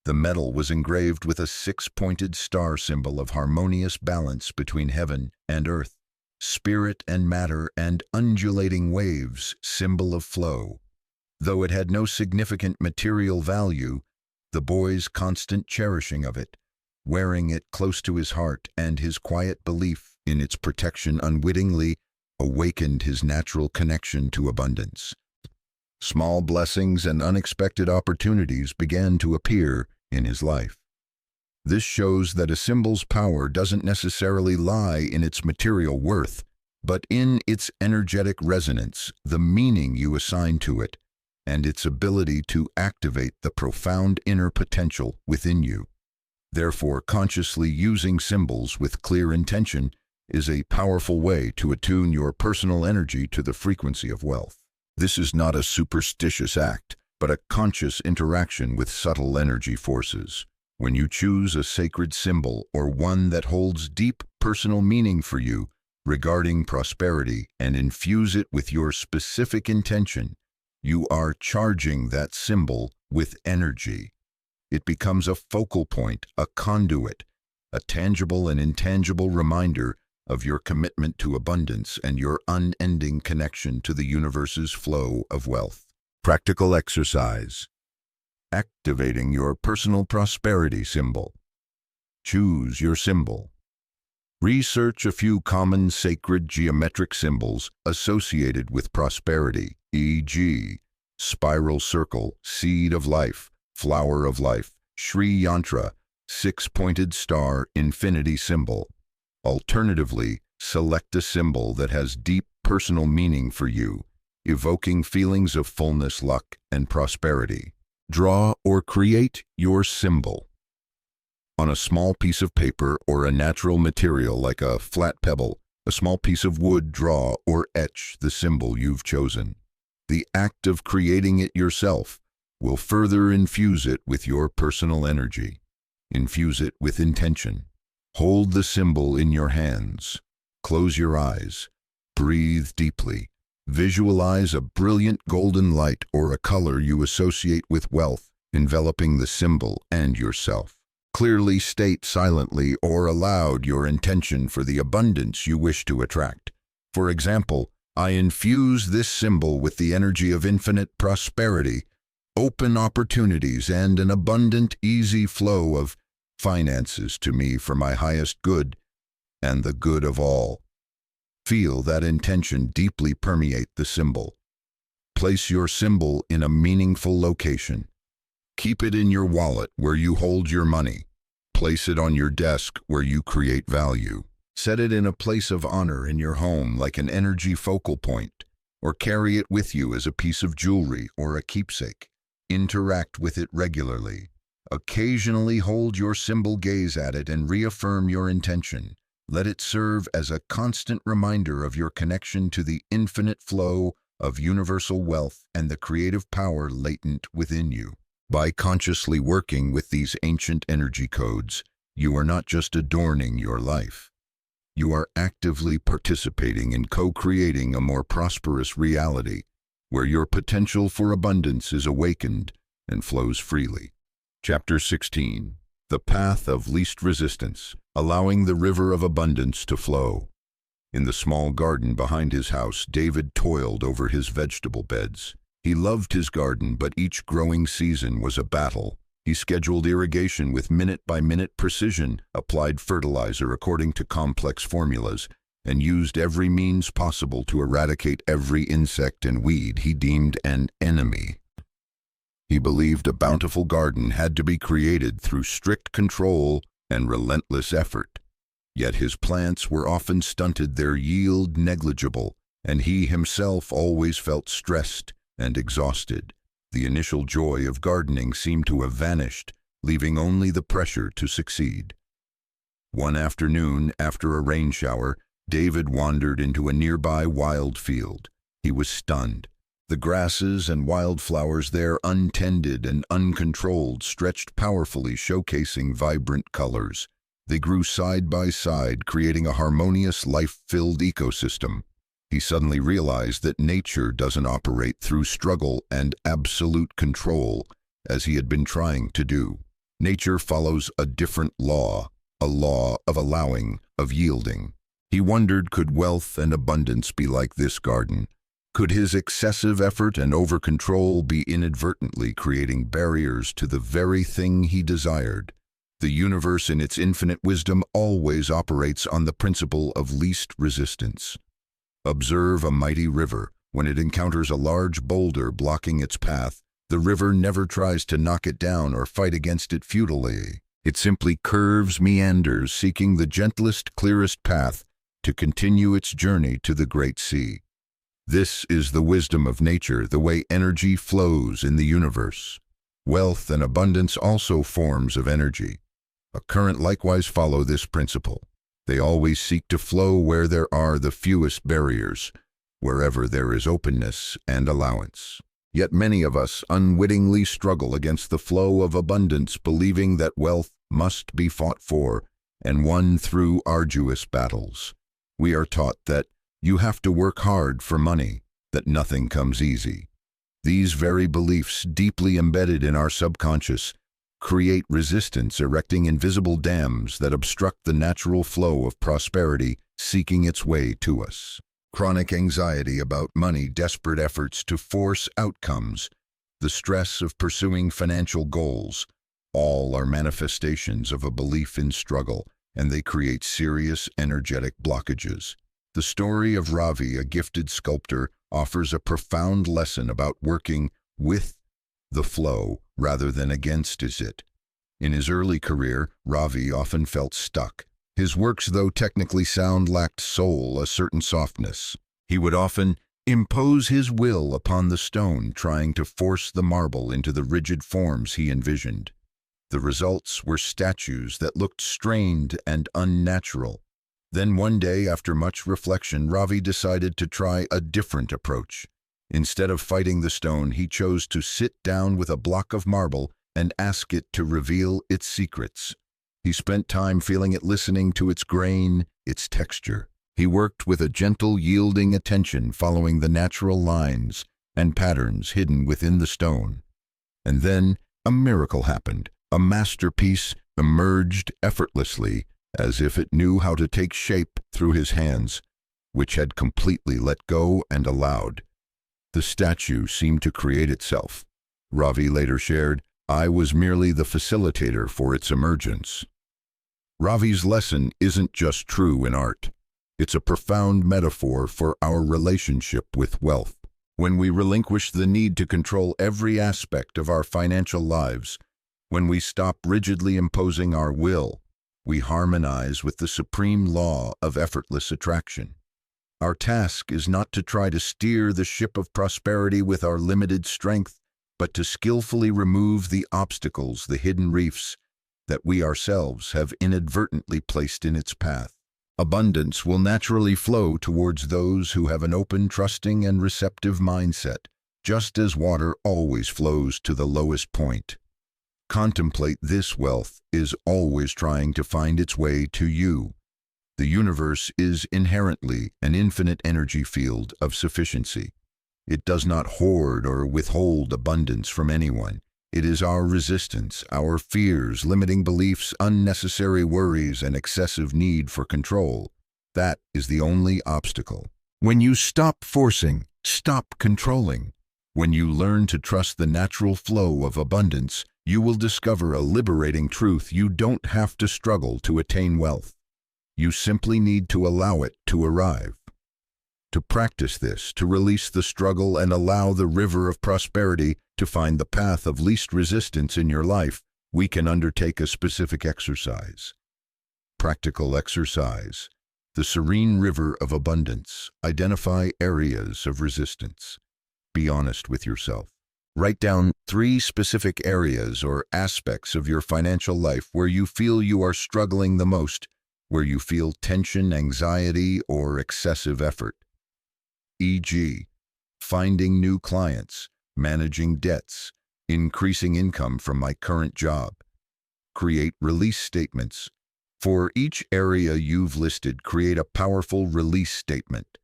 The medal was engraved with a six-pointed star, symbol of harmonious balance between heaven and earth, spirit and matter, and undulating waves, symbol of flow. Though it had no significant material value, the boy's constant cherishing of it, wearing it close to his heart, and his quiet belief in its protection unwittingly awakened his natural connection to abundance. Small blessings and unexpected opportunities began to appear in his life. This shows that a symbol's power doesn't necessarily lie in its material worth, but in its energetic resonance, the meaning you assign to it, and its ability to activate the profound inner potential within you. Therefore, consciously using symbols with clear intention is a powerful way to attune your personal energy to the frequency of wealth. This is not a superstitious act, but a conscious interaction with subtle energy forces. When you choose a sacred symbol or one that holds deep personal meaning for you regarding prosperity and infuse it with your specific intention, you are charging that symbol with energy. It becomes a focal point, a conduit, a tangible and intangible reminder of your commitment to abundance and your unending connection to the universe's flow of wealth. Practical exercise. Activating your personal prosperity symbol. Choose your symbol. Research a few common sacred geometric symbols associated with prosperity, e.g., spiral circle, seed of life, flower of life, Shri Yantra, six-pointed star, infinity symbol. Alternatively, select a symbol that has deep personal meaning for you, evoking feelings of fullness, luck, and prosperity. Draw or create your symbol. On a small piece of paper or a natural material like a flat pebble, a small piece of wood, draw or etch the symbol you've chosen. The act of creating it yourself will further infuse it with your personal energy. Infuse it with intention. Hold the symbol in your hands. Close your eyes. Breathe deeply. Visualize a brilliant golden light or a color you associate with wealth enveloping the symbol and yourself. Clearly state silently or aloud your intention for the abundance you wish to attract. For example, I infuse this symbol with the energy of infinite prosperity, open opportunities, and an abundant, easy flow of finances to me for my highest good and the good of all. Feel that intention deeply permeate the symbol. Place your symbol in a meaningful location. Keep it in your wallet where you hold your money. Place it on your desk where you create value. Set it in a place of honor in your home like an energy focal point, or carry it with you as a piece of jewelry or a keepsake. Interact with it regularly. Occasionally hold your symbol, gaze at it, and reaffirm your intention. Let it serve as a constant reminder of your connection to the infinite flow of universal wealth and the creative power latent within you. By consciously working with these ancient energy codes, you are not just adorning your life. You are actively participating in co-creating a more prosperous reality where your potential for abundance is awakened and flows freely. Chapter 16. The Path of Least Resistance, allowing the river of abundance to flow. In the small garden behind his house, David toiled over his vegetable beds. He loved his garden, but each growing season was a battle. He scheduled irrigation with minute-by-minute precision, applied fertilizer according to complex formulas, and used every means possible to eradicate every insect and weed he deemed an enemy. He believed a bountiful garden had to be created through strict control and relentless effort. Yet his plants were often stunted, their yield negligible, and he himself always felt stressed and exhausted. The initial joy of gardening seemed to have vanished, leaving only the pressure to succeed. One afternoon, after a rain shower, David wandered into a nearby wild field. He was stunned. The grasses and wildflowers there, untended and uncontrolled, stretched powerfully, showcasing vibrant colors. They grew side by side, creating a harmonious, life-filled ecosystem. He suddenly realized that nature doesn't operate through struggle and absolute control, as he had been trying to do. Nature follows a different law, a law of allowing, of yielding. He wondered, could wealth and abundance be like this garden? Could his excessive effort and over-control be inadvertently creating barriers to the very thing he desired? The universe in its infinite wisdom always operates on the principle of least resistance. Observe a mighty river. When it encounters a large boulder blocking its path, the river never tries to knock it down or fight against it futilely. It simply curves, meanders, seeking the gentlest, clearest path to continue its journey to the great sea. This is the wisdom of nature, the way energy flows in the universe. Wealth and abundance also forms of energy. A current likewise follow this principle. They always seek to flow where there are the fewest barriers, wherever there is openness and allowance. Yet many of us unwittingly struggle against the flow of abundance, believing that wealth must be fought for and won through arduous battles. We are taught that you have to work hard for money, that nothing comes easy. These very beliefs, deeply embedded in our subconscious, create resistance, erecting invisible dams that obstruct the natural flow of prosperity seeking its way to us. Chronic anxiety about money, desperate efforts to force outcomes, the stress of pursuing financial goals, all are manifestations of a belief in struggle, and they create serious energetic blockages. The story of Ravi, a gifted sculptor, offers a profound lesson about working with the flow rather than against it. In his early career, Ravi often felt stuck. His works, though technically sound, lacked soul, a certain softness. He would often impose his will upon the stone, trying to force the marble into the rigid forms he envisioned. The results were statues that looked strained and unnatural. Then one day, after much reflection, Ravi decided to try a different approach. Instead of fighting the stone, he chose to sit down with a block of marble and ask it to reveal its secrets. He spent time feeling it, listening to its grain, its texture. He worked with a gentle, yielding attention, following the natural lines and patterns hidden within the stone. And then a miracle happened. A masterpiece emerged effortlessly, as if it knew how to take shape through his hands, which had completely let go and allowed. The statue seemed to create itself. Ravi later shared, I was merely the facilitator for its emergence. Ravi's lesson isn't just true in art. It's a profound metaphor for our relationship with wealth. When we relinquish the need to control every aspect of our financial lives, when we stop rigidly imposing our will, we harmonize with the supreme law of effortless attraction. Our task is not to try to steer the ship of prosperity with our limited strength, but to skillfully remove the obstacles, the hidden reefs, that we ourselves have inadvertently placed in its path. Abundance will naturally flow towards those who have an open, trusting, and receptive mindset, just as water always flows to the lowest point. Contemplate this: wealth is always trying to find its way to you. The universe is inherently an infinite energy field of sufficiency. It does not hoard or withhold abundance from anyone. It is our resistance, our fears, limiting beliefs, unnecessary worries, and excessive need for control. That is the only obstacle. When you stop forcing, stop controlling. When you learn to trust the natural flow of abundance, you will discover a liberating truth: you don't have to struggle to attain wealth. You simply need to allow it to arrive. To practice this, to release the struggle and allow the river of prosperity to find the path of least resistance in your life, we can undertake a specific exercise. Practical exercise. The serene river of abundance. Identify areas of resistance. Be honest with yourself. Write down 3 specific areas or aspects of your financial life where you feel you are struggling the most, where you feel tension, anxiety, or excessive effort. E.g., finding new clients, managing debts, increasing income from my current job. Create release statements. For each area you've listed, create a powerful release statement.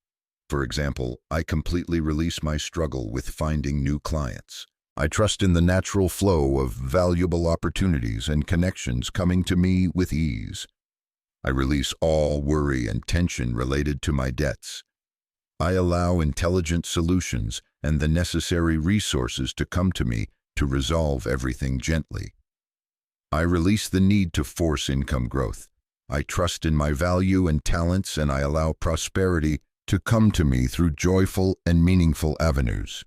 For example, I completely release my struggle with finding new clients. I trust in the natural flow of valuable opportunities and connections coming to me with ease. I release all worry and tension related to my debts. I allow intelligent solutions and the necessary resources to come to me to resolve everything gently. I release the need to force income growth. I trust in my value and talents, and I allow prosperity to come to me through joyful and meaningful avenues.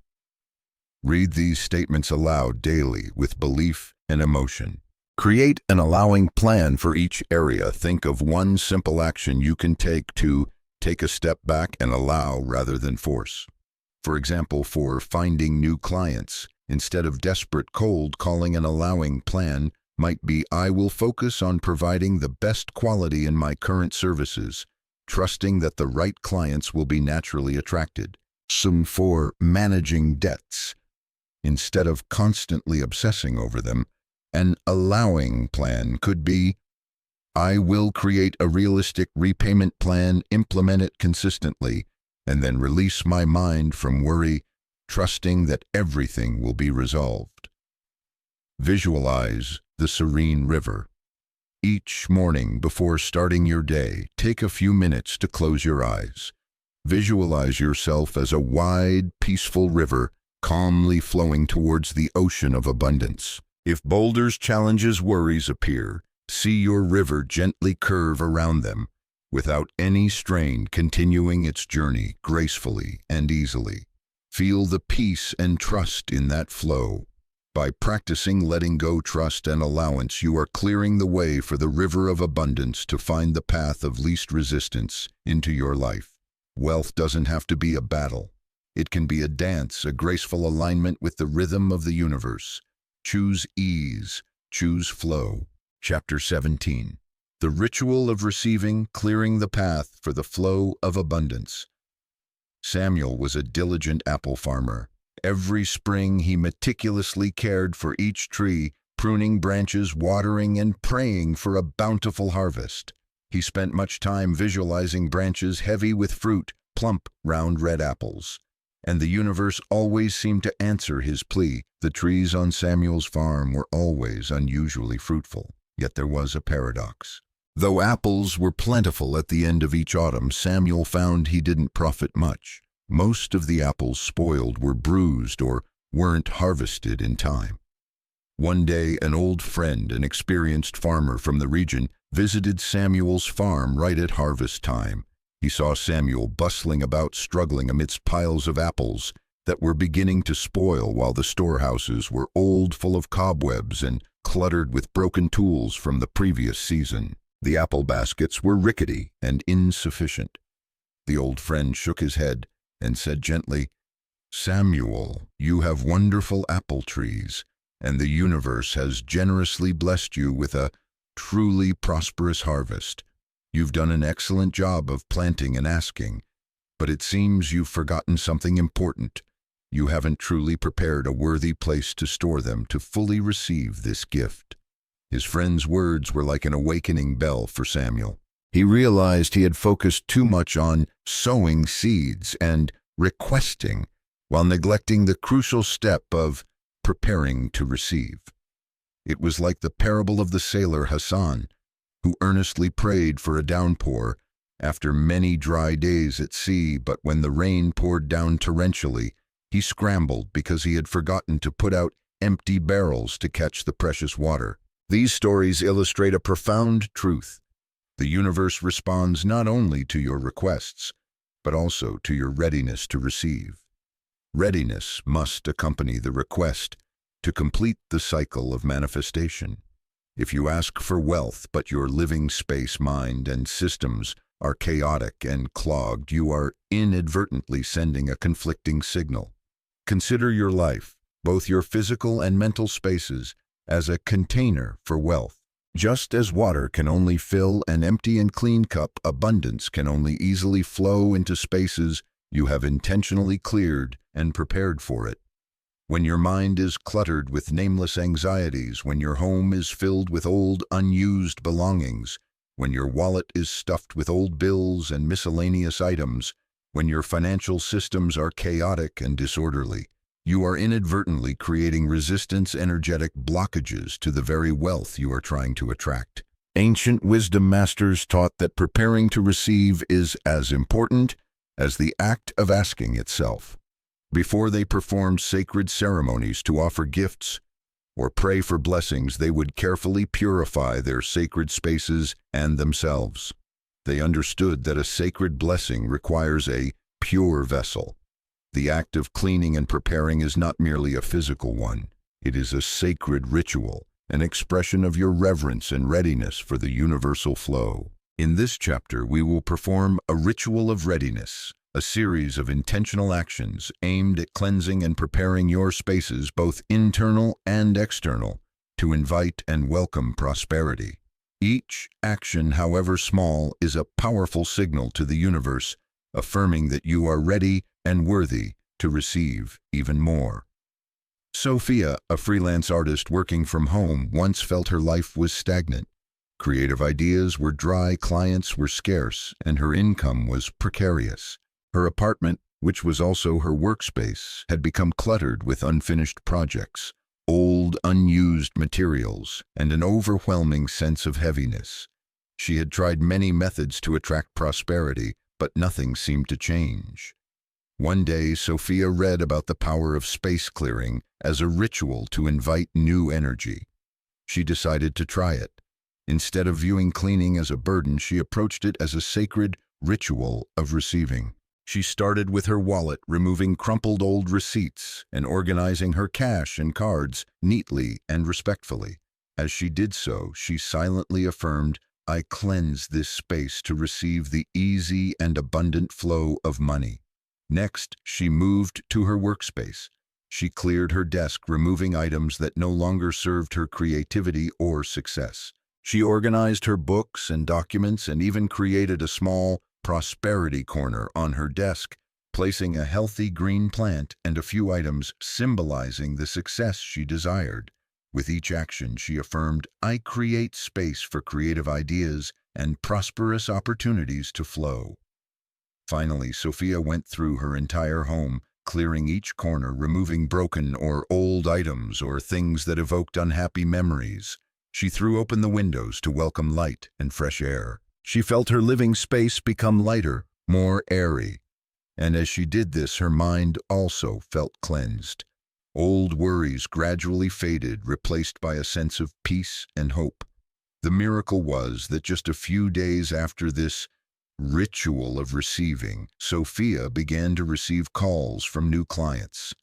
Read these statements aloud daily with belief and emotion. Create an allowing plan for each area. Think of one simple action you can take to take a step back and allow rather than force. For example, for finding new clients, instead of desperate cold calling, an allowing plan might be: I will focus on providing the best quality in my current services, trusting that the right clients will be naturally attracted. For managing debts, instead of constantly obsessing over them, an allowing plan could be: I will create a realistic repayment plan, implement it consistently, and then release my mind from worry, trusting that everything will be resolved. Visualize the serene river. Each morning before starting your day, take a few minutes to close your eyes. Visualize yourself as a wide, peaceful river, calmly flowing towards the ocean of abundance. If boulders, challenges, worries appear, see your river gently curve around them, without any strain, continuing its journey gracefully and easily. Feel the peace and trust in that flow. By practicing letting go, trust, and allowance, you are clearing the way for the river of abundance to find the path of least resistance into your life. Wealth doesn't have to be a battle. It can be a dance, a graceful alignment with the rhythm of the universe. Choose ease, choose flow. Chapter 17. The ritual of receiving, clearing the path for the flow of abundance. Samuel was a diligent apple farmer. Every spring he meticulously cared for each tree, pruning branches, watering, and praying for a bountiful harvest. He spent much time visualizing branches heavy with fruit, plump, round red apples. And the universe always seemed to answer his plea. The trees on Samuel's farm were always unusually fruitful. Yet there was a paradox. Though apples were plentiful at the end of each autumn, Samuel found he didn't profit much. Most of the apples spoiled, were bruised, or weren't harvested in time. One day, an old friend, an experienced farmer from the region, visited Samuel's farm right at harvest time. He saw Samuel bustling about, struggling amidst piles of apples that were beginning to spoil, while the storehouses were old, full of cobwebs, and cluttered with broken tools from the previous season. The apple baskets were rickety and insufficient. The old friend shook his head and said gently, "Samuel, you have wonderful apple trees, and the universe has generously blessed you with a truly prosperous harvest. You've done an excellent job of planting and asking, but it seems you've forgotten something important. You haven't truly prepared a worthy place to store them to fully receive this gift." His friend's words were like an awakening bell for Samuel. He realized he had focused too much on sowing seeds and requesting, while neglecting the crucial step of preparing to receive. It was like the parable of the sailor Hassan, who earnestly prayed for a downpour after many dry days at sea, but when the rain poured down torrentially, he scrambled because he had forgotten to put out empty barrels to catch the precious water. These stories illustrate a profound truth. The universe responds not only to your requests, but also to your readiness to receive. Readiness must accompany the request to complete the cycle of manifestation. If you ask for wealth, but your living space, mind, and systems are chaotic and clogged, you are inadvertently sending a conflicting signal. Consider your life, both your physical and mental spaces, as a container for wealth. Just as water can only fill an empty and clean cup, abundance can only easily flow into spaces you have intentionally cleared and prepared for it. When your mind is cluttered with nameless anxieties, when your home is filled with old, unused belongings, when your wallet is stuffed with old bills and miscellaneous items, when your financial systems are chaotic and disorderly, you are inadvertently creating resistance, energetic blockages to the very wealth you are trying to attract. Ancient wisdom masters taught that preparing to receive is as important as the act of asking itself. Before they performed sacred ceremonies to offer gifts or pray for blessings, they would carefully purify their sacred spaces and themselves. They understood that a sacred blessing requires a pure vessel. The act of cleaning and preparing is not merely a physical one. It is a sacred ritual, an expression of your reverence and readiness for the universal flow. In this chapter, we will perform a ritual of readiness, a series of intentional actions aimed at cleansing and preparing your spaces, both internal and external, to invite and welcome prosperity. Each action, however small, is a powerful signal to the universe, affirming that you are ready and worthy to receive even more. Sophia, a freelance artist working from home, once felt her life was stagnant. Creative ideas were dry, clients were scarce, and her income was precarious. Her apartment, which was also her workspace, had become cluttered with unfinished projects, old, unused materials, and an overwhelming sense of heaviness. She had tried many methods to attract prosperity, but nothing seemed to change. One day, Sophia read about the power of space clearing as a ritual to invite new energy. She decided to try it. Instead of viewing cleaning as a burden, she approached it as a sacred ritual of receiving. She started with her wallet, removing crumpled old receipts and organizing her cash and cards neatly and respectfully. As she did so, she silently affirmed, "I cleanse this space to receive the easy and abundant flow of money." Next, she moved to her workspace. She cleared her desk, removing items that no longer served her creativity or success. She organized her books and documents and even created a small prosperity corner on her desk, placing a healthy green plant and a few items symbolizing the success she desired. With each action, she affirmed, "I create space for creative ideas and prosperous opportunities to flow." Finally, Sophia went through her entire home, clearing each corner, removing broken or old items or things that evoked unhappy memories. She threw open the windows to welcome light and fresh air. She felt her living space become lighter, more airy. And as she did this, her mind also felt cleansed. Old worries gradually faded, replaced by a sense of peace and hope. The miracle was that just a few days after this ritual of receiving, Sophia began to receive calls from new clients.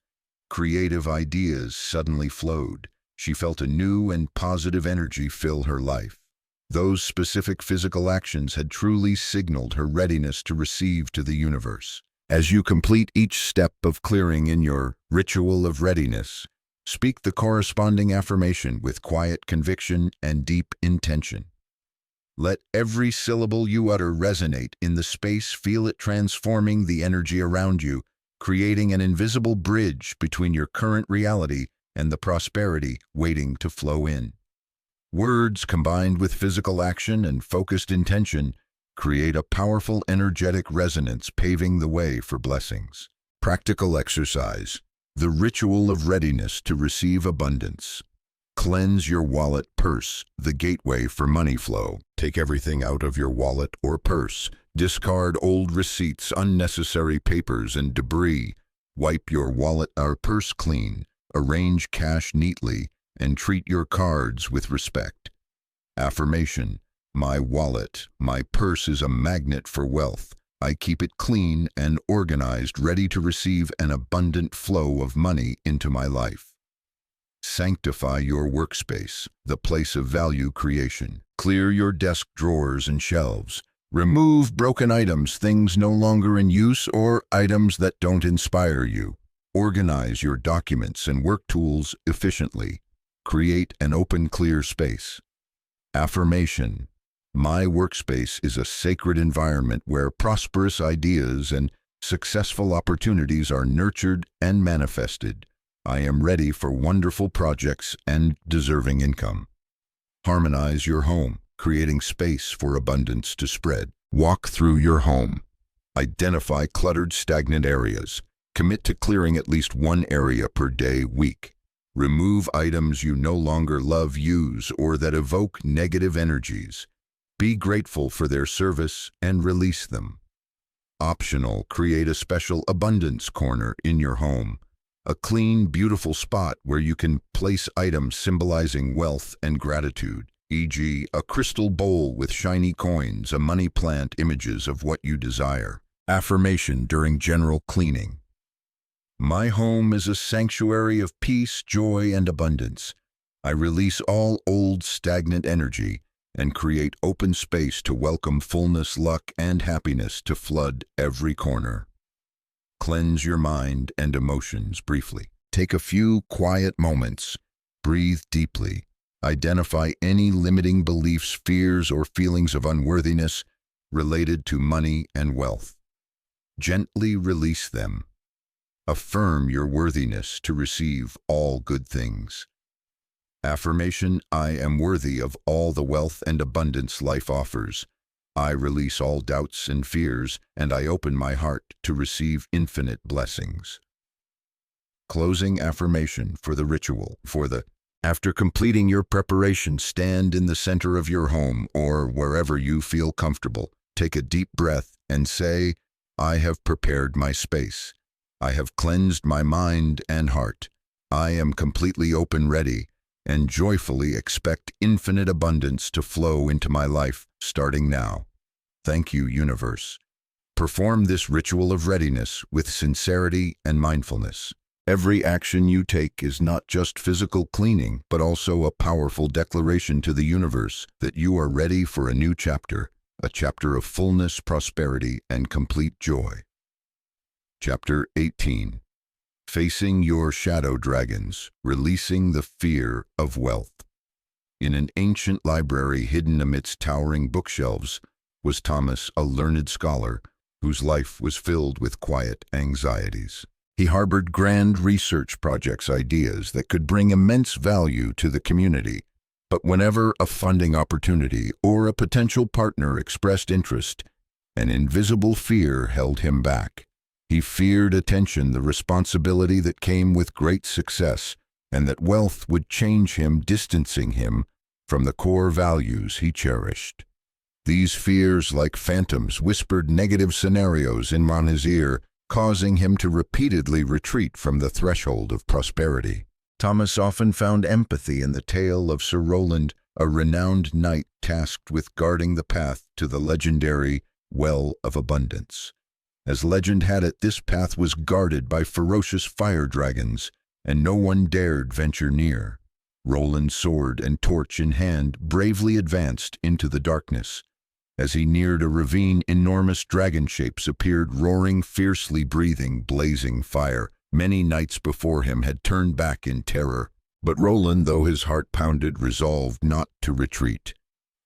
Creative ideas suddenly flowed. She felt a new and positive energy fill her life. Those specific physical actions had truly signaled her readiness to receive to the universe. As you complete each step of clearing in your ritual of readiness, speak the corresponding affirmation with quiet conviction and deep intention. Let every syllable you utter resonate in the space. Feel it transforming the energy around you, creating an invisible bridge between your current reality and the prosperity waiting to flow in. Words combined with physical action and focused intention create a powerful energetic resonance, paving the way for blessings. Practical exercise. The ritual of readiness to receive abundance. Cleanse your wallet purse, the gateway for money flow. Take everything out of your wallet or purse. Discard old receipts, unnecessary papers, and debris. Wipe your wallet or purse clean. Arrange cash neatly and treat your cards with respect. Affirmation. My wallet, my purse is a magnet for wealth. I keep it clean and organized, ready to receive an abundant flow of money into my life. Sanctify your workspace, the place of value creation. Clear your desk drawers and shelves. Remove broken items, things no longer in use, or items that don't inspire you. Organize your documents and work tools efficiently. Create an open, clear space. Affirmation. My workspace is a sacred environment where prosperous ideas and successful opportunities are nurtured and manifested. I am ready for wonderful projects and deserving income. Harmonize your home, creating space for abundance to spread. Walk through your home. Identify cluttered, stagnant areas. Commit to clearing at least one area per day, week. Remove items you no longer love, use, or that evoke negative energies. Be grateful for their service and release them. Optional, create a special abundance corner in your home. A clean, beautiful spot where you can place items symbolizing wealth and gratitude, e.g., a crystal bowl with shiny coins, a money plant, images of what you desire. Affirmation during general cleaning. My home is a sanctuary of peace, joy, and abundance. I release all old, stagnant energy and create open space to welcome fullness, luck, and happiness to flood every corner. Cleanse your mind and emotions briefly. Take a few quiet moments. Breathe deeply. Identify any limiting beliefs, fears, or feelings of unworthiness related to money and wealth. Gently release them. Affirm your worthiness to receive all good things. Affirmation. I am worthy of all the wealth and abundance life offers. I release all doubts and fears, and I open my heart to receive infinite blessings. Closing affirmation for the ritual. After completing your preparation, stand in the center of your home or wherever you feel comfortable. Take a deep breath and say, I have prepared my space. I have cleansed my mind and heart. I am completely open, ready, and joyfully expect infinite abundance to flow into my life starting now. Thank you, universe. Perform this ritual of readiness with sincerity and mindfulness. Every action you take is not just physical cleaning, but also a powerful declaration to the universe that you are ready for a new chapter, a chapter of fullness, prosperity, and complete joy. Chapter 18. Facing your shadow dragons, releasing the fear of wealth. In an ancient library hidden amidst towering bookshelves was Thomas, a learned scholar whose life was filled with quiet anxieties. He harbored grand research projects, ideas that could bring immense value to the community. But whenever a funding opportunity or a potential partner expressed interest, an invisible fear held him back. He feared attention, the responsibility that came with great success, and that wealth would change him, distancing him from the core values he cherished. These fears, like phantoms, whispered negative scenarios in his ear, causing him to repeatedly retreat from the threshold of prosperity. Thomas often found empathy in the tale of Sir Roland, a renowned knight tasked with guarding the path to the legendary Well of Abundance. As legend had it, this path was guarded by ferocious fire dragons, and no one dared venture near. Roland, sword and torch in hand, bravely advanced into the darkness. As he neared a ravine, enormous dragon shapes appeared, roaring fiercely, breathing blazing fire. Many knights before him had turned back in terror, but Roland, though his heart pounded, resolved not to retreat.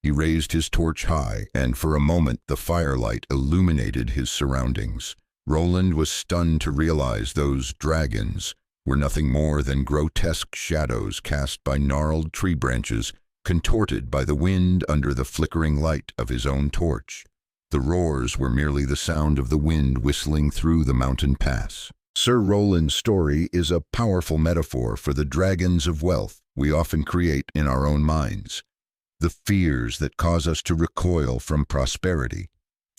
He raised his torch high, and for a moment the firelight illuminated his surroundings. Roland was stunned to realize those dragons were nothing more than grotesque shadows cast by gnarled tree branches, contorted by the wind under the flickering light of his own torch. The roars were merely the sound of the wind whistling through the mountain pass. Sir Roland's story is a powerful metaphor for the dragons of wealth we often create in our own minds. The fears that cause us to recoil from prosperity.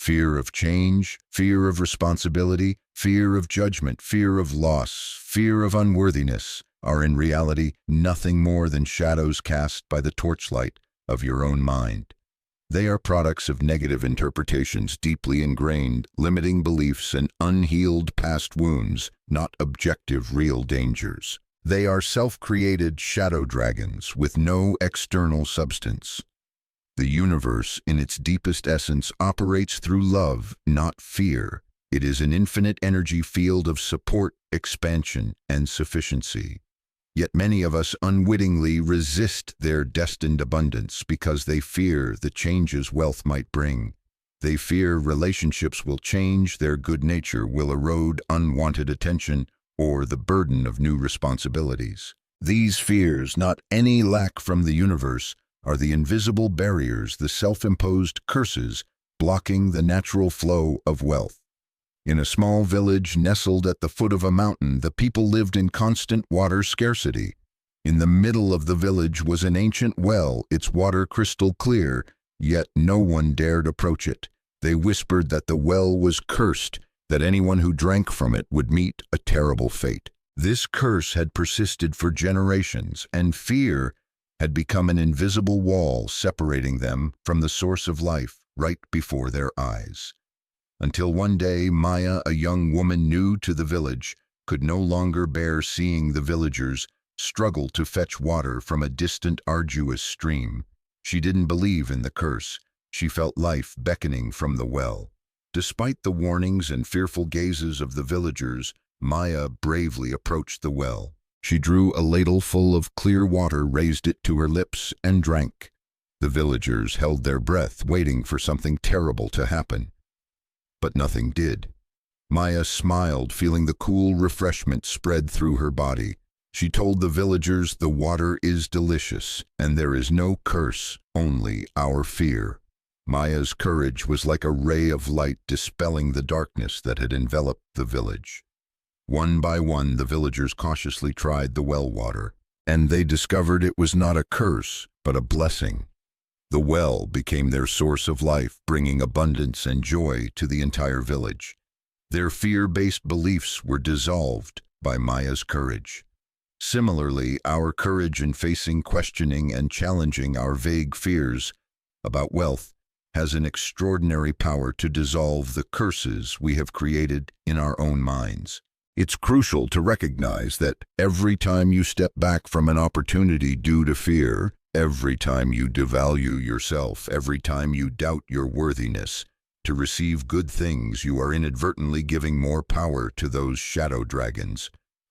Fear of change, fear of responsibility, fear of judgment, fear of loss, fear of unworthiness are in reality nothing more than shadows cast by the torchlight of your own mind. They are products of negative interpretations, deeply ingrained, limiting beliefs and unhealed past wounds, not objective real dangers. They are self-created shadow dragons with no external substance. The universe, in its deepest essence, operates through love, not fear. It is an infinite energy field of support, expansion, and sufficiency. Yet many of us unwittingly resist their destined abundance because they fear the changes wealth might bring. They fear relationships will change, their good nature will erode, unwanted attention, or the burden of new responsibilities. These fears, not any lack from the universe, are the invisible barriers, the self-imposed curses blocking the natural flow of wealth. In a small village nestled at the foot of a mountain, the people lived in constant water scarcity. In the middle of the village was an ancient well, its water crystal clear, yet no one dared approach it. They whispered that the well was cursed, that anyone who drank from it would meet a terrible fate. This curse had persisted for generations, and fear had become an invisible wall separating them from the source of life right before their eyes. Until one day, Maya, a young woman new to the village, could no longer bear seeing the villagers struggle to fetch water from a distant, arduous stream. She didn't believe in the curse. She felt life beckoning from the well. Despite the warnings and fearful gazes of the villagers, Maya bravely approached the well. She drew a ladle full of clear water, raised it to her lips, and drank. The villagers held their breath, waiting for something terrible to happen. But nothing did. Maya smiled, feeling the cool refreshment spread through her body. She told the villagers, "The water is delicious, and there is no curse, only our fear." Maya's courage was like a ray of light dispelling the darkness that had enveloped the village. One by one, the villagers cautiously tried the well water, and they discovered it was not a curse, but a blessing. The well became their source of life, bringing abundance and joy to the entire village. Their fear-based beliefs were dissolved by Maya's courage. Similarly, our courage in facing, questioning, and challenging our vague fears about wealth has an extraordinary power to dissolve the curses we have created in our own minds. It's crucial to recognize that every time you step back from an opportunity due to fear, every time you devalue yourself, every time you doubt your worthiness to receive good things, you are inadvertently giving more power to those shadow dragons.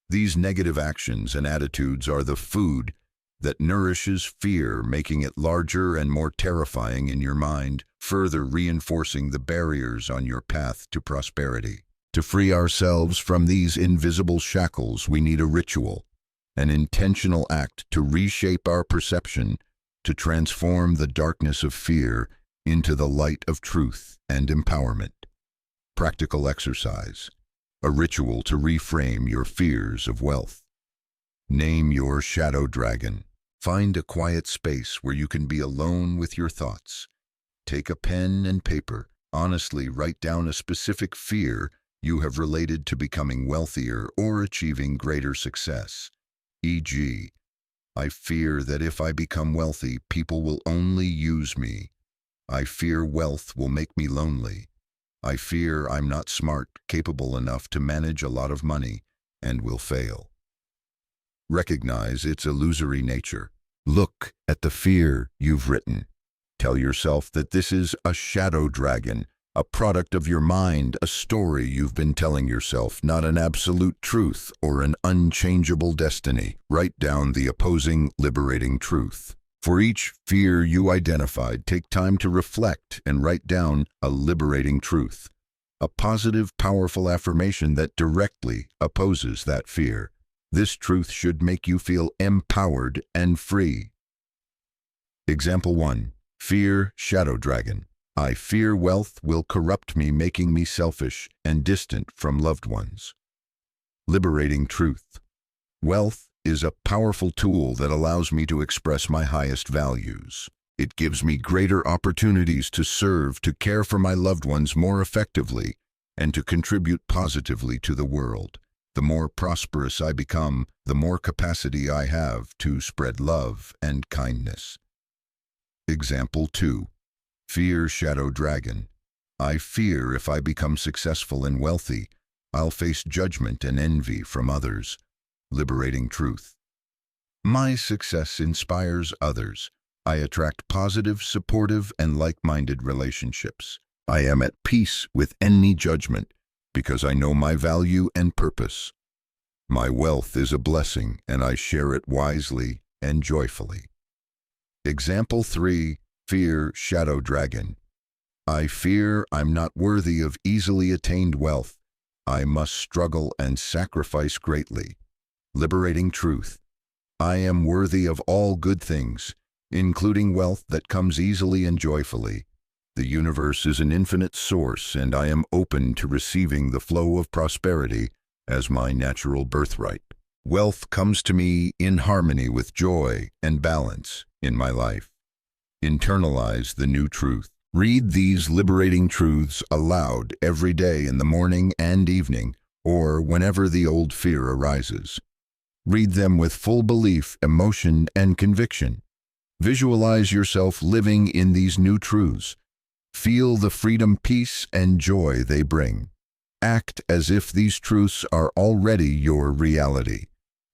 These negative actions and attitudes are the food that nourishes fear, making it larger and more terrifying in your mind, further reinforcing the barriers on your path to prosperity. To free ourselves from these invisible shackles, we need a ritual, an intentional act to reshape our perception, to transform the darkness of fear into the light of truth and empowerment. Practical exercise. A ritual to reframe your fears of wealth. Name your shadow dragon. Find a quiet space where you can be alone with your thoughts. Take a pen and paper. Honestly write down a specific fear you have related to becoming wealthier or achieving greater success. E.g., I fear that if I become wealthy, people will only use me. I fear wealth will make me lonely. I fear I'm not smart, capable enough to manage a lot of money, and will fail. Recognize its illusory nature. Look at the fear you've written. Tell yourself that this is a shadow dragon, a product of your mind, a story you've been telling yourself, not an absolute truth or an unchangeable destiny. Write down the opposing, liberating truth. For each fear you identified, take time to reflect and write down a liberating truth, a positive, powerful affirmation that directly opposes that fear. This truth should make you feel empowered and free. Example 1. Fear, shadow dragon. I fear wealth will corrupt me, making me selfish and distant from loved ones. Liberating truth. Wealth is a powerful tool that allows me to express my highest values. It gives me greater opportunities to serve, to care for my loved ones more effectively, and to contribute positively to the world. The more prosperous I become, the more capacity I have to spread love and kindness. Example 2. Fear, shadow dragon. I fear if I become successful and wealthy, I'll face judgment and envy from others. Liberating truth. My success inspires others. I attract positive, supportive, and like-minded relationships. I am at peace with any judgment because I know my value and purpose. My wealth is a blessing, and I share it wisely and joyfully. Example 3. Fear, shadow dragon. I fear I'm not worthy of easily attained wealth. I must struggle and sacrifice greatly. Liberating truth. I am worthy of all good things, including wealth that comes easily and joyfully. The universe is an infinite source, and I am open to receiving the flow of prosperity as my natural birthright. Wealth comes to me in harmony with joy and balance in my life. Internalize the new truth. Read these liberating truths aloud every day in the morning and evening, or whenever the old fear arises. Read them with full belief, emotion, and conviction. Visualize yourself living in these new truths. Feel the freedom, peace, and joy they bring. Act as if these truths are already your reality.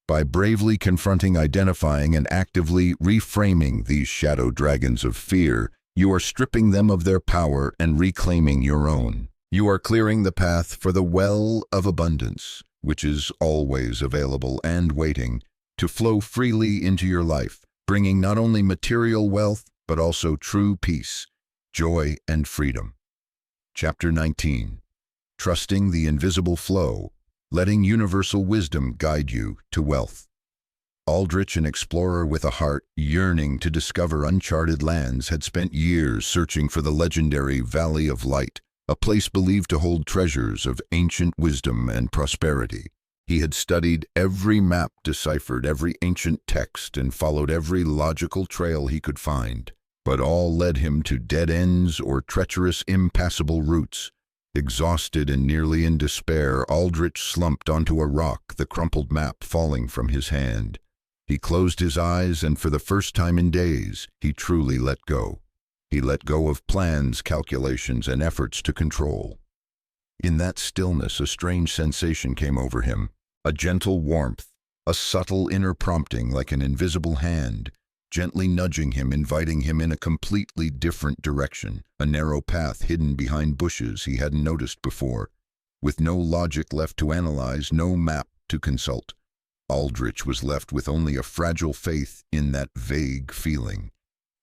By bravely confronting, identifying, and actively reframing these shadow dragons of fear, you are stripping them of their power and reclaiming your own. You are clearing the path for the well of abundance, which is always available and waiting to flow freely into your life, bringing not only material wealth, but also true peace, joy, and freedom. Chapter 19. Trusting the invisible flow, letting universal wisdom guide you to wealth. Aldrich, an explorer with a heart yearning to discover uncharted lands, had spent years searching for the legendary Valley of Light, a place believed to hold treasures of ancient wisdom and prosperity. He had studied every map, deciphered every ancient text, and followed every logical trail he could find, but all led him to dead ends or treacherous, impassable routes. Exhausted and nearly in despair, Aldrich slumped onto a rock, the crumpled map falling from his hand. He closed his eyes, and for the first time in days, he truly let go. He let go of plans, calculations, and efforts to control. In that stillness, a strange sensation came over him, a gentle warmth, a subtle inner prompting like an invisible hand, gently nudging him, inviting him in a completely different direction, a narrow path hidden behind bushes he hadn't noticed before. With no logic left to analyze, no map to consult, Aldrich was left with only a fragile faith in that vague feeling.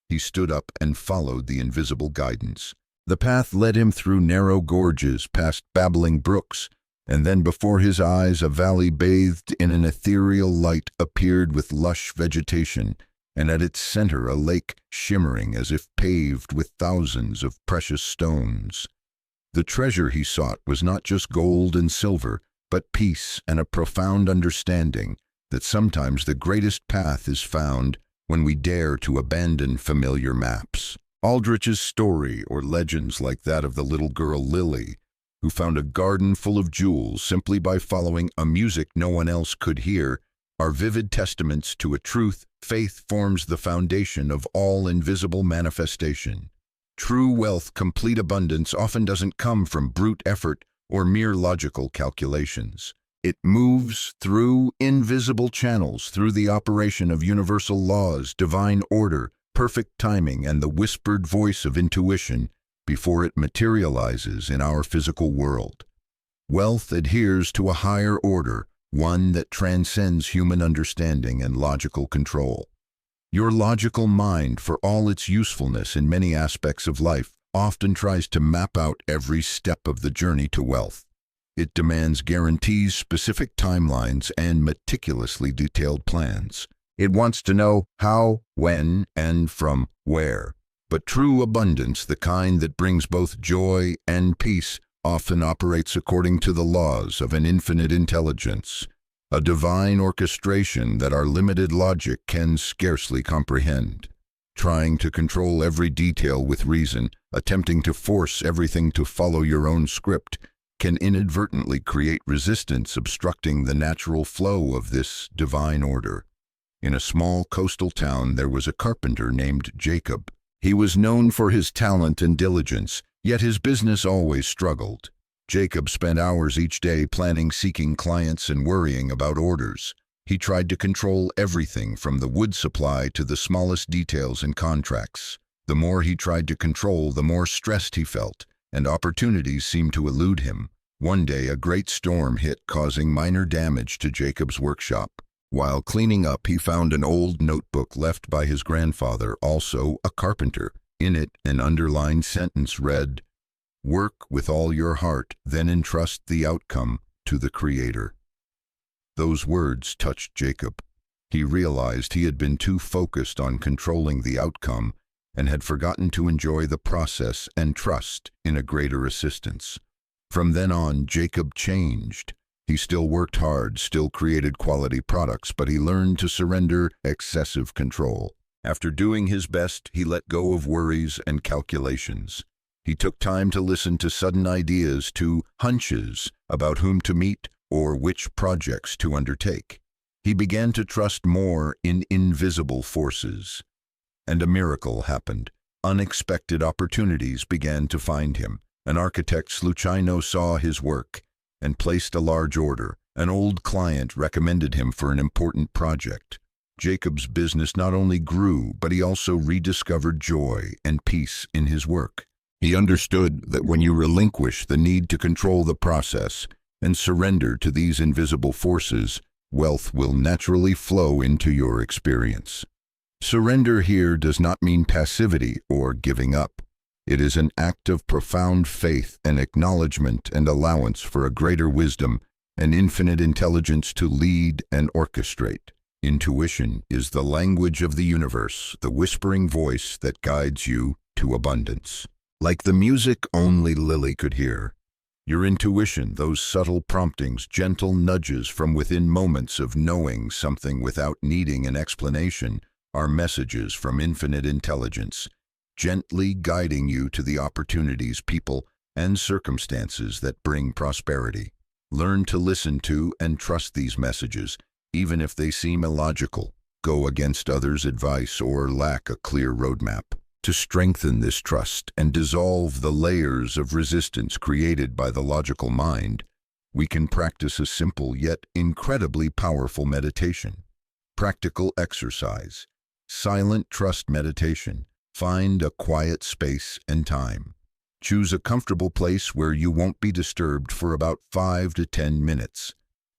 He stood up and followed the invisible guidance. The path led him through narrow gorges, past babbling brooks, and then before his eyes a valley bathed in an ethereal light appeared with lush vegetation, and at its center a lake shimmering as if paved with thousands of precious stones. The treasure he sought was not just gold and silver, but peace and a profound understanding that sometimes the greatest path is found when we dare to abandon familiar maps. Aldrich's story, or legends like that of the little girl Lily, who found a garden full of jewels simply by following a music no one else could hear, are vivid testaments to a truth: faith forms the foundation of all invisible manifestation. True wealth, complete abundance, often doesn't come from brute effort or mere logical calculations. It moves through invisible channels, through the operation of universal laws, divine order, perfect timing, and the whispered voice of intuition before it materializes in our physical world. Wealth adheres to a higher order, one that transcends human understanding and logical control. Your logical mind, for all its usefulness in many aspects of life, often tries to map out every step of the journey to wealth. It demands guarantees, specific timelines, and meticulously detailed plans. It wants to know how, when, and from where. But true abundance, the kind that brings both joy and peace, often operates according to the laws of an infinite intelligence, a divine orchestration that our limited logic can scarcely comprehend. Trying to control every detail with reason, attempting to force everything to follow your own script, can inadvertently create resistance, obstructing the natural flow of this divine order. In a small coastal town, there was a carpenter named Jacob. He was known for his talent and diligence, yet his business always struggled. Jacob spent hours each day planning, seeking clients, and worrying about orders. He tried to control everything from the wood supply to the smallest details in contracts. The more he tried to control, the more stressed he felt, and opportunities seemed to elude him. One day, a great storm hit, causing minor damage to Jacob's workshop. While cleaning up, he found an old notebook left by his grandfather, also a carpenter. In it, an underlined sentence read, "Work with all your heart, then entrust the outcome to the Creator." Those words touched Jacob. He realized he had been too focused on controlling the outcome and had forgotten to enjoy the process and trust in a greater assistance. From then on, Jacob changed. He still worked hard, still created quality products, but he learned to surrender excessive control. After doing his best, he let go of worries and calculations. He took time to listen to sudden ideas, to hunches about whom to meet or which projects to undertake. He began to trust more in invisible forces. And a miracle happened. Unexpected opportunities began to find him. An architect, Sluchino, saw his work and placed a large order. An old client recommended him for an important project. Jacob's business not only grew, but he also rediscovered joy and peace in his work. He understood that when you relinquish the need to control the process and surrender to these invisible forces, wealth will naturally flow into your experience. Surrender here does not mean passivity or giving up. It is an act of profound faith and acknowledgement and allowance for a greater wisdom and infinite intelligence to lead and orchestrate. Intuition is the language of the universe, the whispering voice that guides you to abundance. Like the music only Lily could hear, your intuition, those subtle promptings, gentle nudges from within, moments of knowing something without needing an explanation, are messages from infinite intelligence, gently guiding you to the opportunities, people, and circumstances that bring prosperity. Learn to listen to and trust these messages, even if they seem illogical, go against others' advice, or lack a clear roadmap. To strengthen this trust and dissolve the layers of resistance created by the logical mind, we can practice a simple yet incredibly powerful meditation. Practical exercise. Silent trust meditation. Find a quiet space and time. Choose a comfortable place where you won't be disturbed for about 5 to 10 minutes.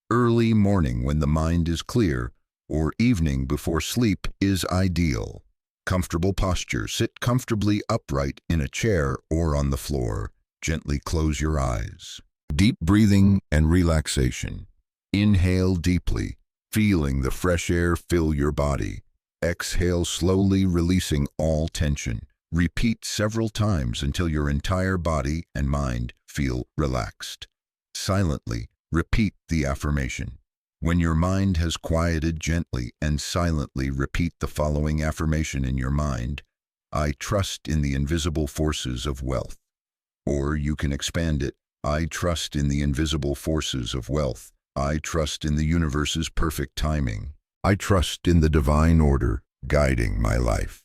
Early morning when the mind is clear, or evening before sleep is ideal. Comfortable posture. Sit comfortably upright in a chair or on the floor. Gently close your eyes. Deep breathing and relaxation. Inhale deeply, feeling the fresh air fill your body. Exhale slowly, releasing all tension. Repeat several times until your entire body and mind feel relaxed. Silently repeat the affirmation. When your mind has quieted, gently and silently repeat the following affirmation in your mind: I trust in the invisible forces of wealth. Or you can expand it: I trust in the invisible forces of wealth. I trust in the universe's perfect timing. I trust in the divine order guiding my life.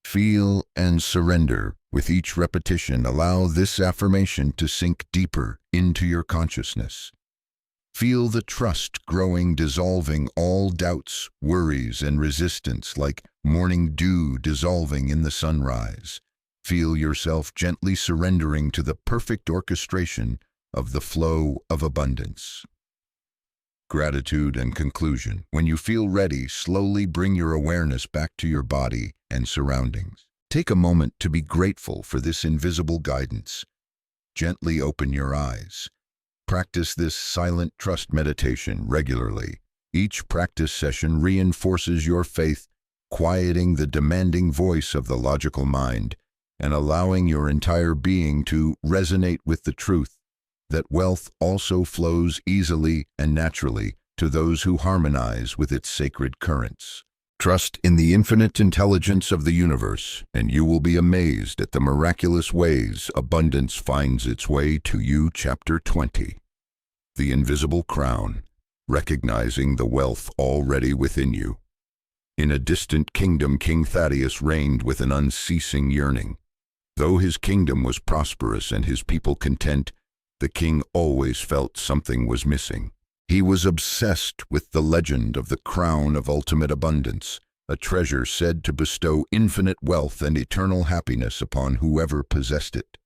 Feel and surrender. With each repetition, allow this affirmation to sink deeper into your consciousness. Feel the trust growing, dissolving all doubts, worries, and resistance like morning dew dissolving in the sunrise. Feel yourself gently surrendering to the perfect orchestration of the flow of abundance. Gratitude and conclusion. When you feel ready, slowly bring your awareness back to your body and surroundings. Take a moment to be grateful for this invisible guidance. Gently open your eyes. Practice this silent trust meditation regularly. Each practice session reinforces your faith, quieting the demanding voice of the logical mind and allowing your entire being to resonate with the truth that wealth also flows easily and naturally to those who harmonize with its sacred currents. Trust in the infinite intelligence of the universe, and you will be amazed at the miraculous ways abundance finds its way to you. Chapter 20. The Invisible Crown, recognizing the wealth already within you. In a distant kingdom, King Thaddeus reigned with an unceasing yearning. Though his kingdom was prosperous and his people content, the king always felt something was missing. He was obsessed with the legend of the crown of ultimate abundance, a treasure said to bestow infinite wealth and eternal happiness upon whoever possessed it.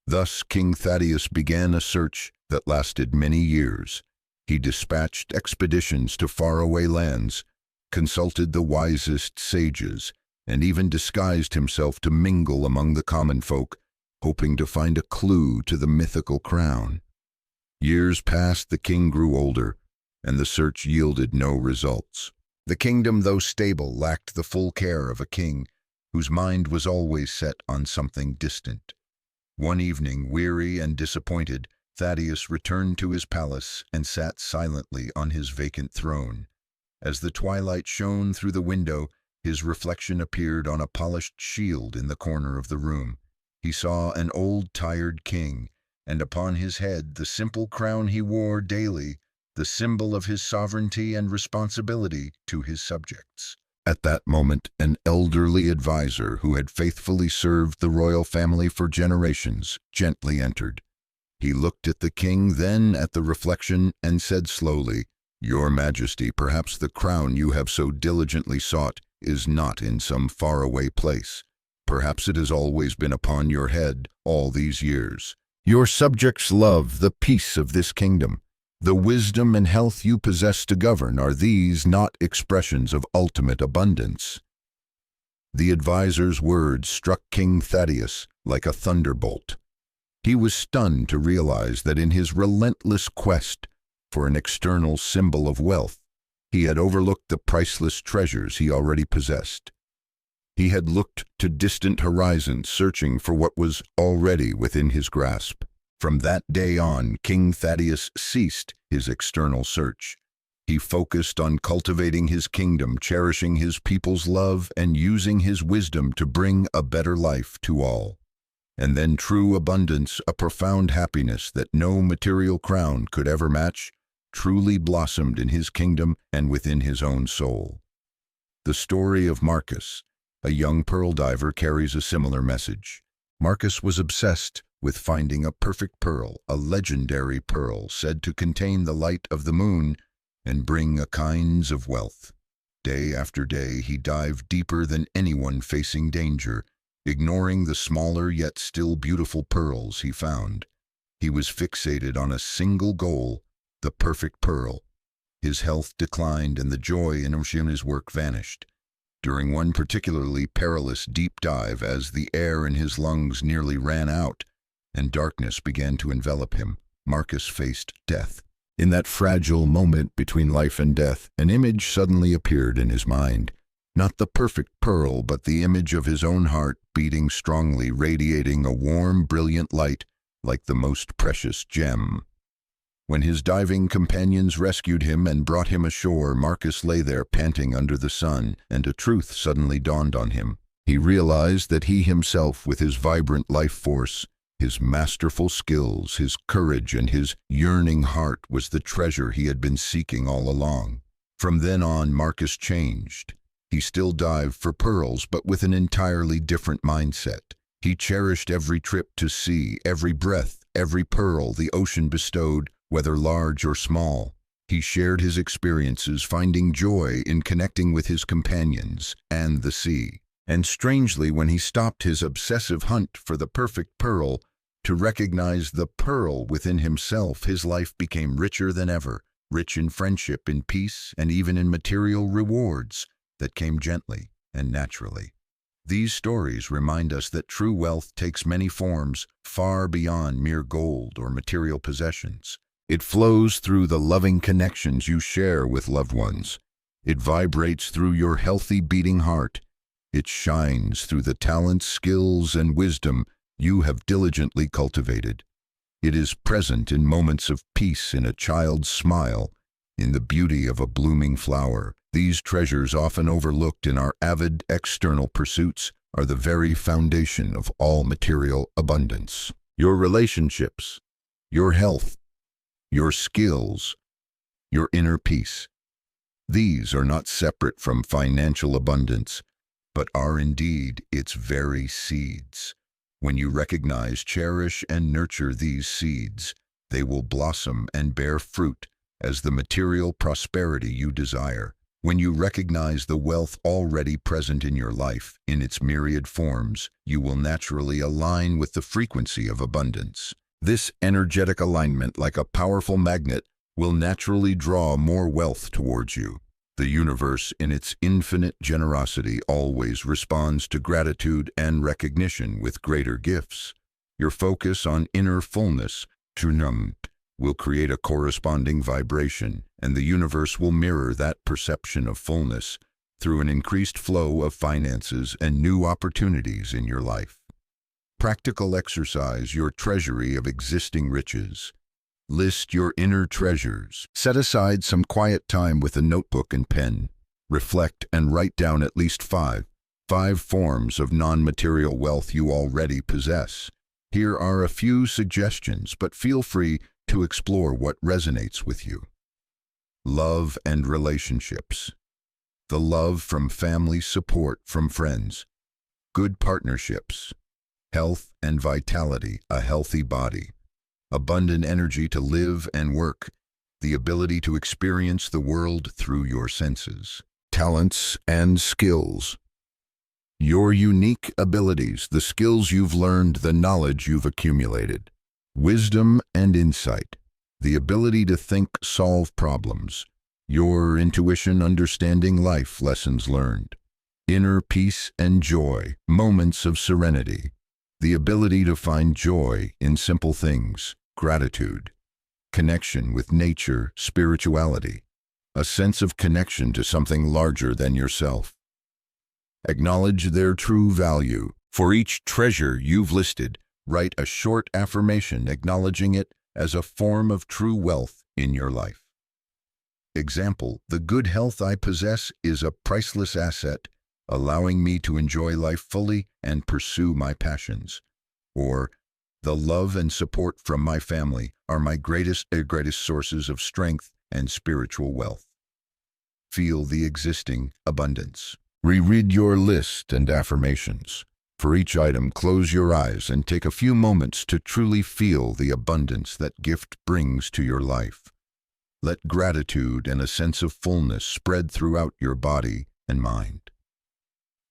Thus, King Thaddeus began a search that lasted many years. He dispatched expeditions to faraway lands, consulted the wisest sages, and even disguised himself to mingle among the common folk, hoping to find a clue to the mythical crown. Years passed, the king grew older, and the search yielded no results. The kingdom, though stable, lacked the full care of a king whose mind was always set on something distant. One evening, weary and disappointed, Thaddeus returned to his palace and sat silently on his vacant throne. As the twilight shone through the window, his reflection appeared on a polished shield in the corner of the room. He saw an old, tired king, and upon his head the simple crown he wore daily, the symbol of his sovereignty and responsibility to his subjects. At that moment, an elderly advisor who had faithfully served the royal family for generations gently entered. He looked at the king, then at the reflection, and said slowly, "Your Majesty, perhaps the crown you have so diligently sought is not in some faraway place. Perhaps it has always been upon your head all these years. Your subjects love the peace of this kingdom. The wisdom and health you possess to govern, are these not expressions of ultimate abundance?" The advisor's words struck King Thaddeus like a thunderbolt. He was stunned to realize that in his relentless quest for an external symbol of wealth, he had overlooked the priceless treasures he already possessed. He had looked to distant horizons, searching for what was already within his grasp. From that day on, King Thaddeus ceased his external search. He focused on cultivating his kingdom, cherishing his people's love, and using his wisdom to bring a better life to all. And then true abundance, a profound happiness that no material crown could ever match, truly blossomed in his kingdom and within his own soul. The story of Marcus, a young pearl diver, carries a similar message. Marcus was obsessed with finding a perfect pearl, a legendary pearl said to contain the light of the moon and bring a kinds of wealth. Day after day, he dived deeper than anyone facing danger, ignoring the smaller yet still beautiful pearls he found. He was fixated on a single goal, the perfect pearl. His health declined and the joy in his work vanished. During one particularly perilous deep dive, as the air in his lungs nearly ran out and darkness began to envelop him, Marcus faced death. In that fragile moment between life and death, an image suddenly appeared in his mind. Not the perfect pearl, but the image of his own heart beating strongly, radiating a warm, brilliant light like the most precious gem. When his diving companions rescued him and brought him ashore, Marcus lay there panting under the sun, and a truth suddenly dawned on him. He realized that he himself, with his vibrant life force, His masterful skills, his courage, and his yearning heart was the treasure he had been seeking all along. From then on, Marcus changed. He still dived for pearls, but with an entirely different mindset. He cherished every trip to sea, every breath, every pearl the ocean bestowed, whether large or small. He shared his experiences, finding joy in connecting with his companions and the sea. And strangely, when he stopped his obsessive hunt for the perfect pearl, to recognize the pearl within himself, his life became richer than ever, rich in friendship, in peace, and even in material rewards that came gently and naturally. These stories remind us that true wealth takes many forms, far beyond mere gold or material possessions. It flows through the loving connections you share with loved ones. It vibrates through your healthy beating heart. It shines through the talents, skills, and wisdom you have diligently cultivated. It is present in moments of peace, in a child's smile, in the beauty of a blooming flower. These treasures, often overlooked in our avid external pursuits, are the very foundation of all material abundance. Your relationships, your health, your skills, your inner peace. These are not separate from financial abundance, but are indeed its very seeds. When you recognize, cherish, and nurture these seeds, they will blossom and bear fruit as the material prosperity you desire. When you recognize the wealth already present in your life, in its myriad forms, you will naturally align with the frequency of abundance. This energetic alignment, like a powerful magnet, will naturally draw more wealth towards you. The universe, in its infinite generosity, always responds to gratitude and recognition with greater gifts. Your focus on inner fullness, will create a corresponding vibration, and the universe will mirror that perception of fullness through an increased flow of finances and new opportunities in your life. Practical exercise: your treasury of existing riches. List your inner treasures. Set aside some quiet time with a notebook and pen. Reflect and write down at least five forms of non-material wealth you already possess. Here are a few suggestions, but feel free to explore what resonates with you. Love and relationships. The love from family, support from friends. Good partnerships. Health and vitality, a healthy body. Abundant energy to live and work, the ability to experience the world through your senses. Talents and skills. Your unique abilities, the skills you've learned, the knowledge you've accumulated. Wisdom and insight, the ability to think, solve problems. Your intuition, understanding life, lessons learned. Inner peace and joy, moments of serenity. The ability to find joy in simple things. Gratitude, connection with nature, spirituality, a sense of connection to something larger than yourself. Acknowledge their true value. For each treasure you've listed, write a short affirmation acknowledging it as a form of true wealth in your life. Example: the good health I possess is a priceless asset, allowing me to enjoy life fully and pursue my passions. Or, the love and support from my family are my greatest sources of strength and spiritual wealth. Feel the existing abundance. Reread your list and affirmations. For each item, close your eyes and take a few moments to truly feel the abundance that gift brings to your life. Let gratitude and a sense of fullness spread throughout your body and mind.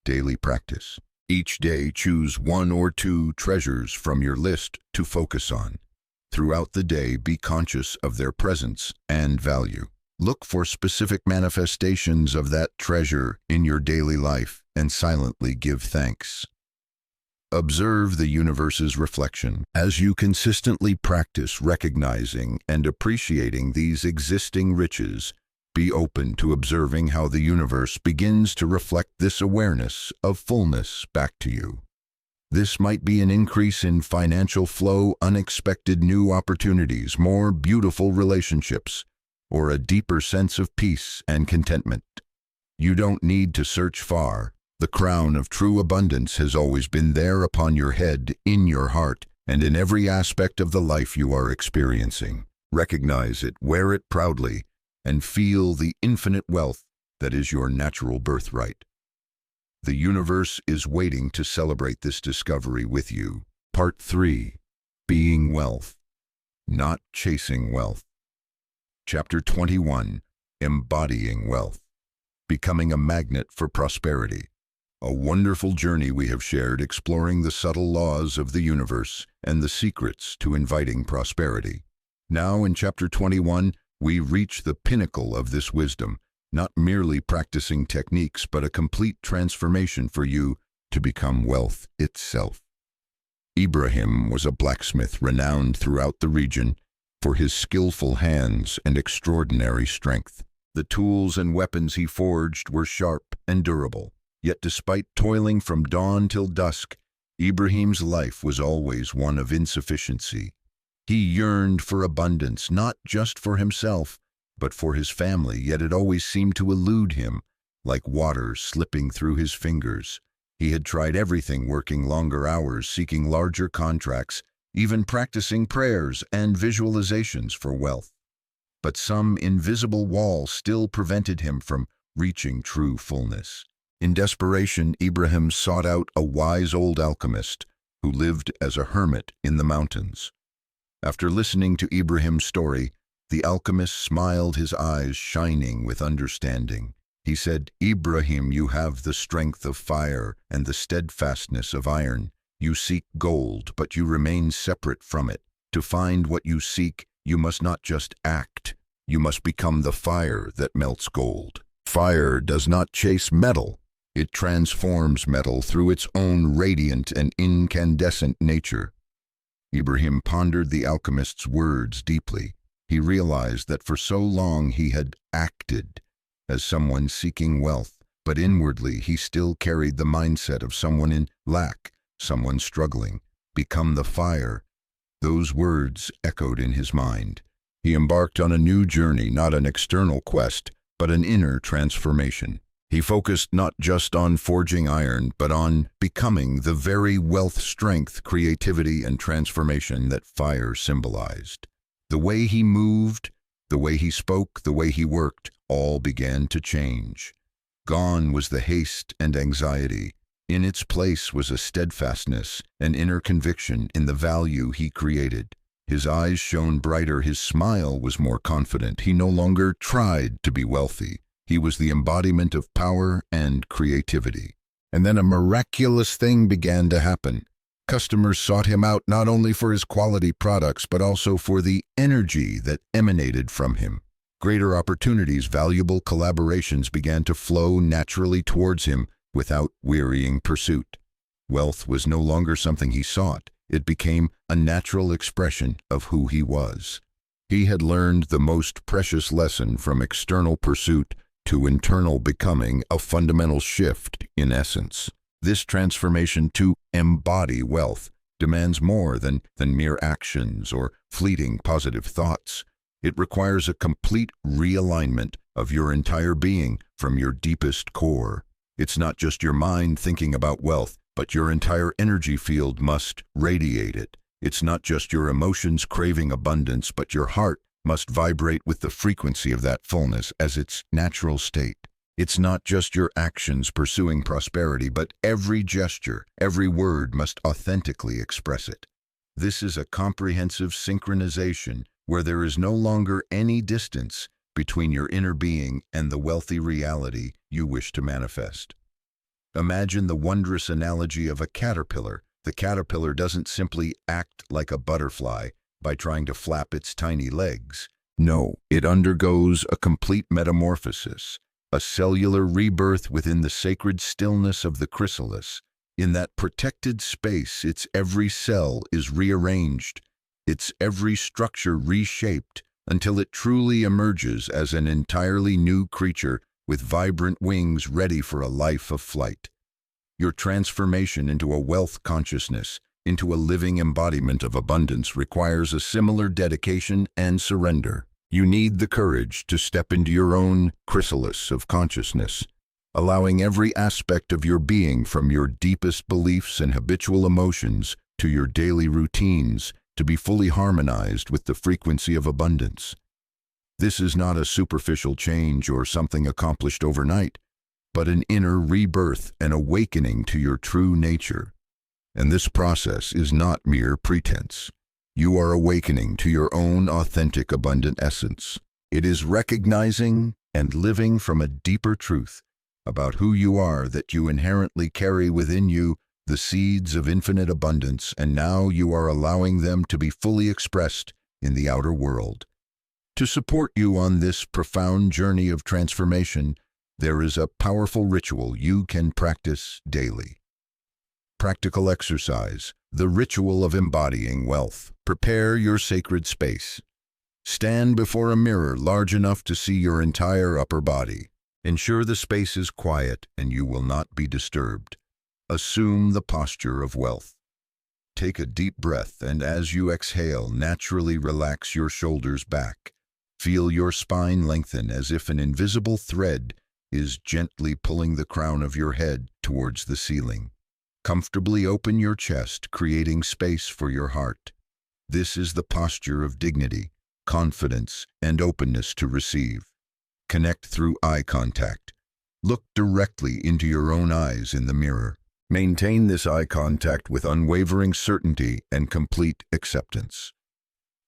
Daily practice. Each day, choose one or two treasures from your list to focus on. Throughout the day, be conscious of their presence and value. Look for specific manifestations of that treasure in your daily life and silently give thanks. Observe the universe's reflection. As you consistently practice recognizing and appreciating these existing riches, be open to observing how the universe begins to reflect this awareness of fullness back to you. This might be an increase in financial flow, unexpected new opportunities, more beautiful relationships, or a deeper sense of peace and contentment. You don't need to search far. The crown of true abundance has always been there upon your head, in your heart, and in every aspect of the life you are experiencing. Recognize it, wear it proudly, and feel the infinite wealth that is your natural birthright. The universe is waiting to celebrate this discovery with you. Part 3. Being Wealth, Not Chasing Wealth. Chapter 21. Embodying Wealth, Becoming a Magnet for Prosperity. A wonderful journey we have shared exploring the subtle laws of the universe and the secrets to inviting prosperity. Now in Chapter 21, we reach the pinnacle of this wisdom, not merely practicing techniques, but a complete transformation for you to become wealth itself. Ibrahim was a blacksmith renowned throughout the region for his skillful hands and extraordinary strength. The tools and weapons he forged were sharp and durable. Yet despite toiling from dawn till dusk, Ibrahim's life was always one of insufficiency. He yearned for abundance, not just for himself, but for his family, yet it always seemed to elude him, like water slipping through his fingers. He had tried everything, working longer hours, seeking larger contracts, even practicing prayers and visualizations for wealth. But some invisible wall still prevented him from reaching true fullness. In desperation, Ibrahim sought out a wise old alchemist who lived as a hermit in the mountains. After listening to Ibrahim's story, the alchemist smiled, his eyes shining with understanding. He said, "Ibrahim, you have the strength of fire and the steadfastness of iron. You seek gold, but you remain separate from it. To find what you seek, you must not just act. You must become the fire that melts gold. Fire does not chase metal. It transforms metal through its own radiant and incandescent nature." Ibrahim pondered the alchemist's words deeply. He realized that for so long he had acted as someone seeking wealth, but inwardly he still carried the mindset of someone in lack, someone struggling. Become the fire. Those words echoed in his mind. He embarked on a new journey, not an external quest, but an inner transformation. He focused not just on forging iron, but on becoming the very wealth, strength, creativity, and transformation that fire symbolized. The way he moved, the way he spoke, the way he worked, all began to change. Gone was the haste and anxiety. In its place was a steadfastness, an inner conviction in the value he created. His eyes shone brighter, his smile was more confident. He no longer tried to be wealthy. He was the embodiment of power and creativity. And then a miraculous thing began to happen. Customers sought him out not only for his quality products, but also for the energy that emanated from him. Greater opportunities, valuable collaborations began to flow naturally towards him without wearying pursuit. Wealth was no longer something he sought. It became a natural expression of who he was. He had learned the most precious lesson from external pursuit to internal becoming, a fundamental shift in essence. This transformation to embody wealth demands more than mere actions or fleeting positive thoughts. It requires a complete realignment of your entire being from your deepest core. It's not just your mind thinking about wealth, but your entire energy field must radiate it. It's not just your emotions craving abundance, but your heart must vibrate with the frequency of that fullness as its natural state. It's not just your actions pursuing prosperity, but every gesture, every word must authentically express it. This is a comprehensive synchronization where there is no longer any distance between your inner being and the wealthy reality you wish to manifest. Imagine the wondrous analogy of a caterpillar. The caterpillar doesn't simply act like a butterfly by trying to flap its tiny legs. No, it undergoes a complete metamorphosis, a cellular rebirth within the sacred stillness of the chrysalis. In that protected space, its every cell is rearranged, its every structure reshaped, until it truly emerges as an entirely new creature with vibrant wings ready for a life of flight. Your transformation into a wealth consciousness, into a living embodiment of abundance, requires a similar dedication and surrender. You need the courage to step into your own chrysalis of consciousness, allowing every aspect of your being, from your deepest beliefs and habitual emotions to your daily routines to be fully harmonized with the frequency of abundance. This is not a superficial change or something accomplished overnight, but an inner rebirth and awakening to your true nature. And this process is not mere pretense. You are awakening to your own authentic abundant essence. It is recognizing and living from a deeper truth about who you are, that you inherently carry within you the seeds of infinite abundance, and now you are allowing them to be fully expressed in the outer world. To support you on this profound journey of transformation, there is a powerful ritual you can practice daily. Practical exercise, the ritual of embodying wealth. Prepare your sacred space. Stand before a mirror large enough to see your entire upper body. Ensure the space is quiet and you will not be disturbed. Assume the posture of wealth. Take a deep breath, and as you exhale, naturally relax your shoulders back. Feel your spine lengthen as if an invisible thread is gently pulling the crown of your head towards the ceiling. Comfortably open your chest, creating space for your heart. This is the posture of dignity, confidence, and openness to receive. Connect through eye contact. Look directly into your own eyes in the mirror. Maintain this eye contact with unwavering certainty and complete acceptance.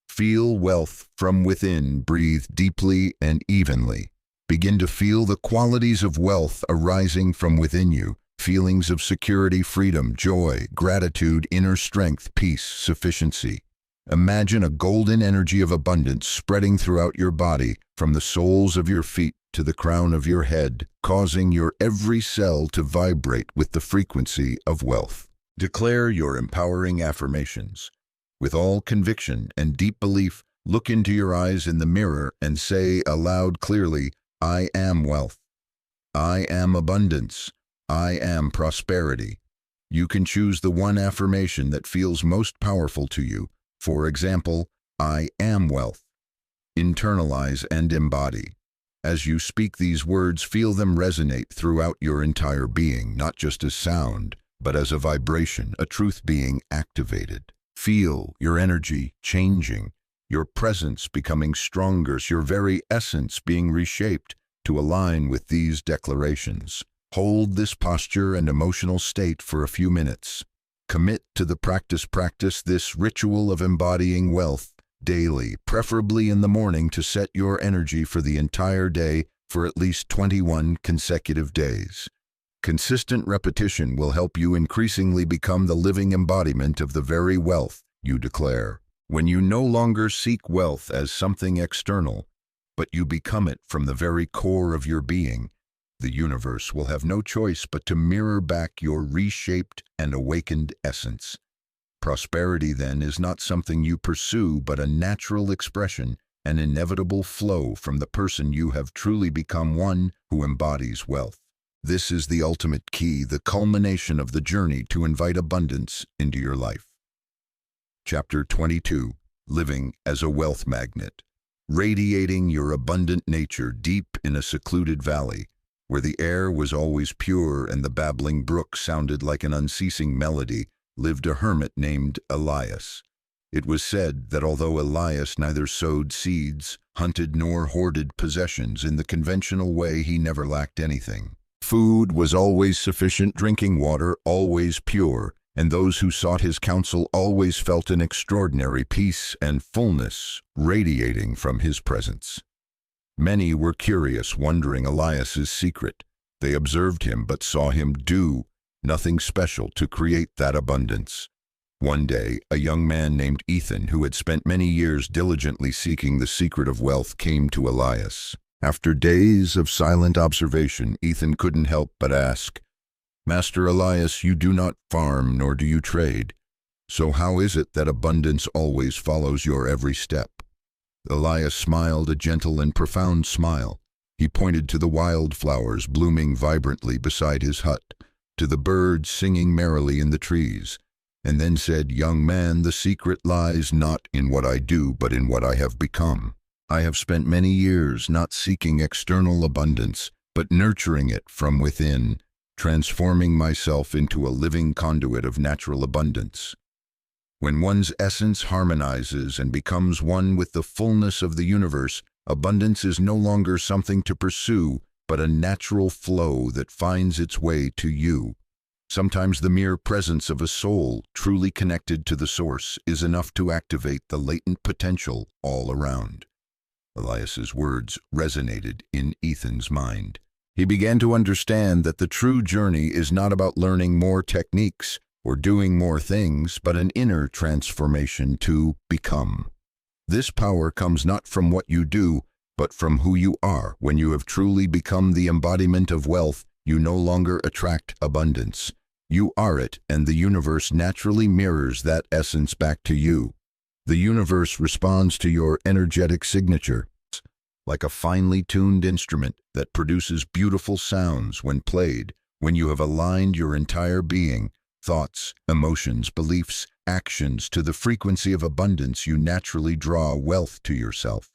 Feel wealth from within. Breathe deeply and evenly. Begin to feel the qualities of wealth arising from within you. Feelings of security, freedom, joy, gratitude, inner strength, peace, sufficiency. Imagine a golden energy of abundance spreading throughout your body, from the soles of your feet to the crown of your head, causing your every cell to vibrate with the frequency of wealth. Declare your empowering affirmations. With all conviction and deep belief, look into your eyes in the mirror and say aloud clearly, "I am wealth. I am abundance. I am prosperity." You can choose the one affirmation that feels most powerful to you. For example, "I am wealth." Internalize and embody. As you speak these words, feel them resonate throughout your entire being, not just as sound, but as a vibration, a truth being activated. Feel your energy changing, your presence becoming stronger, your very essence being reshaped to align with these declarations. Hold this posture and emotional state for a few minutes. Commit to the practice this ritual of embodying wealth daily, preferably in the morning, to set your energy for the entire day for at least 21 consecutive days. Consistent repetition will help you increasingly become the living embodiment of the very wealth you declare. When you no longer seek wealth as something external, but you become it from the very core of your being, the universe will have no choice but to mirror back your reshaped and awakened essence. Prosperity, then, is not something you pursue, but a natural expression, an inevitable flow from the person you have truly become, one who embodies wealth. This is the ultimate key, the culmination of the journey to invite abundance into your life. Chapter 22. Living as a Wealth Magnet. Radiating your abundant nature deep in a secluded valley, where the air was always pure and the babbling brook sounded like an unceasing melody, lived a hermit named Elias. It was said that although Elias neither sowed seeds, hunted, nor hoarded possessions in the conventional way, he never lacked anything. Food was always sufficient, drinking water always pure, and those who sought his counsel always felt an extraordinary peace and fullness radiating from his presence. Many were curious, wondering Elias's secret. They observed him but saw him do nothing special to create that abundance. One day, a young man named Ethan, who had spent many years diligently seeking the secret of wealth, came to Elias. After days of silent observation, Ethan couldn't help but ask, "Master Elias, you do not farm nor do you trade. So how is it that abundance always follows your every step?" Elias smiled a gentle and profound smile. He pointed to the wildflowers blooming vibrantly beside his hut, to the birds singing merrily in the trees, and then said, "Young man, the secret lies not in what I do, but in what I have become. I have spent many years not seeking external abundance, but nurturing it from within, transforming myself into a living conduit of natural abundance. When one's essence harmonizes and becomes one with the fullness of the universe, abundance is no longer something to pursue, but a natural flow that finds its way to you. Sometimes the mere presence of a soul truly connected to the source is enough to activate the latent potential all around. Elias's words resonated in Ethan's mind. He began to understand that the true journey is not about learning more techniques or doing more things, but an inner transformation to become. This power comes not from what you do, but from who you are. When you have truly become the embodiment of wealth, you no longer attract abundance. You are it, and the universe naturally mirrors that essence back to you. The universe responds to your energetic signature, like a finely tuned instrument that produces beautiful sounds when played. When you have aligned your entire being, thoughts, emotions, beliefs, actions to the frequency of abundance, you naturally draw wealth to yourself.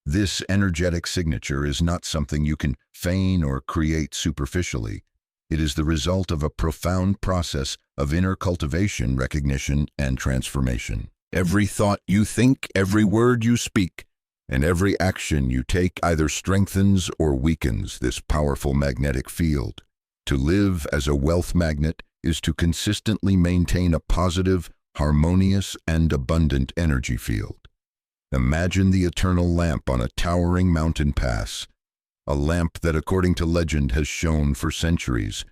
This energetic signature is not something you can feign or create superficially. It is the result of a profound process of inner cultivation, recognition, and transformation. Every thought you think, every word you speak, and every action you take either strengthens or weakens this powerful magnetic field. To live as a wealth magnet is to consistently maintain a positive, harmonious, and abundant energy field. Imagine the eternal lamp on a towering mountain pass, a lamp that, according to legend, has shone for centuries,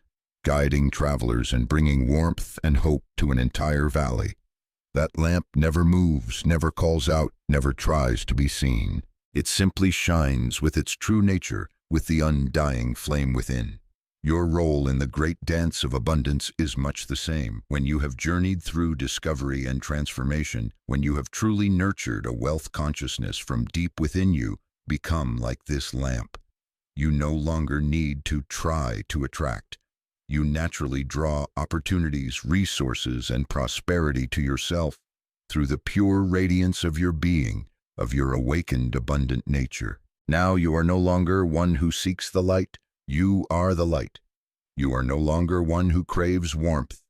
guiding travelers and bringing warmth and hope to an entire valley. That lamp never moves, never calls out, never tries to be seen. It simply shines with its true nature, with the undying flame within. Your role in the great dance of abundance is much the same. When you have journeyed through discovery and transformation, when you have truly nurtured a wealth consciousness from deep within you, become like this lamp. You no longer need to try to attract. You naturally draw opportunities, resources, and prosperity to yourself through the pure radiance of your being, of your awakened, abundant nature. Now you are no longer one who seeks the light. You are the light. You are no longer one who craves warmth.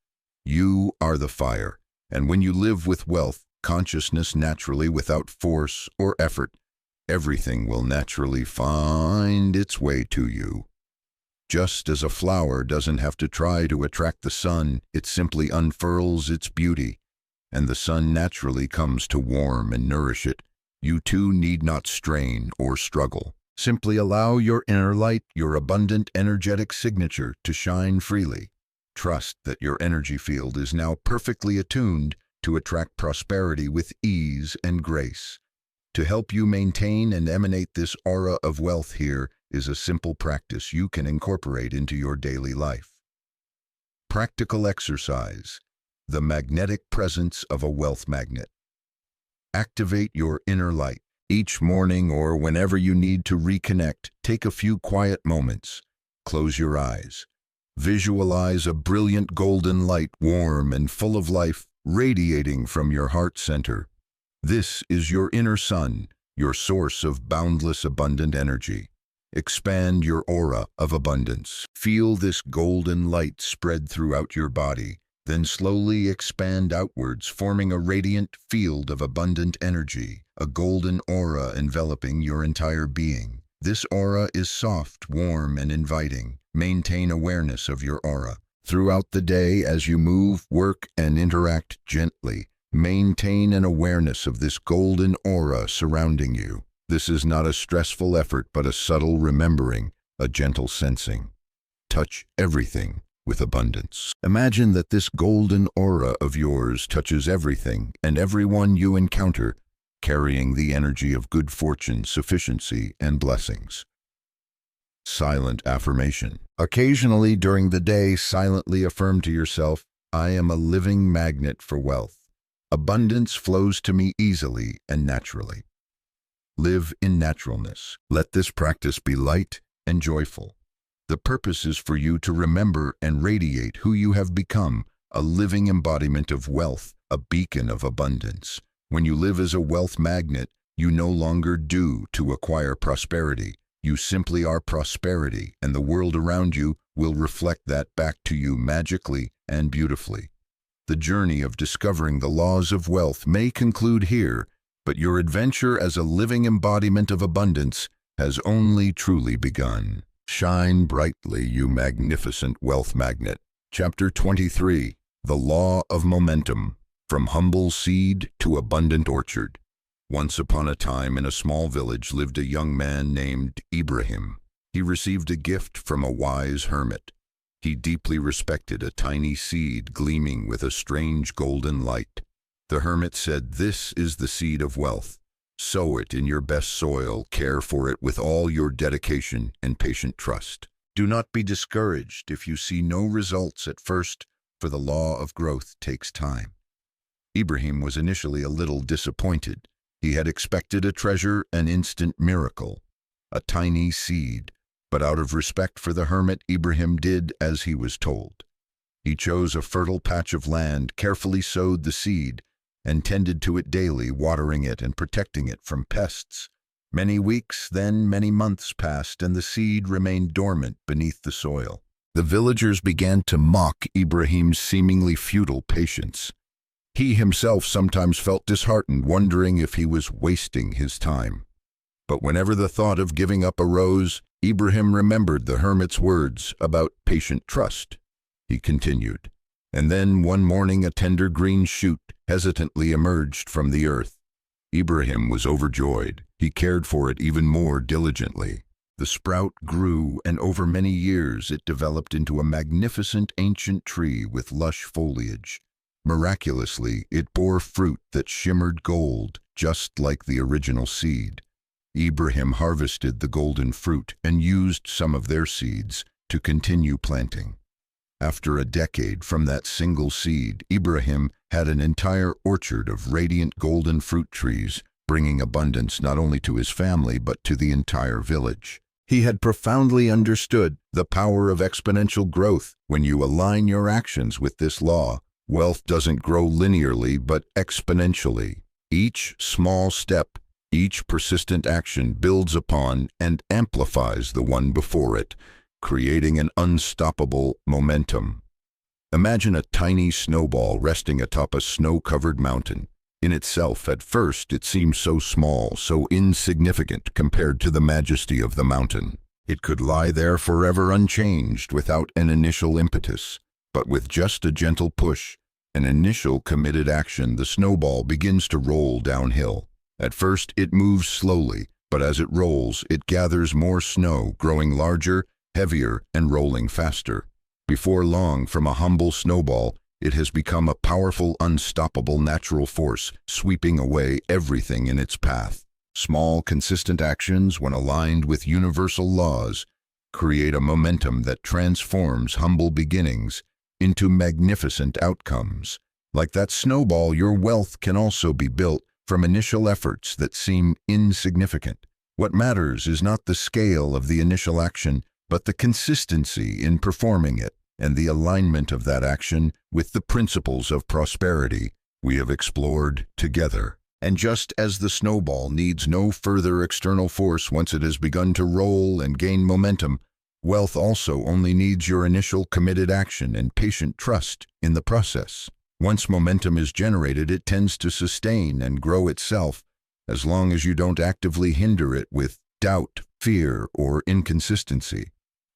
You are the fire. And when you live with wealth, consciousness naturally, without force or effort, everything will naturally find its way to you. Just as a flower doesn't have to try to attract the sun, it simply unfurls its beauty, and the sun naturally comes to warm and nourish it. You too need not strain or struggle. Simply allow your inner light, your abundant energetic signature, to shine freely. Trust that your energy field is now perfectly attuned to attract prosperity with ease and grace. To help you maintain and emanate this aura of wealth, here is a simple practice you can incorporate into your daily life. Practical exercise: the magnetic presence of a wealth magnet. Activate your inner light. Each morning or whenever you need to reconnect, take a few quiet moments. Close your eyes. Visualize a brilliant golden light, warm and full of life, radiating from your heart center. This is your inner sun, your source of boundless abundant energy. Expand your aura of abundance. Feel this golden light spread throughout your body, then slowly expand outwards, forming a radiant field of abundant energy, a golden aura enveloping your entire being. This aura is soft, warm, and inviting. Maintain awareness of your aura. Throughout the day, as you move, work, and interact gently, maintain an awareness of this golden aura surrounding you. This is not a stressful effort, but a subtle remembering, a gentle sensing. Touch everything with abundance. Imagine that this golden aura of yours touches everything and everyone you encounter, carrying the energy of good fortune, sufficiency, and blessings. Silent affirmation. Occasionally during the day, silently affirm to yourself, I am a living magnet for wealth. Abundance flows to me easily and naturally. Live in naturalness. Let this practice be light and joyful. The purpose is for you to remember and radiate who you have become, a living embodiment of wealth, a beacon of abundance. When you live as a wealth magnet, you no longer do to acquire prosperity. You simply are prosperity, and the world around you will reflect that back to you magically and beautifully. The journey of discovering the laws of wealth may conclude here, but your adventure as a living embodiment of abundance has only truly begun. Shine brightly, you magnificent wealth magnet. Chapter 23. The Law of Momentum. From humble seed to abundant orchard. Once upon a time in a small village lived a young man named Ibrahim. He received a gift from a wise hermit. He deeply respected a tiny seed gleaming with a strange golden light. The hermit said, "This is the seed of wealth. Sow it in your best soil, care for it with all your dedication and patient trust. Do not be discouraged if you see no results at first, for the law of growth takes time." Ibrahim was initially a little disappointed. He had expected a treasure, an instant miracle, a tiny seed, but out of respect for the hermit, Ibrahim did as he was told. He chose a fertile patch of land, carefully sowed the seed, and tended to it daily, watering it and protecting it from pests. Many weeks, then many months passed, and the seed remained dormant beneath the soil. The villagers began to mock Ibrahim's seemingly futile patience. He himself sometimes felt disheartened, wondering if he was wasting his time. But whenever the thought of giving up arose, Ibrahim remembered the hermit's words about patient trust. He continued. And then one morning a tender green shoot hesitantly emerged from the earth. Ibrahim was overjoyed. He cared for it even more diligently. The sprout grew, and over many years it developed into a magnificent ancient tree with lush foliage. Miraculously, it bore fruit that shimmered gold, just like the original seed. Ibrahim harvested the golden fruit and used some of their seeds to continue planting. After a decade from that single seed, Ibrahim had an entire orchard of radiant golden fruit trees, bringing abundance not only to his family but to the entire village. He had profoundly understood the power of exponential growth. When you align your actions with this law, wealth doesn't grow linearly but exponentially. Each small step, each persistent action builds upon and amplifies the one before it, creating an unstoppable momentum. Imagine a tiny snowball resting atop a snow-covered mountain. In itself, at first, it seems so small, so insignificant compared to the majesty of the mountain. It could lie there forever unchanged without an initial impetus. But with just a gentle push, an initial committed action, the snowball begins to roll downhill. At first, it moves slowly, but as it rolls, it gathers more snow, growing larger, heavier, and rolling faster. Before long, from a humble snowball, it has become a powerful, unstoppable natural force, sweeping away everything in its path. Small, consistent actions, when aligned with universal laws, create a momentum that transforms humble beginnings into magnificent outcomes. Like that snowball, your wealth can also be built from initial efforts that seem insignificant. What matters is not the scale of the initial action, but the consistency in performing it, and the alignment of that action with the principles of prosperity we have explored together. And just as the snowball needs no further external force once it has begun to roll and gain momentum, wealth also only needs your initial committed action and patient trust in the process. Once momentum is generated, it tends to sustain and grow itself, as long as you don't actively hinder it with doubt, fear, or inconsistency.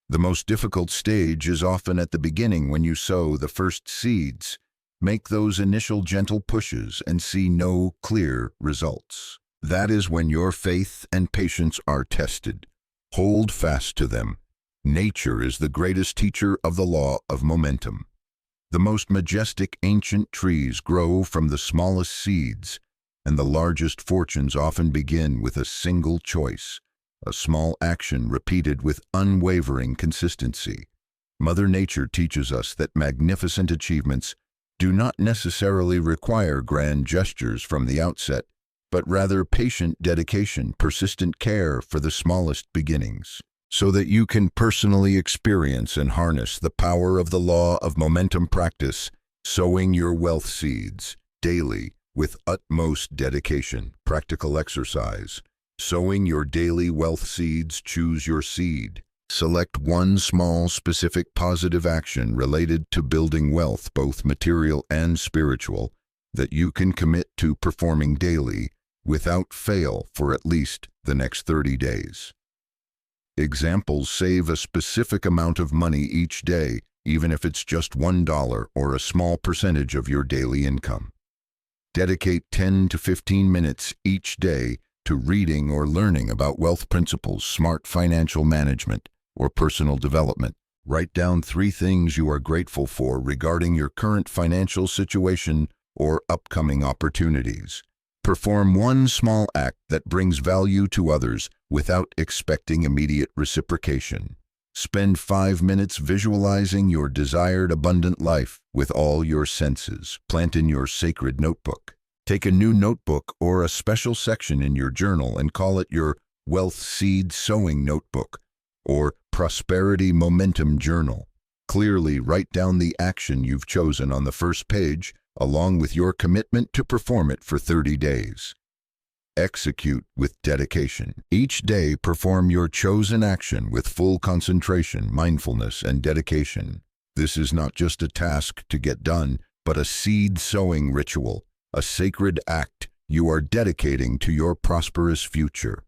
The most difficult stage is often at the beginning, when you sow the first seeds. Make those initial gentle pushes and see no clear results. That is when your faith and patience are tested. Hold fast to them. Nature is the greatest teacher of the law of momentum. The most majestic ancient trees grow from the smallest seeds, and the largest fortunes often begin with a single choice, a small action repeated with unwavering consistency. Mother Nature teaches us that magnificent achievements do not necessarily require grand gestures from the outset, but rather patient dedication, persistent care for the smallest beginnings. So that you can personally experience and harness the power of the law of momentum, practice sowing your wealth seeds daily with utmost dedication. Practical exercise. Sowing your daily wealth seeds. Choose your seed. Select one small, specific positive action related to building wealth, both material and spiritual, that you can commit to performing daily without fail for at least the next 30 days. Examples: save a specific amount of money each day, even if it's just $1 or a small percentage of your daily income. Dedicate 10 to 15 minutes each day to reading or learning about wealth principles, smart financial management, or personal development. Write down 3 things you are grateful for regarding your current financial situation or upcoming opportunities. Perform one small act that brings value to others without expecting immediate reciprocation. Spend 5 minutes visualizing your desired abundant life with all your senses. Plant in your sacred notebook. Take a new notebook or a special section in your journal and call it your Wealth Seed Sowing Notebook or Prosperity Momentum Journal. Clearly write down the action you've chosen on the first page, along with your commitment to perform it for 30 days. Execute with dedication. Each day, perform your chosen action with full concentration, mindfulness, and dedication. This is not just a task to get done, but a seed-sowing ritual, a sacred act you are dedicating to your prosperous future.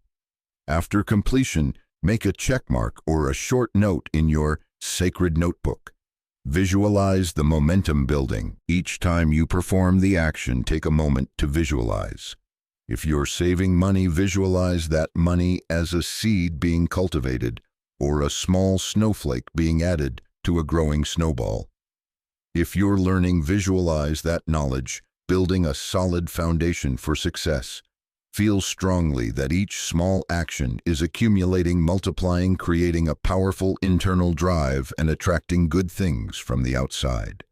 After completion, make a checkmark or a short note in your sacred notebook. Visualize the momentum building. Each time you perform the action, take a moment to visualize. If you're saving money, visualize that money as a seed being cultivated or a small snowflake being added to a growing snowball. If you're learning, visualize that knowledge building a solid foundation for success. Feel strongly that each small action is accumulating, multiplying, creating a powerful internal drive and attracting good things from the outside.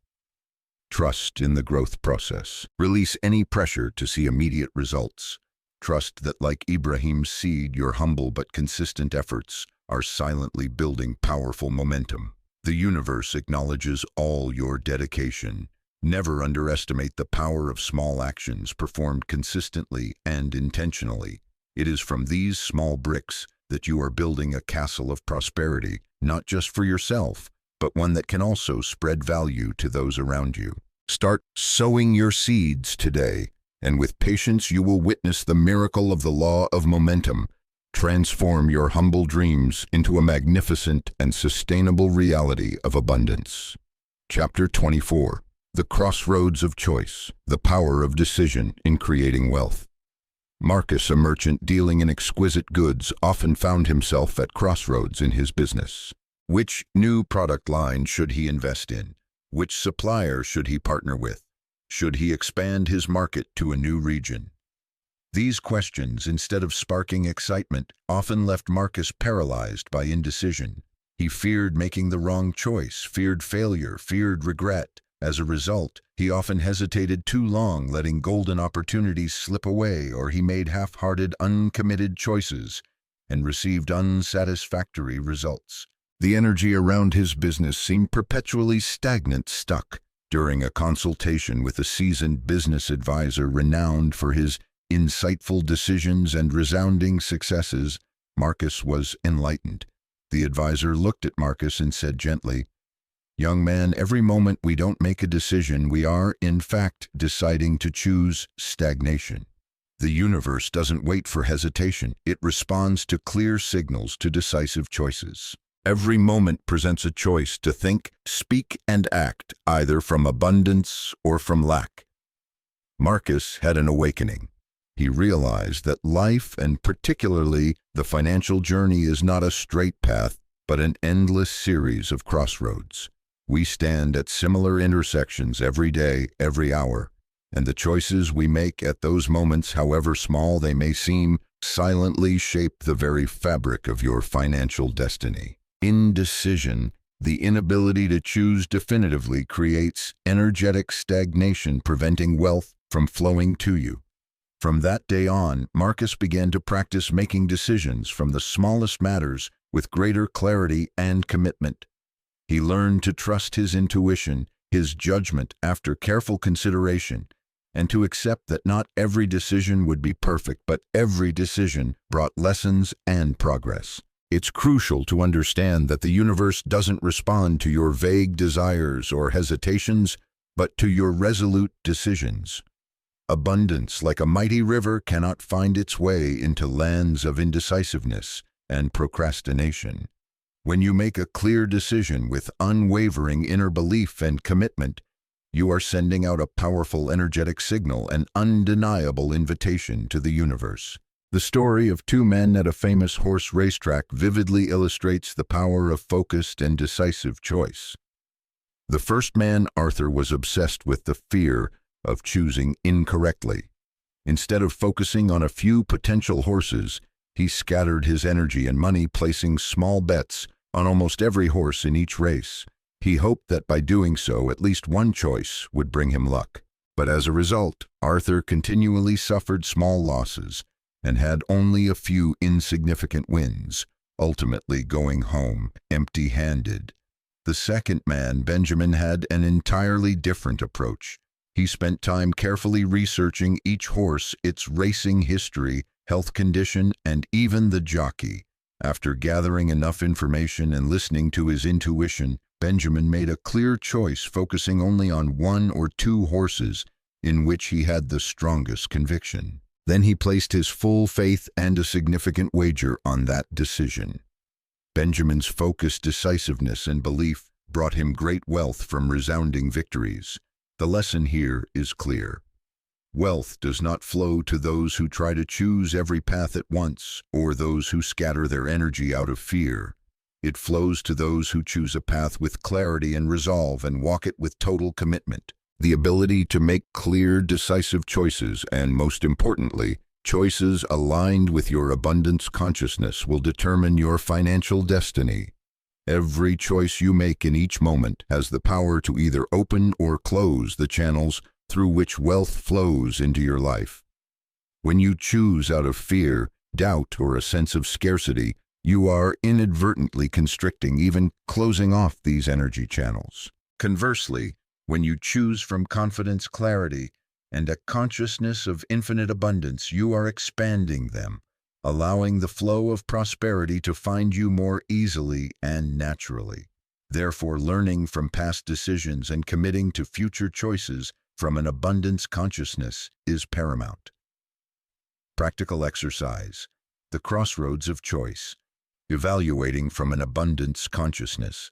Trust in the growth process. Release any pressure to see immediate results. Trust that, like Ibrahim's seed, your humble but consistent efforts are silently building powerful momentum. The universe acknowledges all your dedication. Never underestimate the power of small actions performed consistently and intentionally. It is from these small bricks that you are building a castle of prosperity, not just for yourself, but one that can also spread value to those around you. Start sowing your seeds today, and with patience you will witness the miracle of the law of momentum. Transform your humble dreams into a magnificent and sustainable reality of abundance. Chapter 24. The Crossroads of Choice, the Power of Decision in Creating Wealth. Marcus, a merchant dealing in exquisite goods, often found himself at crossroads in his business. Which new product line should he invest in? Which supplier should he partner with? Should he expand his market to a new region? These questions, instead of sparking excitement, often left Marcus paralyzed by indecision. He feared making the wrong choice, feared failure, feared regret. As a result, he often hesitated too long, letting golden opportunities slip away, or he made half-hearted, uncommitted choices and received unsatisfactory results. The energy around his business seemed perpetually stagnant, stuck. During a consultation with a seasoned business advisor renowned for his insightful decisions and resounding successes, Marcus was enlightened. The advisor looked at Marcus and said gently, "Young man, every moment we don't make a decision, we are, in fact, deciding to choose stagnation. The universe doesn't wait for hesitation. It responds to clear signals, to decisive choices. Every moment presents a choice to think, speak, and act, either from abundance or from lack." Marcus had an awakening. He realized that life, and particularly the financial journey, is not a straight path, but an endless series of crossroads. We stand at similar intersections every day, every hour, and the choices we make at those moments, however small they may seem, silently shape the very fabric of your financial destiny. Indecision, the inability to choose definitively, creates energetic stagnation, preventing wealth from flowing to you. From that day on, Marcus began to practice making decisions from the smallest matters with greater clarity and commitment. He learned to trust his intuition, his judgment after careful consideration, and to accept that not every decision would be perfect, but every decision brought lessons and progress. It's crucial to understand that the universe doesn't respond to your vague desires or hesitations, but to your resolute decisions. Abundance, like a mighty river, cannot find its way into lands of indecisiveness and procrastination. When you make a clear decision with unwavering inner belief and commitment, you are sending out a powerful energetic signal, an undeniable invitation to the universe. The story of two men at a famous horse racetrack vividly illustrates the power of focused and decisive choice. The first man, Arthur, was obsessed with the fear of choosing incorrectly. Instead of focusing on a few potential horses, he scattered his energy and money, placing small bets on almost every horse in each race. He hoped that by doing so, at least one choice would bring him luck. But as a result, Arthur continually suffered small losses and had only a few insignificant wins, ultimately going home empty-handed. The second man, Benjamin, had an entirely different approach. He spent time carefully researching each horse, its racing history, health condition, and even the jockey. After gathering enough information and listening to his intuition, Benjamin made a clear choice, focusing only on one or two horses in which he had the strongest conviction. Then he placed his full faith and a significant wager on that decision. Benjamin's focused decisiveness and belief brought him great wealth from resounding victories. The lesson here is clear. Wealth does not flow to those who try to choose every path at once or those who scatter their energy out of fear. It flows to those who choose a path with clarity and resolve and walk it with total commitment. The ability to make clear, decisive choices, and most importantly, choices aligned with your abundance consciousness, will determine your financial destiny. Every choice you make in each moment has the power to either open or close the channels through which wealth flows into your life. When you choose out of fear, doubt, or a sense of scarcity, you are inadvertently constricting, even closing off these energy channels. Conversely, when you choose from confidence, clarity, and a consciousness of infinite abundance, you are expanding them, allowing the flow of prosperity to find you more easily and naturally. Therefore, learning from past decisions and committing to future choices from an abundance consciousness is paramount. Practical exercise: the crossroads of choice. Evaluating from an abundance consciousness.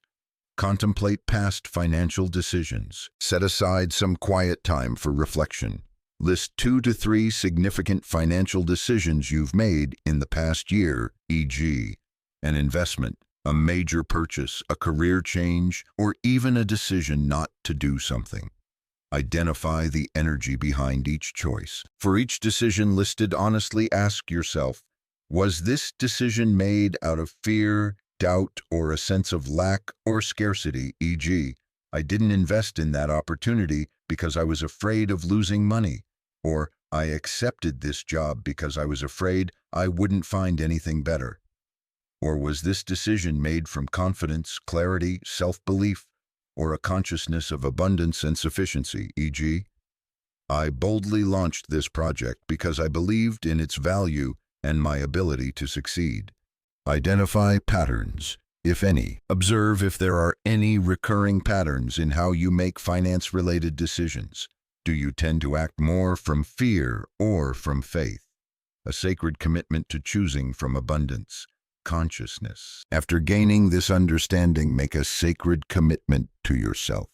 Contemplate past financial decisions. Set aside some quiet time for reflection. List 2 to 3 significant financial decisions you've made in the past year, e.g., an investment, a major purchase, a career change, or even a decision not to do something. Identify the energy behind each choice. For each decision listed, honestly ask yourself, was this decision made out of fear, doubt, or a sense of lack or scarcity, e.g., I didn't invest in that opportunity because I was afraid of losing money, or I accepted this job because I was afraid I wouldn't find anything better? Or was this decision made from confidence, clarity, self-belief, or a consciousness of abundance and sufficiency, e.g., I boldly launched this project because I believed in its value and my ability to succeed? Identify patterns, if any. Observe if there are any recurring patterns in how you make finance-related decisions. Do you tend to act more from fear or from faith? A sacred commitment to choosing from abundance consciousness. After gaining this understanding, make a sacred commitment to yourself.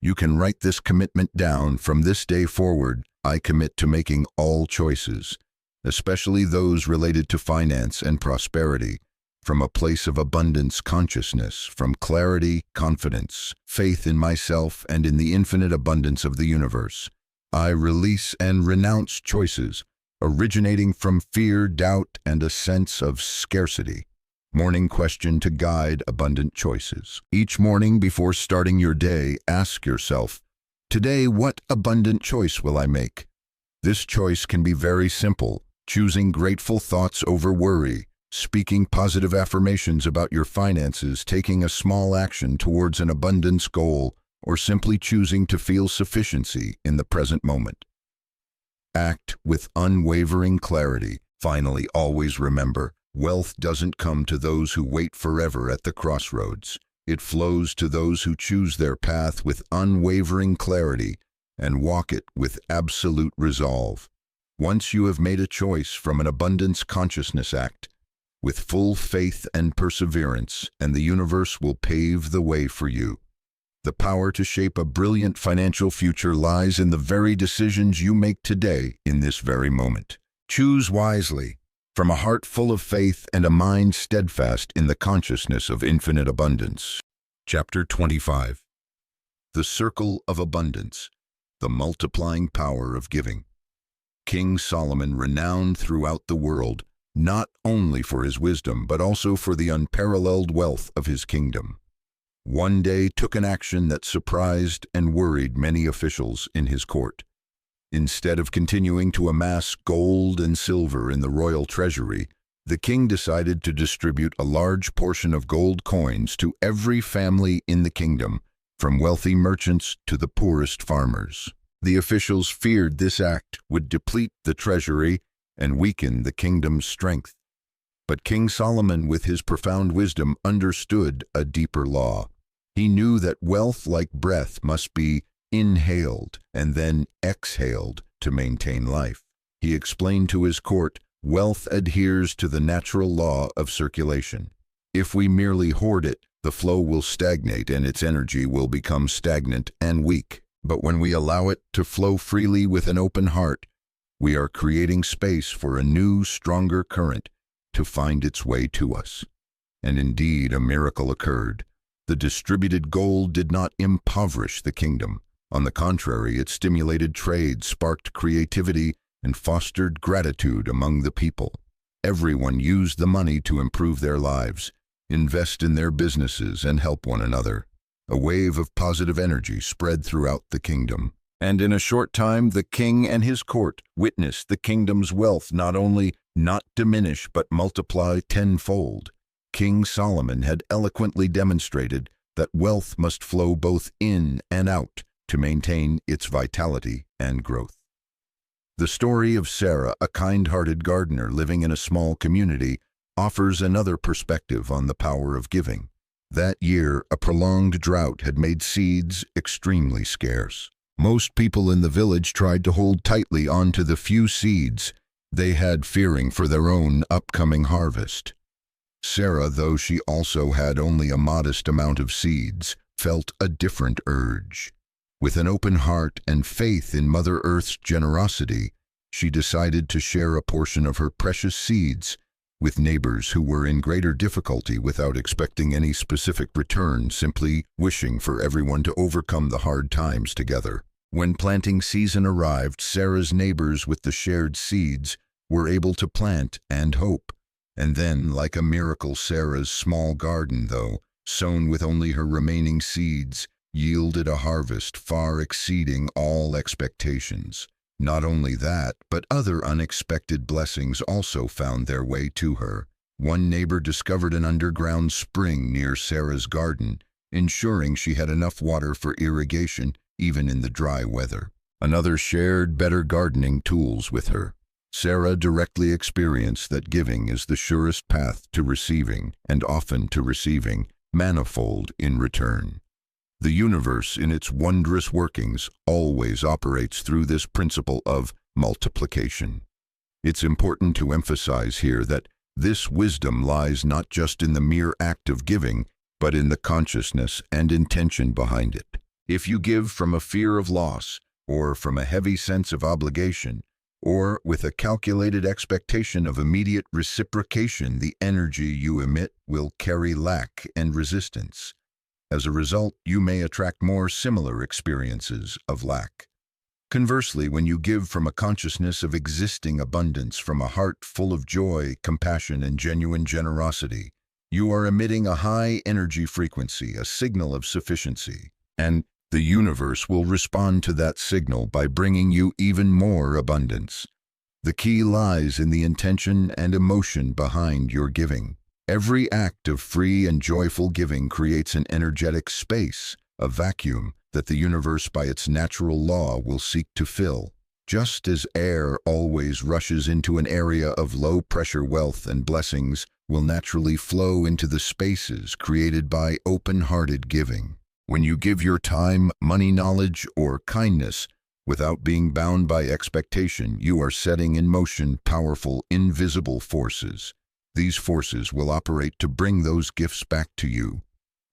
You can write this commitment down. From this day forward, I commit to making all choices, especially those related to finance and prosperity, from a place of abundance consciousness, from clarity, confidence, faith in myself and in the infinite abundance of the universe. I release and renounce choices originating from fear, doubt, and a sense of scarcity. Morning question to guide abundant choices. Each morning before starting your day, ask yourself, today, what abundant choice will I make? This choice can be very simple: choosing grateful thoughts over worry, speaking positive affirmations about your finances, taking a small action towards an abundance goal, or simply choosing to feel sufficiency in the present moment. Act with unwavering clarity. Finally, always remember, Wealth doesn't come to those who wait forever at the crossroads. It flows to those who choose their path with unwavering clarity and walk it with absolute resolve. Once you have made a choice from an abundance consciousness act, with full faith and perseverance, and the universe will pave the way for you. The power to shape a brilliant financial future lies in the very decisions you make today in this very moment. Choose wisely, from a heart full of faith and a mind steadfast in the consciousness of infinite abundance. Chapter 25. The Circle of Abundance, the multiplying power of giving. King Solomon, renowned throughout the world, not only for his wisdom but also for the unparalleled wealth of his kingdom, one day took an action that surprised and worried many officials in his court. Instead of continuing to amass gold and silver in the royal treasury, the king decided to distribute a large portion of gold coins to every family in the kingdom, from wealthy merchants to the poorest farmers. The officials feared this act would deplete the treasury and weaken the kingdom's strength. But King Solomon, with his profound wisdom, understood a deeper law. He knew that wealth, like breath, must be inhaled and then exhaled to maintain life. He explained to his court, wealth adheres to the natural law of circulation. If we merely hoard it, the flow will stagnate and its energy will become stagnant and weak. But when we allow it to flow freely with an open heart, we are creating space for a new, stronger current to find its way to us. And indeed, a miracle occurred. The distributed gold did not impoverish the kingdom. On the contrary, it stimulated trade, sparked creativity, and fostered gratitude among the people. Everyone used the money to improve their lives, invest in their businesses, and help one another. A wave of positive energy spread throughout the kingdom. And in a short time, the king and his court witnessed the kingdom's wealth not only not diminish but multiply tenfold. King Solomon had eloquently demonstrated that wealth must flow both in and out to maintain its vitality and growth. The story of Sarah, a kind-hearted gardener living in a small community, offers another perspective on the power of giving. That year, a prolonged drought had made seeds extremely scarce. Most people in the village tried to hold tightly onto the few seeds they had, fearing for their own upcoming harvest. Sarah, though she also had only a modest amount of seeds, felt a different urge. With an open heart and faith in Mother Earth's generosity, she decided to share a portion of her precious seeds with neighbors who were in greater difficulty without expecting any specific return, simply wishing for everyone to overcome the hard times together. When planting season arrived, Sarah's neighbors with the shared seeds were able to plant and hope. And then, like a miracle, Sarah's small garden, though sown with only her remaining seeds, yielded a harvest far exceeding all expectations. Not only that, but other unexpected blessings also found their way to her. One neighbor discovered an underground spring near Sarah's garden, ensuring she had enough water for irrigation even in the dry weather. Another shared better gardening tools with her. Sarah directly experienced that giving is the surest path to receiving, and often to receiving manifold in return. The universe, in its wondrous workings, always operates through this principle of multiplication. It's important to emphasize here that this wisdom lies not just in the mere act of giving, but in the consciousness and intention behind it. If you give from a fear of loss, or from a heavy sense of obligation, or with a calculated expectation of immediate reciprocation, the energy you emit will carry lack and resistance. As a result, you may attract more similar experiences of lack. Conversely, when you give from a consciousness of existing abundance, from a heart full of joy, compassion, and genuine generosity, you are emitting a high energy frequency, a signal of sufficiency. And the universe will respond to that signal by bringing you even more abundance. The key lies in the intention and emotion behind your giving. Every act of free and joyful giving creates an energetic space, a vacuum that the universe by its natural law will seek to fill. Just as air always rushes into an area of low-pressure, wealth and blessings will naturally flow into the spaces created by open-hearted giving. When you give your time, money, knowledge, or kindness without being bound by expectation, you are setting in motion powerful, invisible forces. These forces will operate to bring those gifts back to you,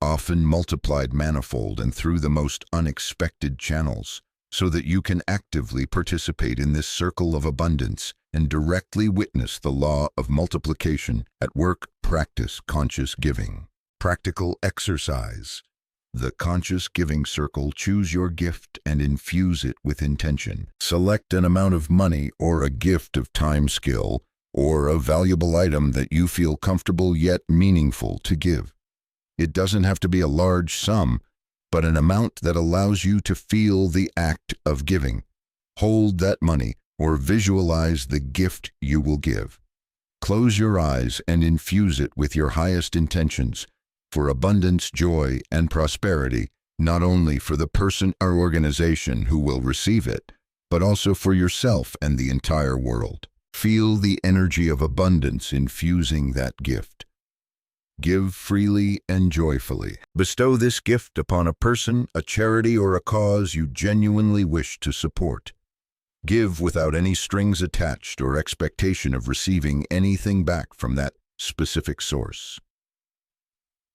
often multiplied manifold and through the most unexpected channels, so that you can actively participate in this circle of abundance and directly witness the law of multiplication at work. Practice conscious giving. Practical exercise. The conscious giving circle. Choose your gift and infuse it with intention. Select an amount of money or a gift of time, skill, or a valuable item that you feel comfortable yet meaningful to give. It doesn't have to be a large sum, but an amount that allows you to feel the act of giving. Hold that money or visualize the gift you will give. Close your eyes and infuse it with your highest intentions for abundance, joy, and prosperity, not only for the person or organization who will receive it, but also for yourself and the entire world. Feel the energy of abundance infusing that gift. Give freely and joyfully. Bestow this gift upon a person, a charity, or a cause you genuinely wish to support. Give without any strings attached or expectation of receiving anything back from that specific source.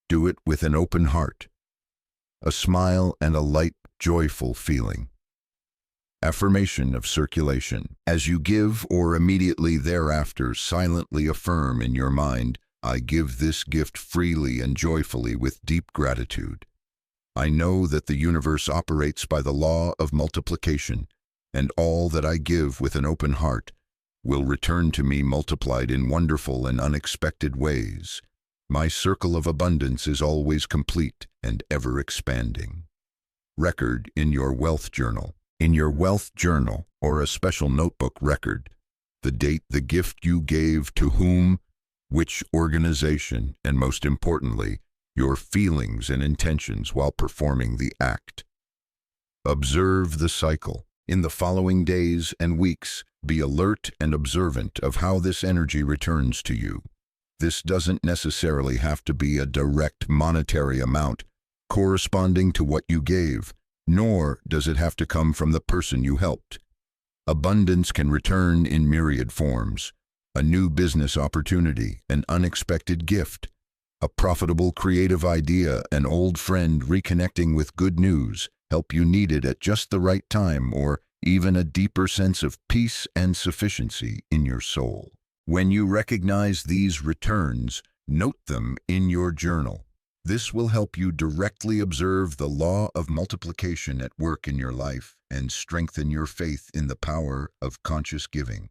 Do it with an open heart, a smile, and a light, joyful feeling. Affirmation of circulation. As you give or immediately thereafter silently affirm in your mind, I give this gift freely and joyfully with deep gratitude. I know that the universe operates by the law of multiplication, and all that I give with an open heart will return to me multiplied in wonderful and unexpected ways. My circle of abundance is always complete and ever expanding. Record in your wealth journal. In your wealth journal or a special notebook, record the date, the gift you gave, to whom, which organization, and most importantly, your feelings and intentions while performing the act. Observe the cycle. In the following days and weeks, be alert and observant of how this energy returns to you. This doesn't necessarily have to be a direct monetary amount corresponding to what you gave, nor does it have to come from the person you helped. Abundance can return in myriad forms: a new business opportunity, an unexpected gift, a profitable creative idea, an old friend reconnecting with good news, help you needed at just the right time, or even a deeper sense of peace and sufficiency in your soul. When you recognize these returns, note them in your journal. This will help you directly observe the law of multiplication at work in your life and strengthen your faith in the power of conscious giving.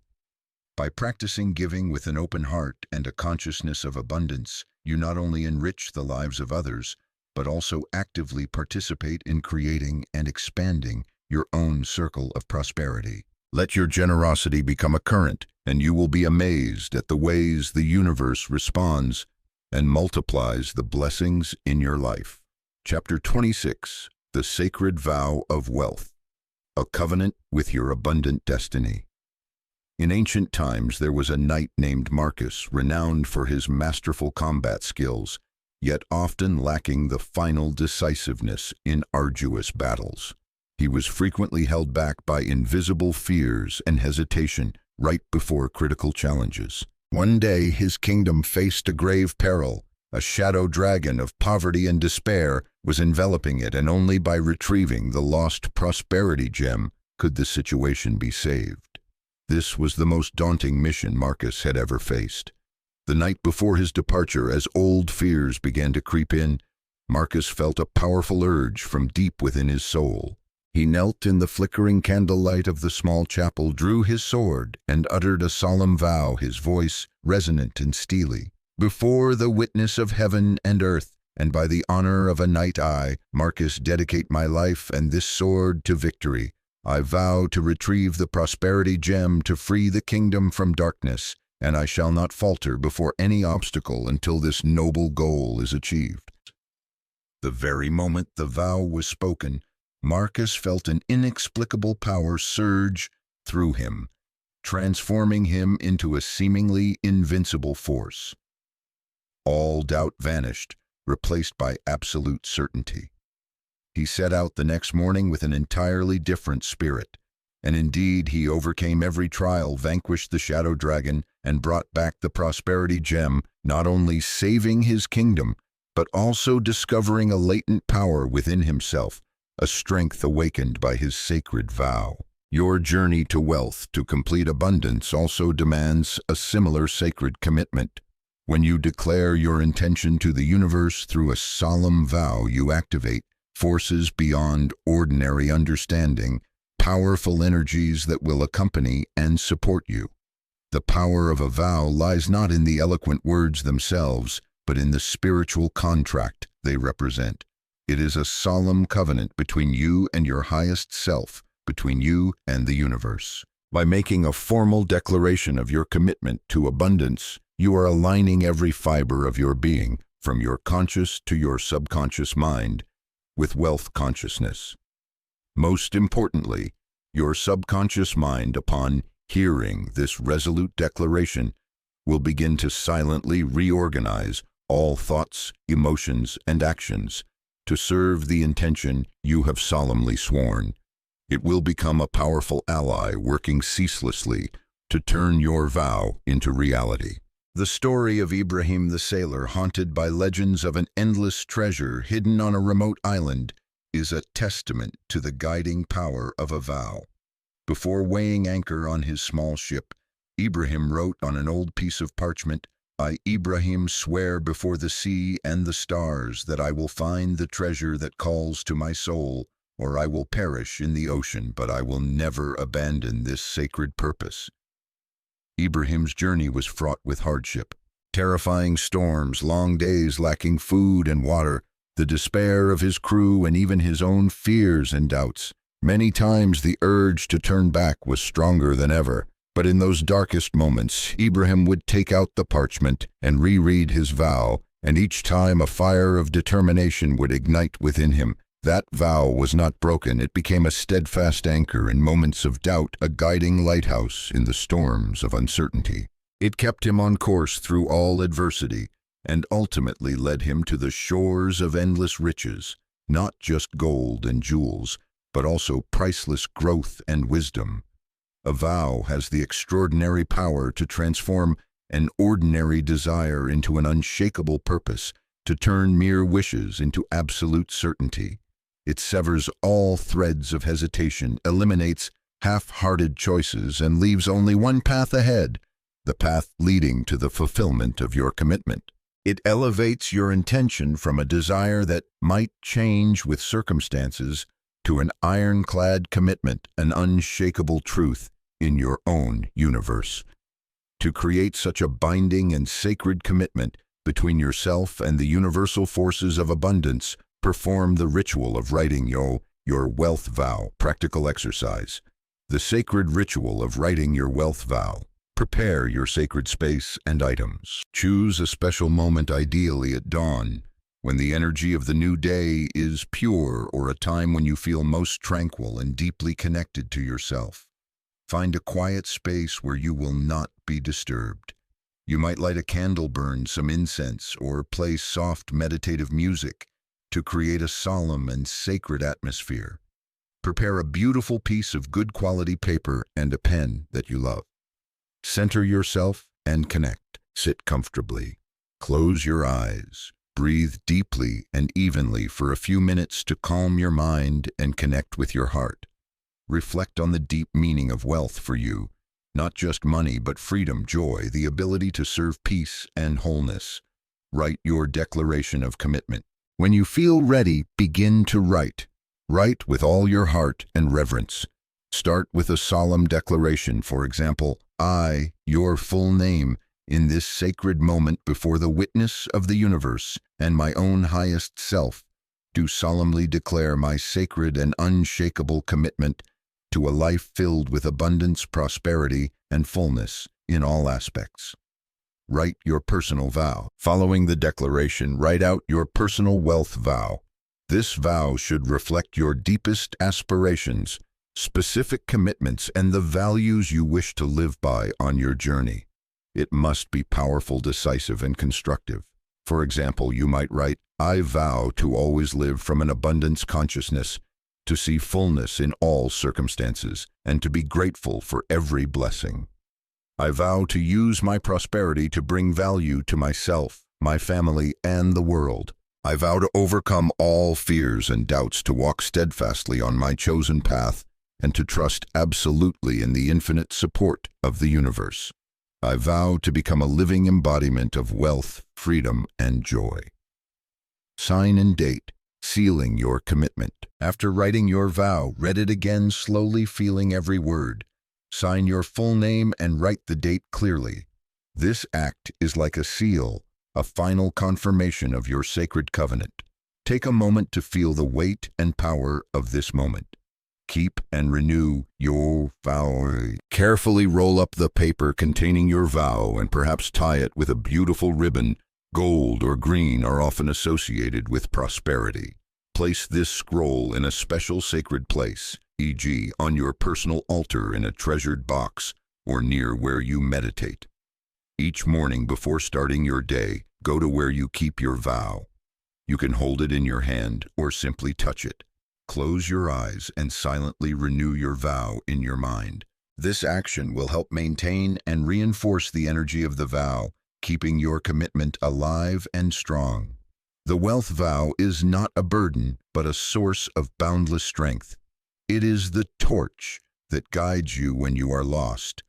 By practicing giving with an open heart and a consciousness of abundance, you not only enrich the lives of others, but also actively participate in creating and expanding your own circle of prosperity. Let your generosity become a current, and you will be amazed at the ways the universe responds and multiplies the blessings in your life. Chapter 26. The Sacred Vow of Wealth. A Covenant with Your Abundant Destiny. In ancient times, there was a knight named Marcus, renowned for his masterful combat skills, yet often lacking the final decisiveness in arduous battles. He was frequently held back by invisible fears and hesitation right before critical challenges. One day, his kingdom faced a grave peril. A shadow dragon of poverty and despair was enveloping it, and only by retrieving the lost prosperity gem could the situation be saved. This was the most daunting mission Marcus had ever faced. The night before his departure, as old fears began to creep in, Marcus felt a powerful urge from deep within his soul. He knelt in the flickering candlelight of the small chapel, drew his sword, and uttered a solemn vow, his voice resonant and steely. Before the witness of heaven and earth, and by the honor of a knight, I, Marcus, dedicate my life and this sword to victory. I vow to retrieve the prosperity gem, to free the kingdom from darkness, and I shall not falter before any obstacle until this noble goal is achieved. The very moment the vow was spoken, Marcus felt an inexplicable power surge through him, transforming him into a seemingly invincible force. All doubt vanished, replaced by absolute certainty. He set out the next morning with an entirely different spirit, and indeed he overcame every trial, vanquished the shadow dragon, and brought back the prosperity gem, not only saving his kingdom, but also discovering a latent power within himself, a strength awakened by his sacred vow. Your journey to wealth, to complete abundance, also demands a similar sacred commitment. When you declare your intention to the universe through a solemn vow, you activate forces beyond ordinary understanding, powerful energies that will accompany and support you. The power of a vow lies not in the eloquent words themselves, but in the spiritual contract they represent. It is a solemn covenant between you and your highest self, between you and the universe. By making a formal declaration of your commitment to abundance, you are aligning every fiber of your being, from your conscious to your subconscious mind, with wealth consciousness. Most importantly, your subconscious mind, upon hearing this resolute declaration, will begin to silently reorganize all thoughts, emotions, and actions to serve the intention you have solemnly sworn. It will become a powerful ally working ceaselessly to turn your vow into reality. The story of Ibrahim the sailor, haunted by legends of an endless treasure hidden on a remote island, is a testament to the guiding power of a vow. Before weighing anchor on his small ship, Ibrahim wrote on an old piece of parchment, "I, Ibrahim, swear before the sea and the stars that I will find the treasure that calls to my soul, or I will perish in the ocean, but I will never abandon this sacred purpose." Ibrahim's journey was fraught with hardship. Terrifying storms, long days lacking food and water, the despair of his crew, and even his own fears and doubts. Many times the urge to turn back was stronger than ever, but in those darkest moments, Ibrahim would take out the parchment and reread his vow, and each time a fire of determination would ignite within him. That vow was not broken. It became a steadfast anchor in moments of doubt, a guiding lighthouse in the storms of uncertainty. It kept him on course through all adversity, and ultimately led him to the shores of endless riches, not just gold and jewels, but also priceless growth and wisdom. A vow has the extraordinary power to transform an ordinary desire into an unshakable purpose, to turn mere wishes into absolute certainty. It severs all threads of hesitation, eliminates half-hearted choices, and leaves only one path ahead, the path leading to the fulfillment of your commitment. It elevates your intention from a desire that might change with circumstances to an ironclad commitment, an unshakable truth in your own universe. To create such a binding and sacred commitment between yourself and the universal forces of abundance, perform the ritual of writing your wealth vow. Practical exercise. The sacred ritual of writing your wealth vow. Prepare your sacred space and items. Choose a special moment, ideally at dawn, when the energy of the new day is pure, or a time when you feel most tranquil and deeply connected to yourself. Find a quiet space where you will not be disturbed. You might light a candle, burn some incense, or play soft meditative music to create a solemn and sacred atmosphere. Prepare a beautiful piece of good quality paper and a pen that you love. Center yourself and connect. Sit comfortably. Close your eyes. Breathe deeply and evenly for a few minutes to calm your mind and connect with your heart. Reflect on the deep meaning of wealth for you, not just money, but freedom, joy, the ability to serve, peace, and wholeness. Write your declaration of commitment. When you feel ready, begin to write. Write with all your heart and reverence. Start with a solemn declaration, for example, I, your full name, in this sacred moment before the witness of the universe and my own highest self, do solemnly declare my sacred and unshakable commitment to a life filled with abundance, prosperity, and fullness in all aspects. Write your personal vow. Following the declaration, write out your personal wealth vow. This vow should reflect your deepest aspirations, specific commitments, and the values you wish to live by on your journey. It must be powerful, decisive, and constructive. For example, you might write, "I vow to always live from an abundance consciousness, to see fullness in all circumstances, and to be grateful for every blessing. I vow to use my prosperity to bring value to myself, my family, and the world. I vow to overcome all fears and doubts, to walk steadfastly on my chosen path, and to trust absolutely in the infinite support of the universe. I vow to become a living embodiment of wealth, freedom, and joy." Sign and date, sealing your commitment. After writing your vow, read it again slowly, feeling every word. Sign your full name and write the date clearly. This act is like a seal, a final confirmation of your sacred covenant. Take a moment to feel the weight and power of this moment. Keep and renew your vow. Carefully roll up the paper containing your vow and perhaps tie it with a beautiful ribbon. Gold or green are often associated with prosperity. Place this scroll in a special sacred place, e.g., on your personal altar, in a treasured box, or near where you meditate. Each morning before starting your day, go to where you keep your vow. You can hold it in your hand or simply touch it. Close your eyes and silently renew your vow in your mind. This action will help maintain and reinforce the energy of the vow, keeping your commitment alive and strong. The wealth vow is not a burden, but a source of boundless strength. It is the torch that guides you when you are lost,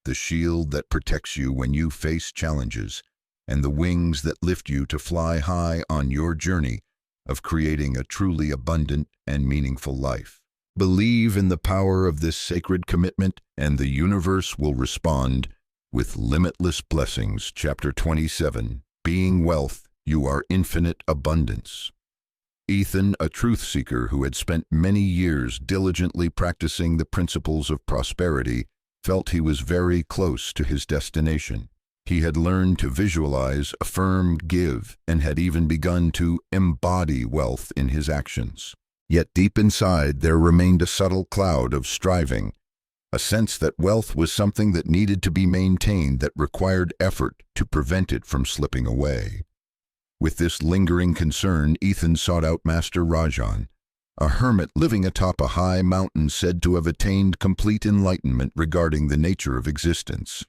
the shield that protects you when you face challenges, and the wings that lift you to fly high on your journey of creating a truly abundant and meaningful life. Believe in the power of this sacred commitment, and the universe will respond with limitless blessings. Chapter 27. Being Wealth, You Are Infinite Abundance. Ethan, a truth seeker who had spent many years diligently practicing the principles of prosperity, felt he was very close to his destination. He had learned to visualize, affirm, give, and had even begun to embody wealth in his actions. Yet deep inside there remained a subtle cloud of striving, a sense that wealth was something that needed to be maintained, that required effort to prevent it from slipping away. With this lingering concern, Ethan sought out Master Rajan, a hermit living atop a high mountain said to have attained complete enlightenment regarding the nature of existence.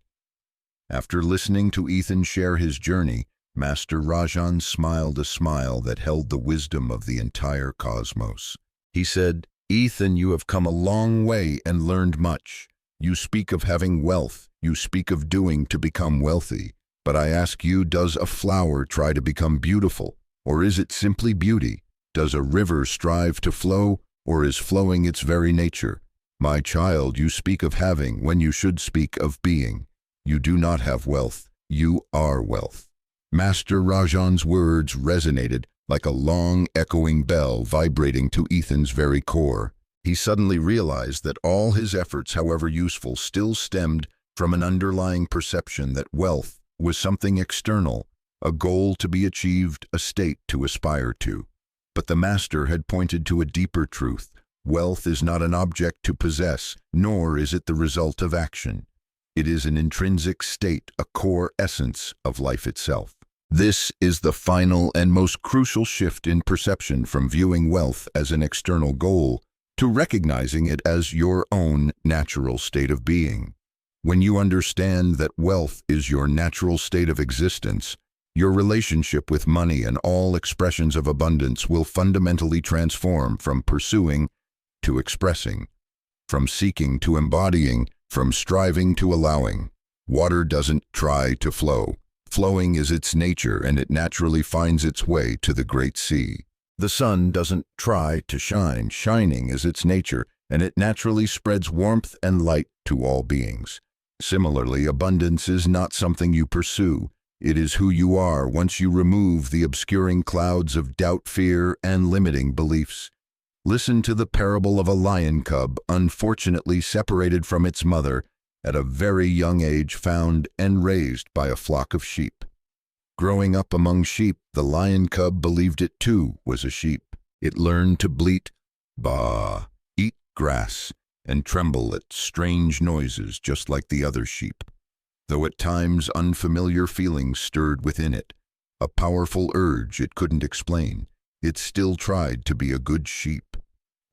After listening to Ethan share his journey, Master Rajan smiled a smile that held the wisdom of the entire cosmos. He said, "Ethan, you have come a long way and learned much. You speak of having wealth, you speak of doing to become wealthy. But I ask you, does a flower try to become beautiful, or is it simply beauty? Does a river strive to flow, or is flowing its very nature? My child, you speak of having when you should speak of being. You do not have wealth, you are wealth." Master Rajan's words resonated like a long, echoing bell vibrating to Ethan's very core. He suddenly realized that all his efforts, however useful, still stemmed from an underlying perception that wealth was something external, a goal to be achieved, a state to aspire to. But the Master had pointed to a deeper truth. Wealth is not an object to possess, nor is it the result of action. It is an intrinsic state, a core essence of life itself. This is the final and most crucial shift in perception, from viewing wealth as an external goal to recognizing it as your own natural state of being. When you understand that wealth is your natural state of existence, your relationship with money and all expressions of abundance will fundamentally transform, from pursuing to expressing, from seeking to embodying, from striving to allowing. Water doesn't try to flow. Flowing is its nature, and it naturally finds its way to the great sea. The sun doesn't try to shine. Shining is its nature, and it naturally spreads warmth and light to all beings. Similarly, abundance is not something you pursue. It is who you are once you remove the obscuring clouds of doubt, fear, and limiting beliefs. Listen to the parable of a lion cub, unfortunately separated from its mother at a very young age, found and raised by a flock of sheep. Growing up among sheep, the lion cub believed it too was a sheep. It learned to bleat, baa, eat grass, and tremble at strange noises just like the other sheep. Though at times unfamiliar feelings stirred within it, a powerful urge it couldn't explain, it still tried to be a good sheep.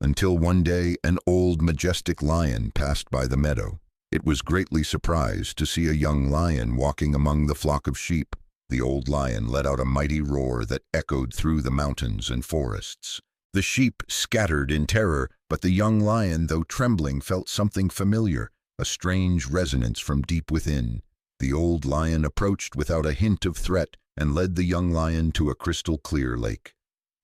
Until one day an old majestic lion passed by the meadow. It was greatly surprised to see a young lion walking among the flock of sheep. The old lion let out a mighty roar that echoed through the mountains and forests. The sheep scattered in terror, but the young lion, though trembling, felt something familiar, a strange resonance from deep within. The old lion approached without a hint of threat and led the young lion to a crystal-clear lake.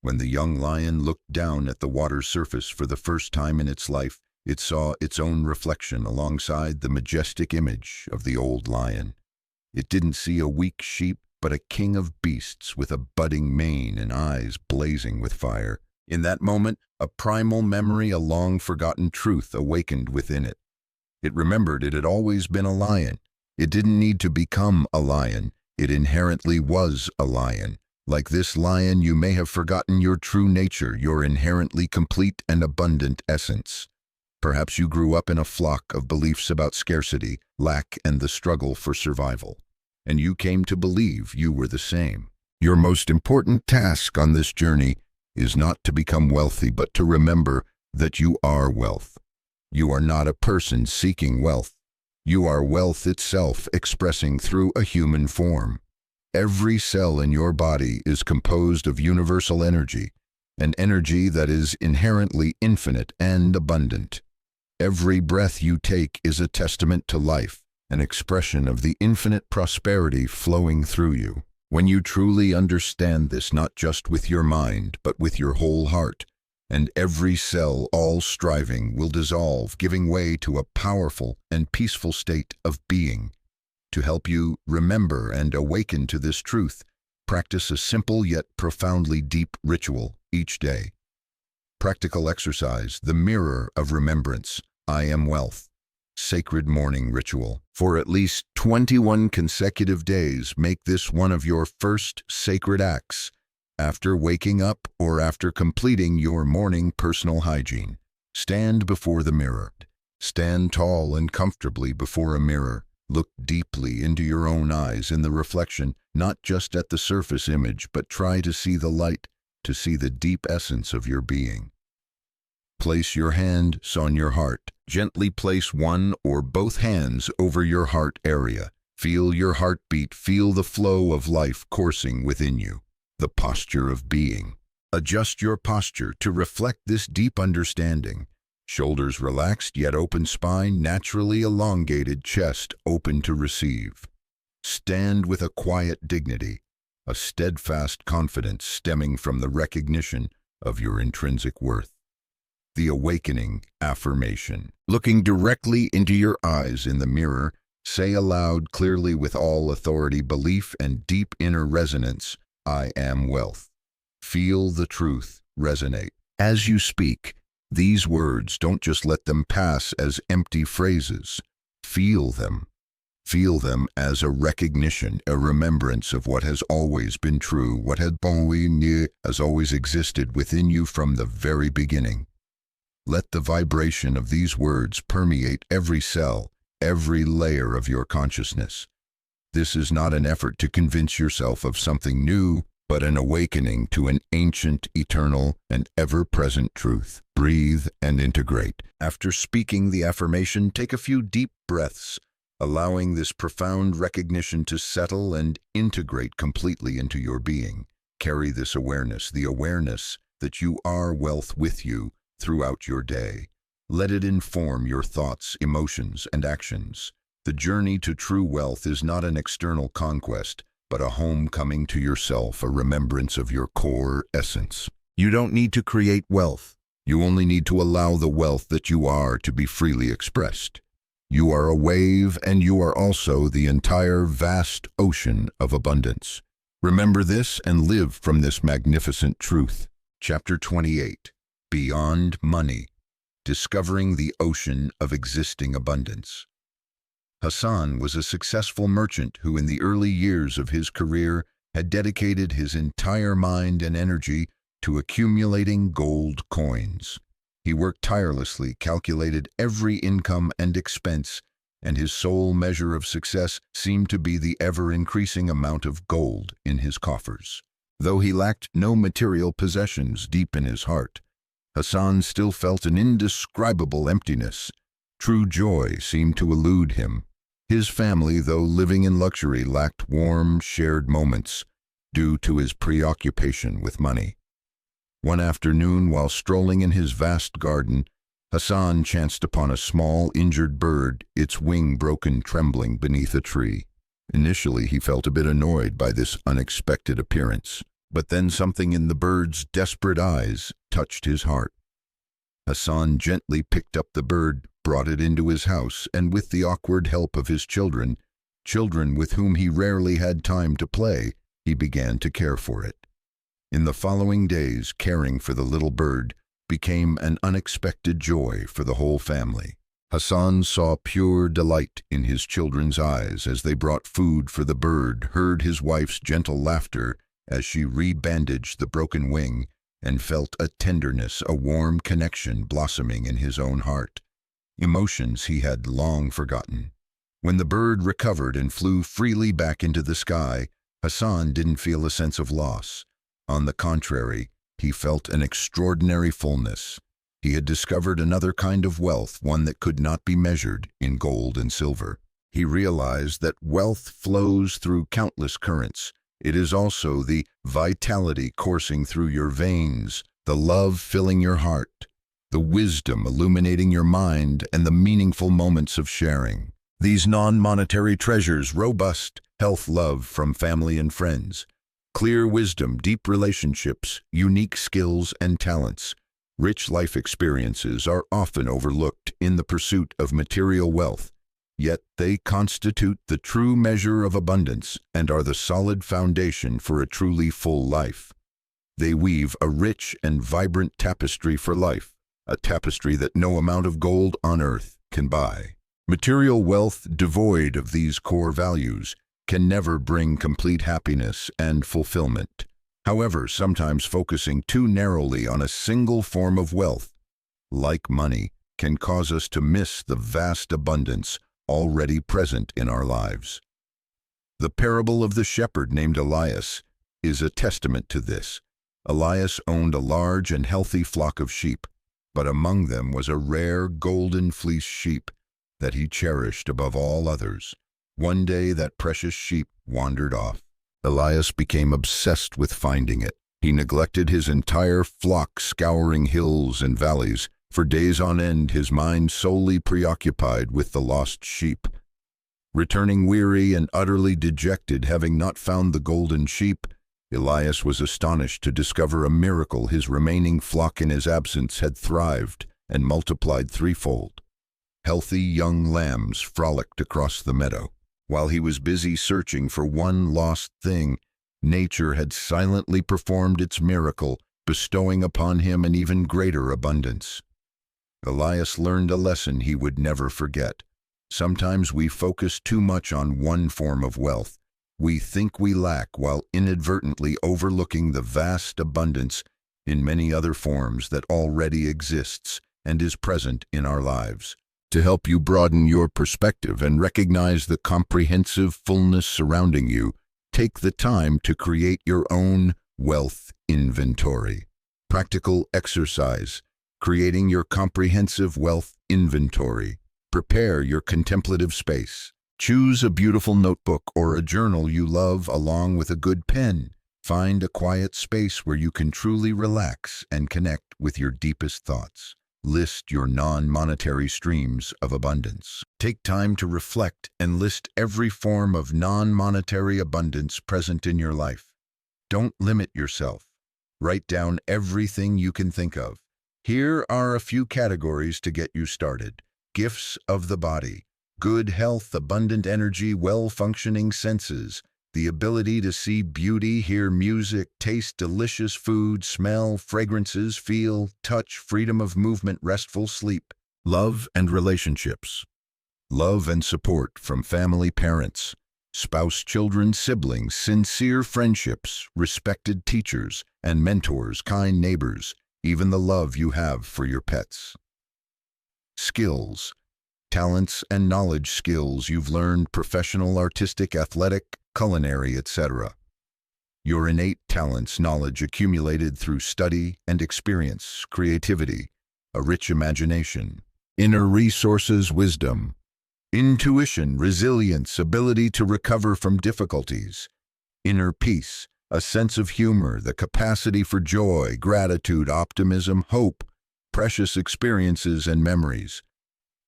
When the young lion looked down at the water's surface for the first time in its life, it saw its own reflection alongside the majestic image of the old lion. It didn't see a weak sheep, but a king of beasts with a budding mane and eyes blazing with fire. In that moment, a primal memory, a long-forgotten truth awakened within it. It remembered it had always been a lion. It didn't need to become a lion. It inherently was a lion. Like this lion, you may have forgotten your true nature, your inherently complete and abundant essence. Perhaps you grew up in a flock of beliefs about scarcity, lack, and the struggle for survival, and you came to believe you were the same. Your most important task on this journey is not to become wealthy, but to remember that you are wealth. You are not a person seeking wealth. You are wealth itself expressing through a human form. Every cell in your body is composed of universal energy, an energy that is inherently infinite and abundant. Every breath you take is a testament to life, an expression of the infinite prosperity flowing through you. When you truly understand this, not just with your mind, but with your whole heart, and every cell, all striving, will dissolve, giving way to a powerful and peaceful state of being. To help you remember and awaken to this truth, practice a simple yet profoundly deep ritual each day. Practical exercise, the mirror of remembrance, I am wealth. Sacred morning ritual. For at least 21 consecutive days, make this one of your first sacred acts after waking up or after completing your morning personal hygiene. Stand before the mirror. Stand tall and comfortably before a mirror. Look deeply into your own eyes in the reflection, not just at the surface image, but try to see the light, to see the deep essence of your being. Place your hands on your heart. Gently place one or both hands over your heart area. Feel your heartbeat, feel the flow of life coursing within you. The posture of being. Adjust your posture to reflect this deep understanding. Shoulders relaxed yet open, spine naturally elongated, chest open to receive. Stand with a quiet dignity, a steadfast confidence stemming from the recognition of your intrinsic worth. The awakening affirmation. Looking directly into your eyes in the mirror, say aloud, clearly, with all authority, belief, and deep inner resonance, I am wealth. Feel the truth resonate. As you speak, these words, don't just let them pass as empty phrases. Feel them. Feel them as a recognition, a remembrance of what has always been true, what has always existed within you from the very beginning. Let the vibration of these words permeate every cell, every layer of your consciousness. This is not an effort to convince yourself of something new, but an awakening to an ancient, eternal, and ever-present truth. Breathe and integrate. After speaking the affirmation, take a few deep breaths, allowing this profound recognition to settle and integrate completely into your being. Carry this awareness, the awareness that you are wealth, with you throughout your day. Let it inform your thoughts, emotions, and actions. The journey to true wealth is not an external conquest, but a homecoming to yourself, a remembrance of your core essence. You don't need to create wealth. You only need to allow the wealth that you are to be freely expressed. You are a wave, and you are also the entire vast ocean of abundance. Remember this and live from this magnificent truth. Chapter 28. Beyond Money. Discovering the Ocean of Existing Abundance. Hassan was a successful merchant who, in the early years of his career, had dedicated his entire mind and energy to accumulating gold coins. He worked tirelessly, calculated every income and expense, and his sole measure of success seemed to be the ever-increasing amount of gold in his coffers. Though he lacked no material possessions deep in his heart, Hassan still felt an indescribable emptiness. True joy seemed to elude him. His family, though living in luxury, lacked warm, shared moments due to his preoccupation with money. One afternoon, while strolling in his vast garden, Hassan chanced upon a small, injured bird, its wing broken, trembling beneath a tree. Initially, he felt a bit annoyed by this unexpected appearance, but then something in the bird's desperate eyes touched his heart. Hassan gently picked up the bird, brought it into his house, and with the awkward help of his children with whom he rarely had time to play, he began to care for it. In the following days, caring for the little bird became an unexpected joy for the whole family. Hassan saw pure delight in his children's eyes as they brought food for the bird, heard his wife's gentle laughter as she rebandaged the broken wing, and felt a tenderness, a warm connection blossoming in his own heart, emotions he had long forgotten. When the bird recovered and flew freely back into the sky, Hassan didn't feel a sense of loss. On the contrary, he felt an extraordinary fullness. He had discovered another kind of wealth, one that could not be measured in gold and silver. He realized that wealth flows through countless currents. It is also the vitality coursing through your veins, the love filling your heart, the wisdom illuminating your mind, and the meaningful moments of sharing. These non-monetary treasures, robust health, love from family and friends, clear wisdom, deep relationships, unique skills and talents, rich life experiences are often overlooked in the pursuit of material wealth, yet they constitute the true measure of abundance and are the solid foundation for a truly full life. They weave a rich and vibrant tapestry for life, a tapestry that no amount of gold on earth can buy. Material wealth devoid of these core values can never bring complete happiness and fulfillment. However, sometimes focusing too narrowly on a single form of wealth, like money, can cause us to miss the vast abundance already present in our lives. The parable of the shepherd named Elias is a testament to this. Elias owned a large and healthy flock of sheep, but among them was a rare golden fleece sheep that he cherished above all others. One day that precious sheep wandered off. Elias became obsessed with finding it. He neglected his entire flock, scouring hills and valleys. For days on end, his mind solely preoccupied with the lost sheep. Returning weary and utterly dejected, having not found the golden sheep, Elias was astonished to discover a miracle. His remaining flock in his absence had thrived and multiplied threefold. Healthy young lambs frolicked across the meadow. While he was busy searching for one lost thing, nature had silently performed its miracle, bestowing upon him an even greater abundance. Elias learned a lesson he would never forget. Sometimes we focus too much on one form of wealth. We think we lack while inadvertently overlooking the vast abundance in many other forms that already exists and is present in our lives. To help you broaden your perspective and recognize the comprehensive fullness surrounding you, take the time to create your own wealth inventory. Practical exercise: creating your comprehensive wealth inventory. Prepare your contemplative space. Choose a beautiful notebook or a journal you love along with a good pen. Find a quiet space where you can truly relax and connect with your deepest thoughts. List your non-monetary streams of abundance. Take time to reflect and list every form of non-monetary abundance present in your life. Don't limit yourself. Write down everything you can think of. Here are a few categories to get you started. Gifts of the body: good health, abundant energy, well-functioning senses, the ability to see beauty, hear music, taste delicious food, smell fragrances, feel, touch, freedom of movement, restful sleep. Love and relationships: love and support from family, parents, spouse, children, siblings, sincere friendships, respected teachers and mentors, kind neighbors, even the love you have for your pets. Skills, talents and knowledge skills you've learned: professional, artistic, athletic, culinary, etc. Your innate talents, knowledge accumulated through study and experience, creativity, a rich imagination, inner resources, wisdom, intuition, resilience, ability to recover from difficulties, inner peace, a sense of humor, the capacity for joy, gratitude, optimism, hope, precious experiences and memories,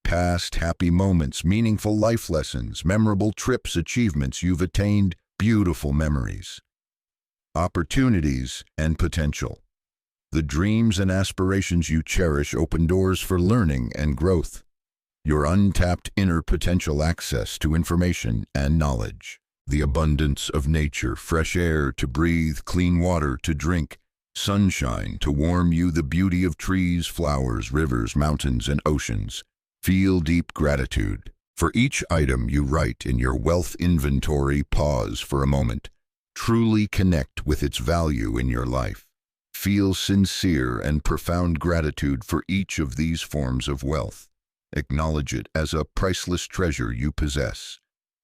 past happy moments, meaningful life lessons, memorable trips, achievements you've attained, beautiful memories, opportunities and potential. The dreams and aspirations you cherish open doors for learning and growth. Your untapped inner potential, access to information and knowledge. The abundance of nature, fresh air to breathe, clean water to drink, sunshine to warm you, the beauty of trees, flowers, rivers, mountains, and oceans. Feel deep gratitude for each item you write in your wealth inventory. Pause for a moment. Truly connect with its value in your life. Feel sincere and profound gratitude for each of these forms of wealth. Acknowledge it as a priceless treasure you possess.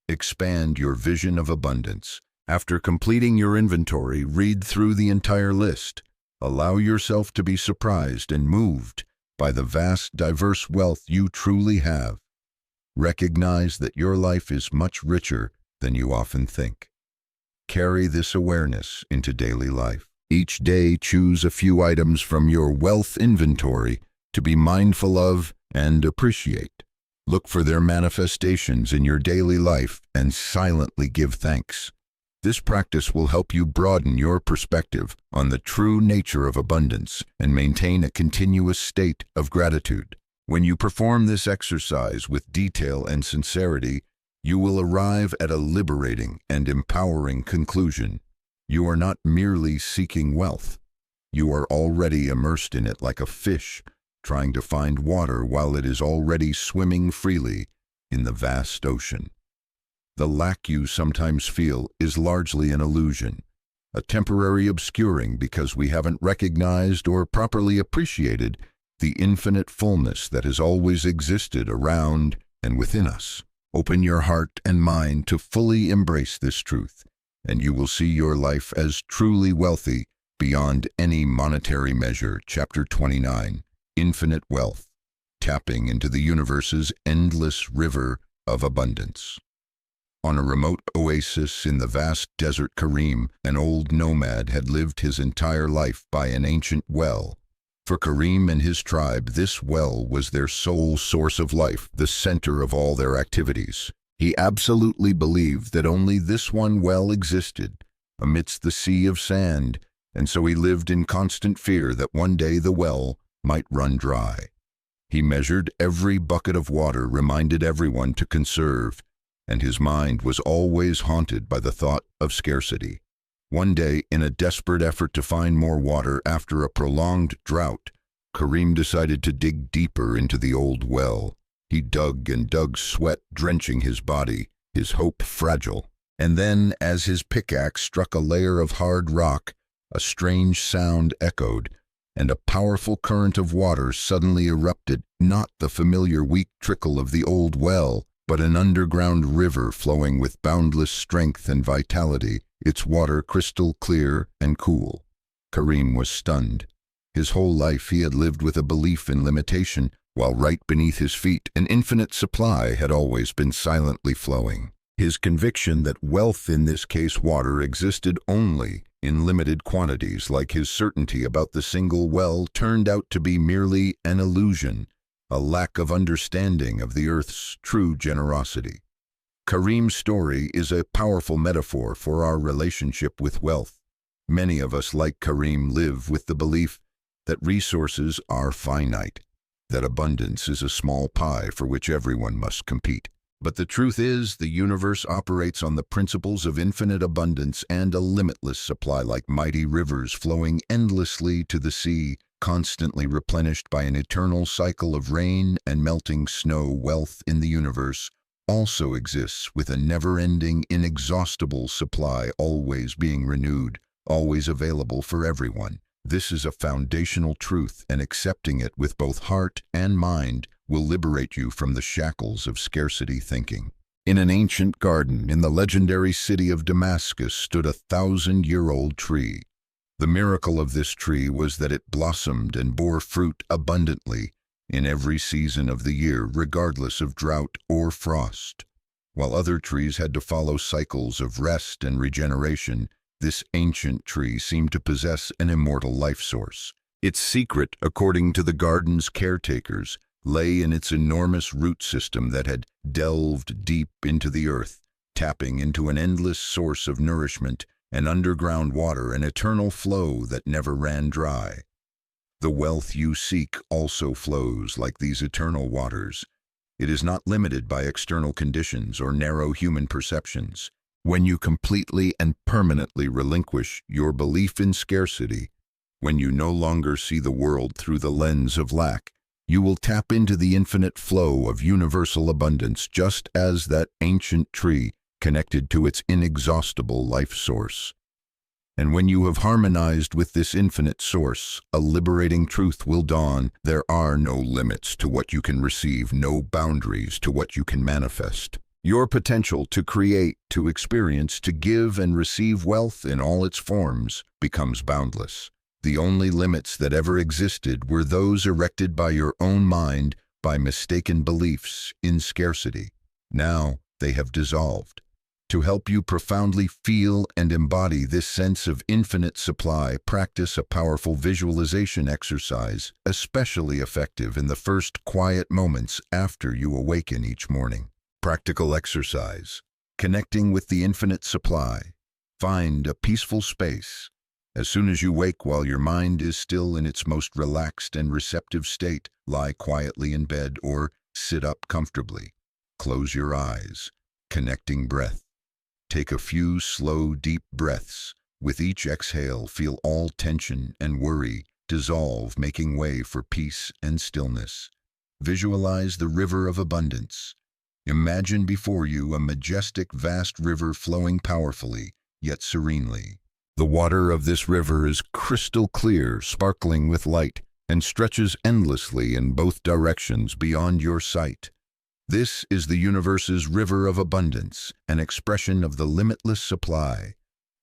Expand your vision of abundance. After completing your inventory, read through the entire list. Allow yourself to be surprised and moved by the vast, diverse wealth you truly have. Recognize that your life is much richer than you often think. Carry this awareness into daily life. Each day, choose a few items from your wealth inventory to be mindful of and appreciate. Look for their manifestations in your daily life and silently give thanks. This practice will help you broaden your perspective on the true nature of abundance and maintain a continuous state of gratitude. When you perform this exercise with detail and sincerity, you will arrive at a liberating and empowering conclusion. You are not merely seeking wealth. You are already immersed in it, like a fish trying to find water while it is already swimming freely in the vast ocean. The lack you sometimes feel is largely an illusion, a temporary obscuring because we haven't recognized or properly appreciated the infinite fullness that has always existed around and within us. Open your heart and mind to fully embrace this truth, and you will see your life as truly wealthy beyond any monetary measure. Chapter 29. Infinite Wealth. Tapping into the universe's endless river of abundance. On a remote oasis in the vast desert, Karim, an old nomad, had lived his entire life by an ancient well. For Karim and his tribe, this well was their sole source of life, the center of all their activities. He absolutely believed that only this one well existed amidst the sea of sand, and so he lived in constant fear that one day the well might run dry. He measured every bucket of water, reminded everyone to conserve, and his mind was always haunted by the thought of scarcity. One day, in a desperate effort to find more water after a prolonged drought, Karim decided to dig deeper into the old well. He dug and dug, sweat drenching his body, his hope fragile. And then, as his pickaxe struck a layer of hard rock, a strange sound echoed, and a powerful current of water suddenly erupted, not the familiar weak trickle of the old well, but an underground river flowing with boundless strength and vitality, its water crystal clear and cool. Karim was stunned. His whole life he had lived with a belief in limitation, while right beneath his feet an infinite supply had always been silently flowing. His conviction that wealth, in this case water, existed only in limited quantities, like his certainty about the single well, turned out to be merely an illusion, a lack of understanding of the earth's true generosity. Karim's story is a powerful metaphor for our relationship with wealth. Many of us, like Karim, live with the belief that resources are finite, that abundance is a small pie for which everyone must compete. But the truth is, the universe operates on the principles of infinite abundance and a limitless supply, like mighty rivers flowing endlessly to the sea, constantly replenished by an eternal cycle of rain and melting snow. Wealth in the universe also exists with a never-ending, inexhaustible supply, always being renewed, always available for everyone. This is a foundational truth, and accepting it with both heart and mind will liberate you from the shackles of scarcity thinking. In an ancient garden in the legendary city of Damascus stood a 1,000-year-old tree. The miracle of this tree was that it blossomed and bore fruit abundantly in every season of the year, regardless of drought or frost. While other trees had to follow cycles of rest and regeneration, this ancient tree seemed to possess an immortal life source. Its secret, according to the garden's caretakers, lay in its enormous root system that had delved deep into the earth, tapping into an endless source of nourishment, an underground water, an eternal flow that never ran dry. The wealth you seek also flows like these eternal waters. It is not limited by external conditions or narrow human perceptions. When you completely and permanently relinquish your belief in scarcity, when you no longer see the world through the lens of lack, you will tap into the infinite flow of universal abundance, just as that ancient tree connected to its inexhaustible life source. And when you have harmonized with this infinite source, a liberating truth will dawn. There are no limits to what you can receive, no boundaries to what you can manifest. Your potential to create, to experience, to give and receive wealth in all its forms becomes boundless. The only limits that ever existed were those erected by your own mind by mistaken beliefs in scarcity. Now they have dissolved. To help you profoundly feel and embody this sense of infinite supply, practice a powerful visualization exercise, especially effective in the first quiet moments after you awaken each morning. Practical exercise. Connecting with the infinite supply. Find a peaceful space. As soon as you wake, while your mind is still in its most relaxed and receptive state, lie quietly in bed or sit up comfortably. Close your eyes. Connecting breath. Take a few slow, deep breaths. With each exhale, feel all tension and worry dissolve, making way for peace and stillness. Visualize the river of abundance. Imagine before you a majestic, vast river flowing powerfully, yet serenely. The water of this river is crystal clear, sparkling with light, and stretches endlessly in both directions beyond your sight. This is the universe's river of abundance, an expression of the limitless supply.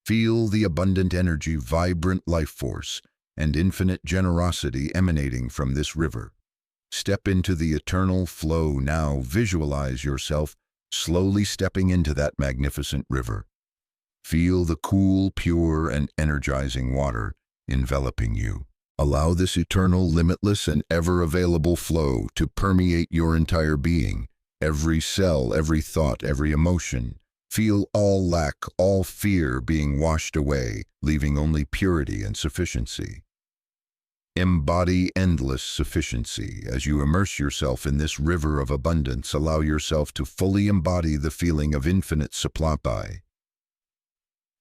Feel the abundant energy, vibrant life force, and infinite generosity emanating from this river. Step into the eternal flow now. Visualize yourself slowly stepping into that magnificent river. Feel the cool, pure, and energizing water enveloping you. Allow this eternal, limitless, and ever-available flow to permeate your entire being. Every cell, every thought, every emotion. Feel all lack, all fear being washed away, leaving only purity and sufficiency. Embody endless sufficiency. As you immerse yourself in this river of abundance, allow yourself to fully embody the feeling of infinite supply.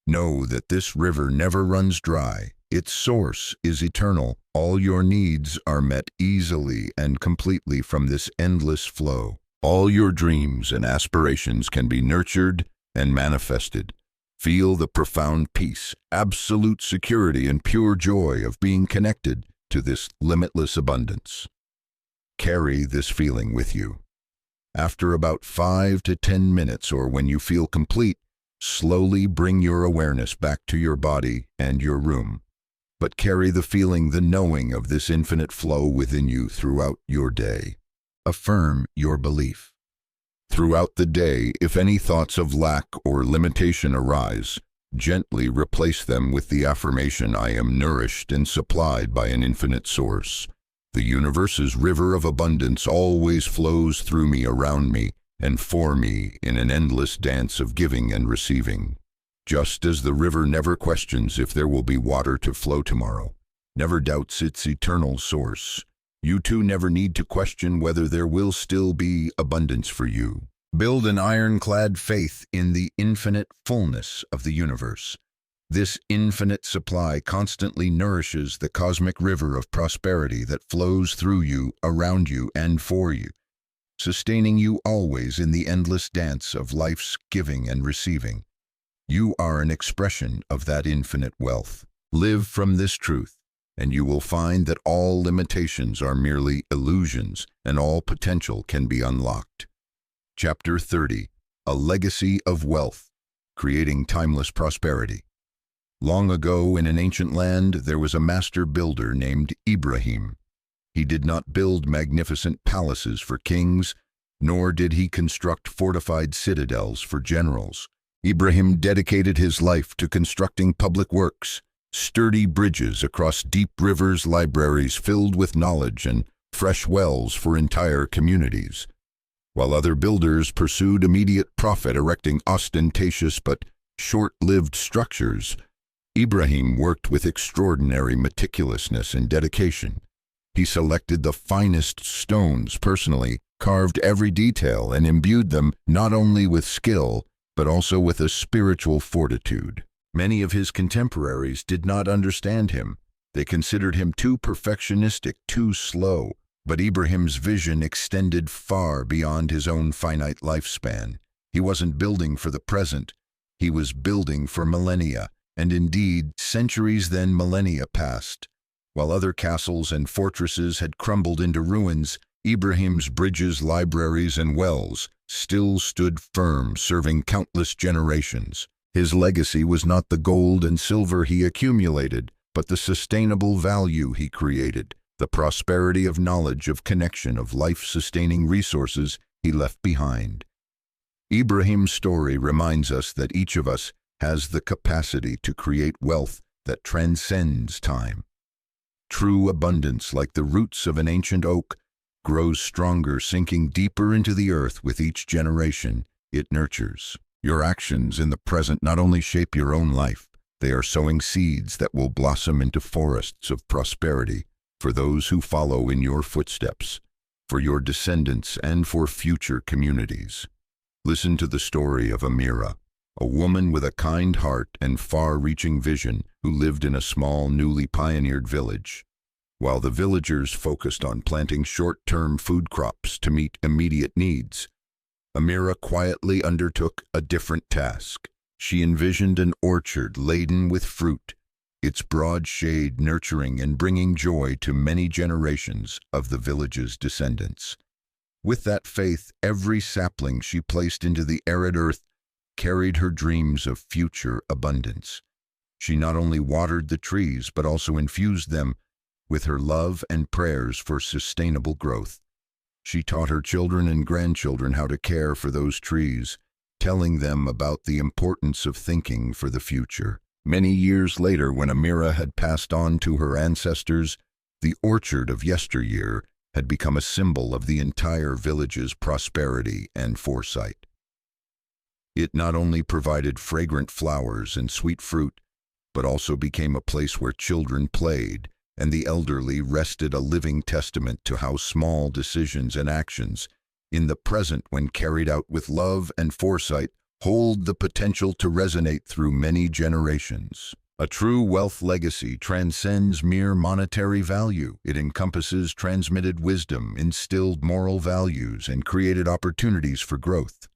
Know that this river never runs dry. Its source is eternal. All your needs are met easily and completely from this endless flow. All your dreams and aspirations can be nurtured and manifested. Feel the profound peace, absolute security, and pure joy of being connected to this limitless abundance. Carry this feeling with you. After about 5 to 10 minutes, or when you feel complete, slowly bring your awareness back to your body and your room. But carry the feeling, the knowing of this infinite flow within you throughout your day. Affirm your belief. Throughout the day, if any thoughts of lack or limitation arise, gently replace them with the affirmation, I am nourished and supplied by an infinite source. The universe's river of abundance always flows through me, around me, and for me in an endless dance of giving and receiving. Just as the river never questions if there will be water to flow tomorrow, never doubts its eternal source, you too never need to question whether there will still be abundance for you. Build an ironclad faith in the infinite fullness of the universe. This infinite supply constantly nourishes the cosmic river of prosperity that flows through you, around you, and for you, sustaining you always in the endless dance of life's giving and receiving. You are an expression of that infinite wealth. Live from this truth. and you will find that all limitations are merely illusions and all potential can be unlocked. Chapter 30. A Legacy of Wealth, Creating Timeless Prosperity. Long ago in an ancient land, there was a master builder named Ibrahim. He did not build magnificent palaces for kings, nor did he construct fortified citadels for generals. Ibrahim dedicated his life to constructing public works, sturdy bridges across deep rivers, libraries filled with knowledge, and fresh wells for entire communities. While other builders pursued immediate profit, erecting ostentatious but short-lived structures, Ibrahim worked with extraordinary meticulousness and dedication. He selected the finest stones personally, carved every detail, and imbued them not only with skill, but also with a spiritual fortitude. Many of his contemporaries did not understand him. They considered him too perfectionistic, too slow. But Ibrahim's vision extended far beyond his own finite lifespan. He wasn't building for the present. He was building for millennia. And indeed, centuries then millennia passed. While other castles and fortresses had crumbled into ruins, Ibrahim's bridges, libraries, and wells still stood firm, serving countless generations. His legacy was not the gold and silver he accumulated, but the sustainable value he created, the prosperity of knowledge, of connection, of life-sustaining resources he left behind. Ibrahim's story reminds us that each of us has the capacity to create wealth that transcends time. True abundance, like the roots of an ancient oak, grows stronger, sinking deeper into the earth with each generation it nurtures. Your actions in the present not only shape your own life, they are sowing seeds that will blossom into forests of prosperity for those who follow in your footsteps, for your descendants, and for future communities. Listen to the story of Amira, a woman with a kind heart and far-reaching vision who lived in a small, newly pioneered village. While the villagers focused on planting short-term food crops to meet immediate needs, Amira quietly undertook a different task. She envisioned an orchard laden with fruit, its broad shade nurturing and bringing joy to many generations of the village's descendants. With that faith, every sapling she placed into the arid earth carried her dreams of future abundance. She not only watered the trees, but also infused them with her love and prayers for sustainable growth. She taught her children and grandchildren how to care for those trees, telling them about the importance of thinking for the future. Many years later, when Amira had passed on to her ancestors, the orchard of yesteryear had become a symbol of the entire village's prosperity and foresight. It not only provided fragrant flowers and sweet fruit, but also became a place where children played, and the elderly rested, a living testament to how small decisions and actions, in the present when carried out with love and foresight, hold the potential to resonate through many generations. A true wealth legacy transcends mere monetary value. It encompasses transmitted wisdom, instilled moral values, and created opportunities for growth.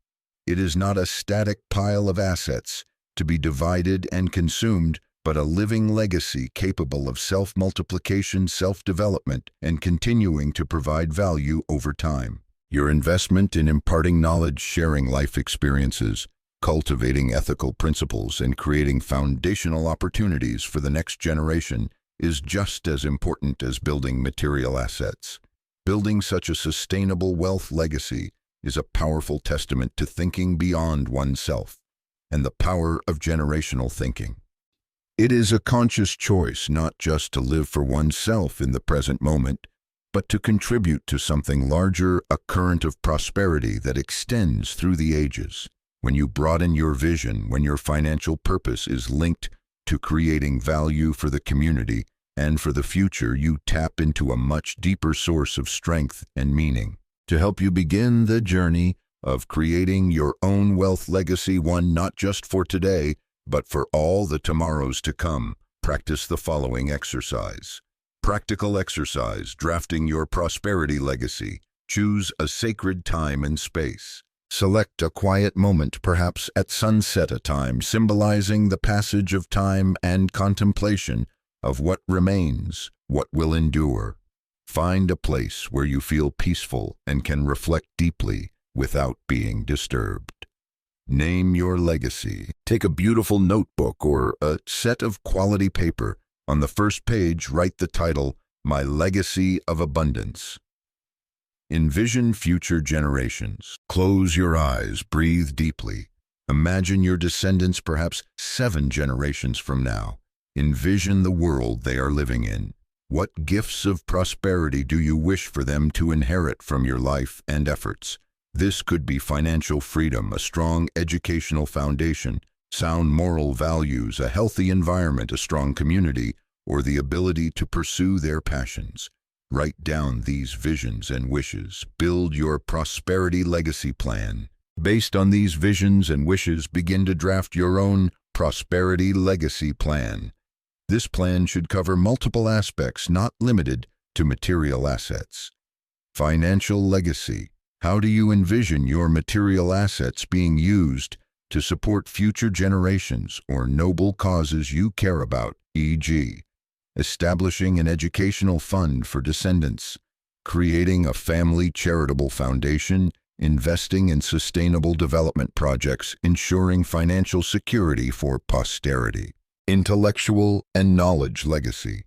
It is not a static pile of assets to be divided and consumed, but a living legacy capable of self-multiplication, self-development, and continuing to provide value over time. Your investment in imparting knowledge, sharing life experiences, cultivating ethical principles, and creating foundational opportunities for the next generation is just as important as building material assets. Building such a sustainable wealth legacy is a powerful testament to thinking beyond oneself and the power of generational thinking. It is a conscious choice not just to live for oneself in the present moment, but to contribute to something larger, a current of prosperity that extends through the ages. When you broaden your vision, when your financial purpose is linked to creating value for the community and for the future, you tap into a much deeper source of strength and meaning. To help you begin the journey of creating your own wealth legacy, one not just for today, but for all the tomorrows to come, practice the following exercise. Practical exercise, drafting your prosperity legacy. Choose a sacred time and space. Select a quiet moment, perhaps at sunset, a time symbolizing the passage of time and contemplation, of what remains, what will endure. Find a place where you feel peaceful and can reflect deeply without being disturbed. Name your legacy. Take a beautiful notebook or a set of quality paper. On the first page, write the title, My Legacy of Abundance. Envision future generations. Close your eyes, breathe deeply. Imagine your descendants perhaps 7 generations from now. Envision the world they are living in. What gifts of prosperity do you wish for them to inherit from your life and efforts? This could be financial freedom, a strong educational foundation, sound moral values, a healthy environment, a strong community, or the ability to pursue their passions. Write down these visions and wishes. Build your prosperity legacy plan. Based on these visions and wishes, begin to draft your own prosperity legacy plan. This plan should cover multiple aspects, not limited to material assets. Financial legacy. How do you envision your material assets being used to support future generations or noble causes you care about, e.g., establishing an educational fund for descendants, creating a family charitable foundation, investing in sustainable development projects, ensuring financial security for posterity. Intellectual and knowledge legacy.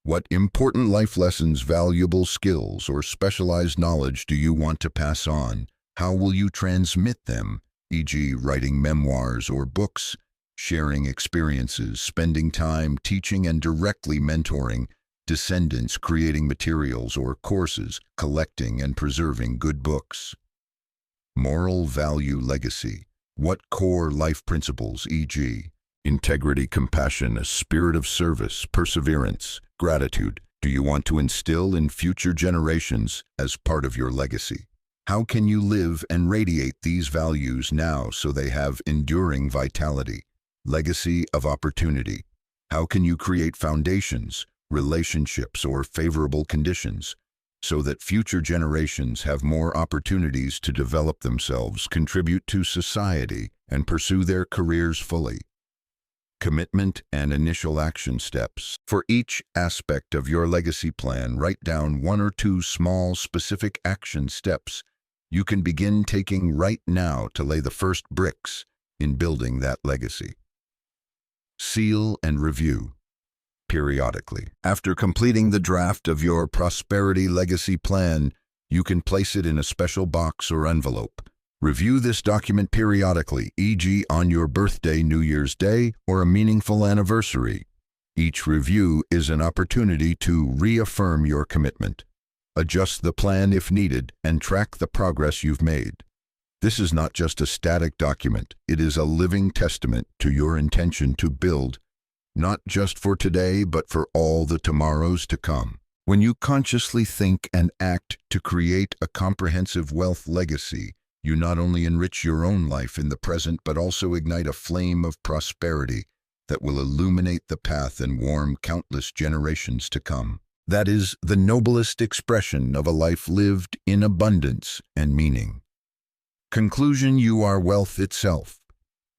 What important life lessons, valuable skills, or specialized knowledge do you want to pass on? How will you transmit them, e.g., writing memoirs or books, sharing experiences, spending time teaching and directly mentoring descendants, creating materials or courses, collecting and preserving good books? Moral value legacy. What core life principles, e.g., integrity, compassion, a spirit of service, perseverance, gratitude, do you want to instill in future generations as part of your legacy? How can you live and radiate these values now so they have enduring vitality? Legacy of opportunity. How can you create foundations, relationships, or favorable conditions so that future generations have more opportunities to develop themselves, contribute to society, and pursue their careers fully? Commitment and initial action steps. For each aspect of your legacy plan, write down 1 or 2 small, specific action steps you can begin taking right now to lay the first bricks in building that legacy. Seal and review periodically. After completing the draft of your prosperity legacy plan, you can place it in a special box or envelope. Review this document periodically, e.g., on your birthday, New Year's Day, or a meaningful anniversary. Each review is an opportunity to reaffirm your commitment, adjust the plan if needed, and track the progress you've made. This is not just a static document, it is a living testament to your intention to build, not just for today, but for all the tomorrows to come. When you consciously think and act to create a comprehensive wealth legacy, you not only enrich your own life in the present, but also ignite a flame of prosperity that will illuminate the path and warm countless generations to come. That is the noblest expression of a life lived in abundance and meaning. Conclusion: you are wealth itself,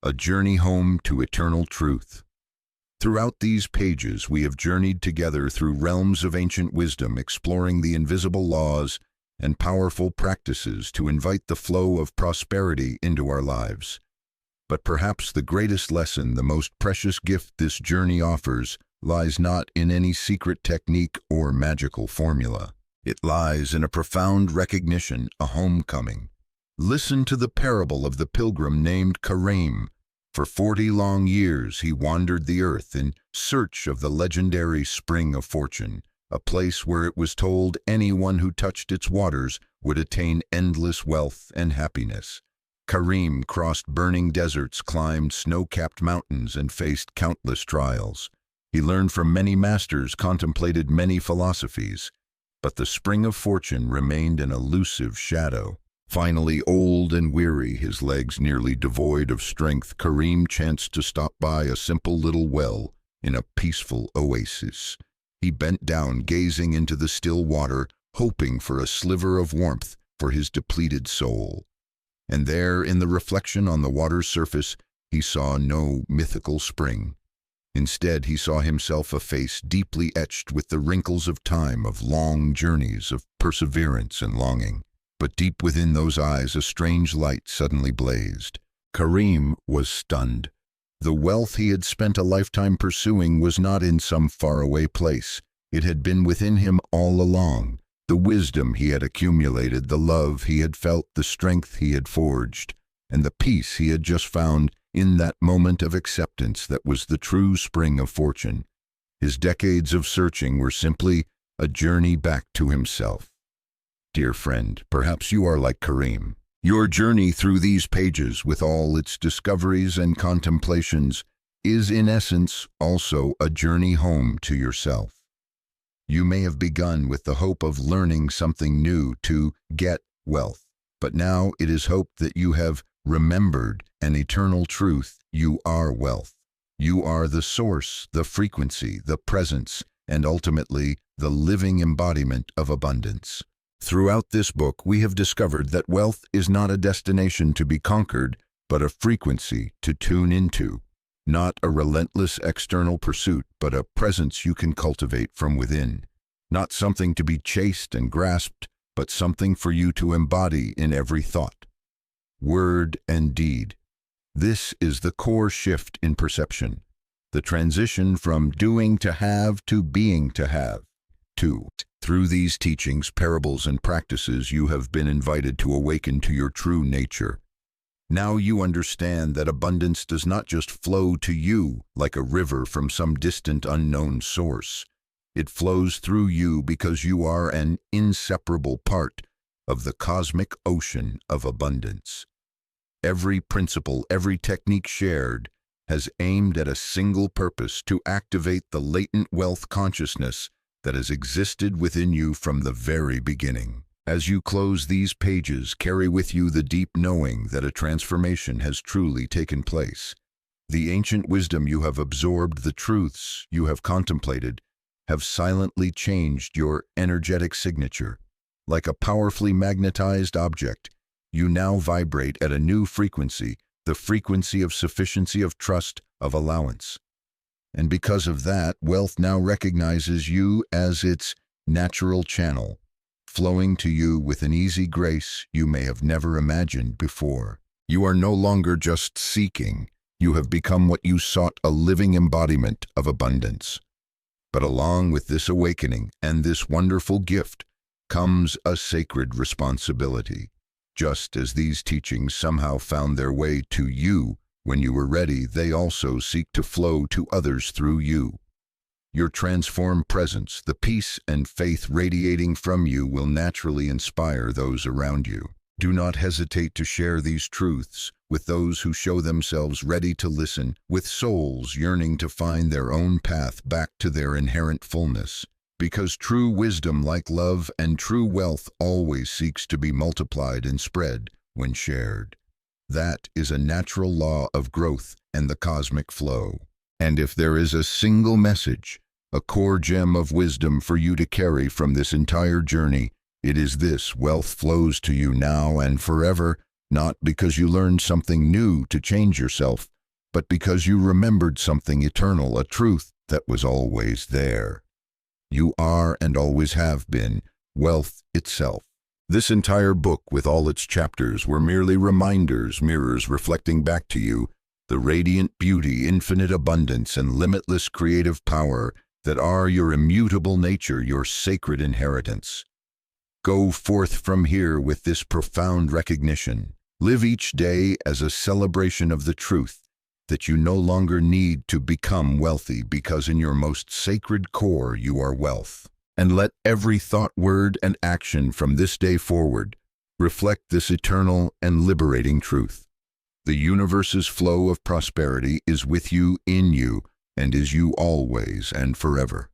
a journey home to eternal truth. Throughout these pages, we have journeyed together through realms of ancient wisdom, exploring the invisible laws and powerful practices to invite the flow of prosperity into our lives. But perhaps the greatest lesson, the most precious gift this journey offers, lies not in any secret technique or magical formula. It lies in a profound recognition, a homecoming. Listen to the parable of the pilgrim named Karim. For 40 long years he wandered the earth in search of the legendary spring of fortune, a place where it was told anyone who touched its waters would attain endless wealth and happiness. Karim crossed burning deserts, climbed snow-capped mountains, and faced countless trials. He learned from many masters, contemplated many philosophies, but the spring of fortune remained an elusive shadow. Finally, old and weary, his legs nearly devoid of strength, Karim chanced to stop by a simple little well in a peaceful oasis. He bent down, gazing into the still water, hoping for a sliver of warmth for his depleted soul. And there, in the reflection on the water's surface, he saw no mythical spring, Instead, he saw himself a face deeply etched with the wrinkles of time, of long journeys, of perseverance and longing. But deep within those eyes a strange light suddenly blazed. Karim was stunned. The wealth he had spent a lifetime pursuing was not in some faraway place. It had been within him all along. The wisdom he had accumulated, the love he had felt, the strength he had forged, and the peace he had just found in that moment of acceptance that was the true spring of fortune. His decades of searching were simply a journey back to himself. Dear friend, perhaps you are like Karim. Your journey through these pages, with all its discoveries and contemplations, is in essence also a journey home to yourself. You may have begun with the hope of learning something new to get wealth, but now it is hoped that you have remembered an eternal truth. You are wealth. You are the source, the frequency, the presence, and ultimately the living embodiment of abundance. Throughout this book, we have discovered that wealth is not a destination to be conquered, but a frequency to tune into. Not a relentless external pursuit, but a presence you can cultivate from within. Not something to be chased and grasped, but something for you to embody in every thought, word, and deed. This is the core shift in perception, the transition from doing to have to being to have. 2. Through these teachings, parables, and practices, you have been invited to awaken to your true nature. Now you understand that abundance does not just flow to you like a river from some distant unknown source. It flows through you because you are an inseparable part of the cosmic ocean of abundance. Every principle, every technique shared has aimed at a single purpose: to activate the latent wealth consciousness that has existed within you from the very beginning. As you close these pages, carry with you the deep knowing that a transformation has truly taken place. The ancient wisdom you have absorbed, the truths you have contemplated, have silently changed your energetic signature. Like a powerfully magnetized object, you now vibrate at a new frequency, the frequency of sufficiency, of trust, of allowance. And because of that, wealth now recognizes you as its natural channel, flowing to you with an easy grace you may have never imagined before. You are no longer just seeking. You have become what you sought, a living embodiment of abundance. But along with this awakening and this wonderful gift comes a sacred responsibility. Just as these teachings somehow found their way to you when you were ready, they also seek to flow to others through you. Your transformed presence, the peace and faith radiating from you, will naturally inspire those around you. Do not hesitate to share these truths with those who show themselves ready to listen, with souls yearning to find their own path back to their inherent fullness. Because true wisdom, like love and true wealth, always seeks to be multiplied and spread when shared. That is a natural law of growth and the cosmic flow. And if there is a single message, a core gem of wisdom for you to carry from this entire journey, it is this: wealth flows to you now and forever, not because you learned something new to change yourself, but because you remembered something eternal, a truth that was always there. You are and always have been wealth itself. This entire book, with all its chapters, were merely reminders, mirrors reflecting back to you the radiant beauty, infinite abundance, and limitless creative power that are your immutable nature, your sacred inheritance. Go forth from here with this profound recognition. Live each day as a celebration of the truth that you no longer need to become wealthy, because in your most sacred core you are wealth. And let every thought, word, and action from this day forward reflect this eternal and liberating truth. The universe's flow of prosperity is with you, in you, and is you always and forever.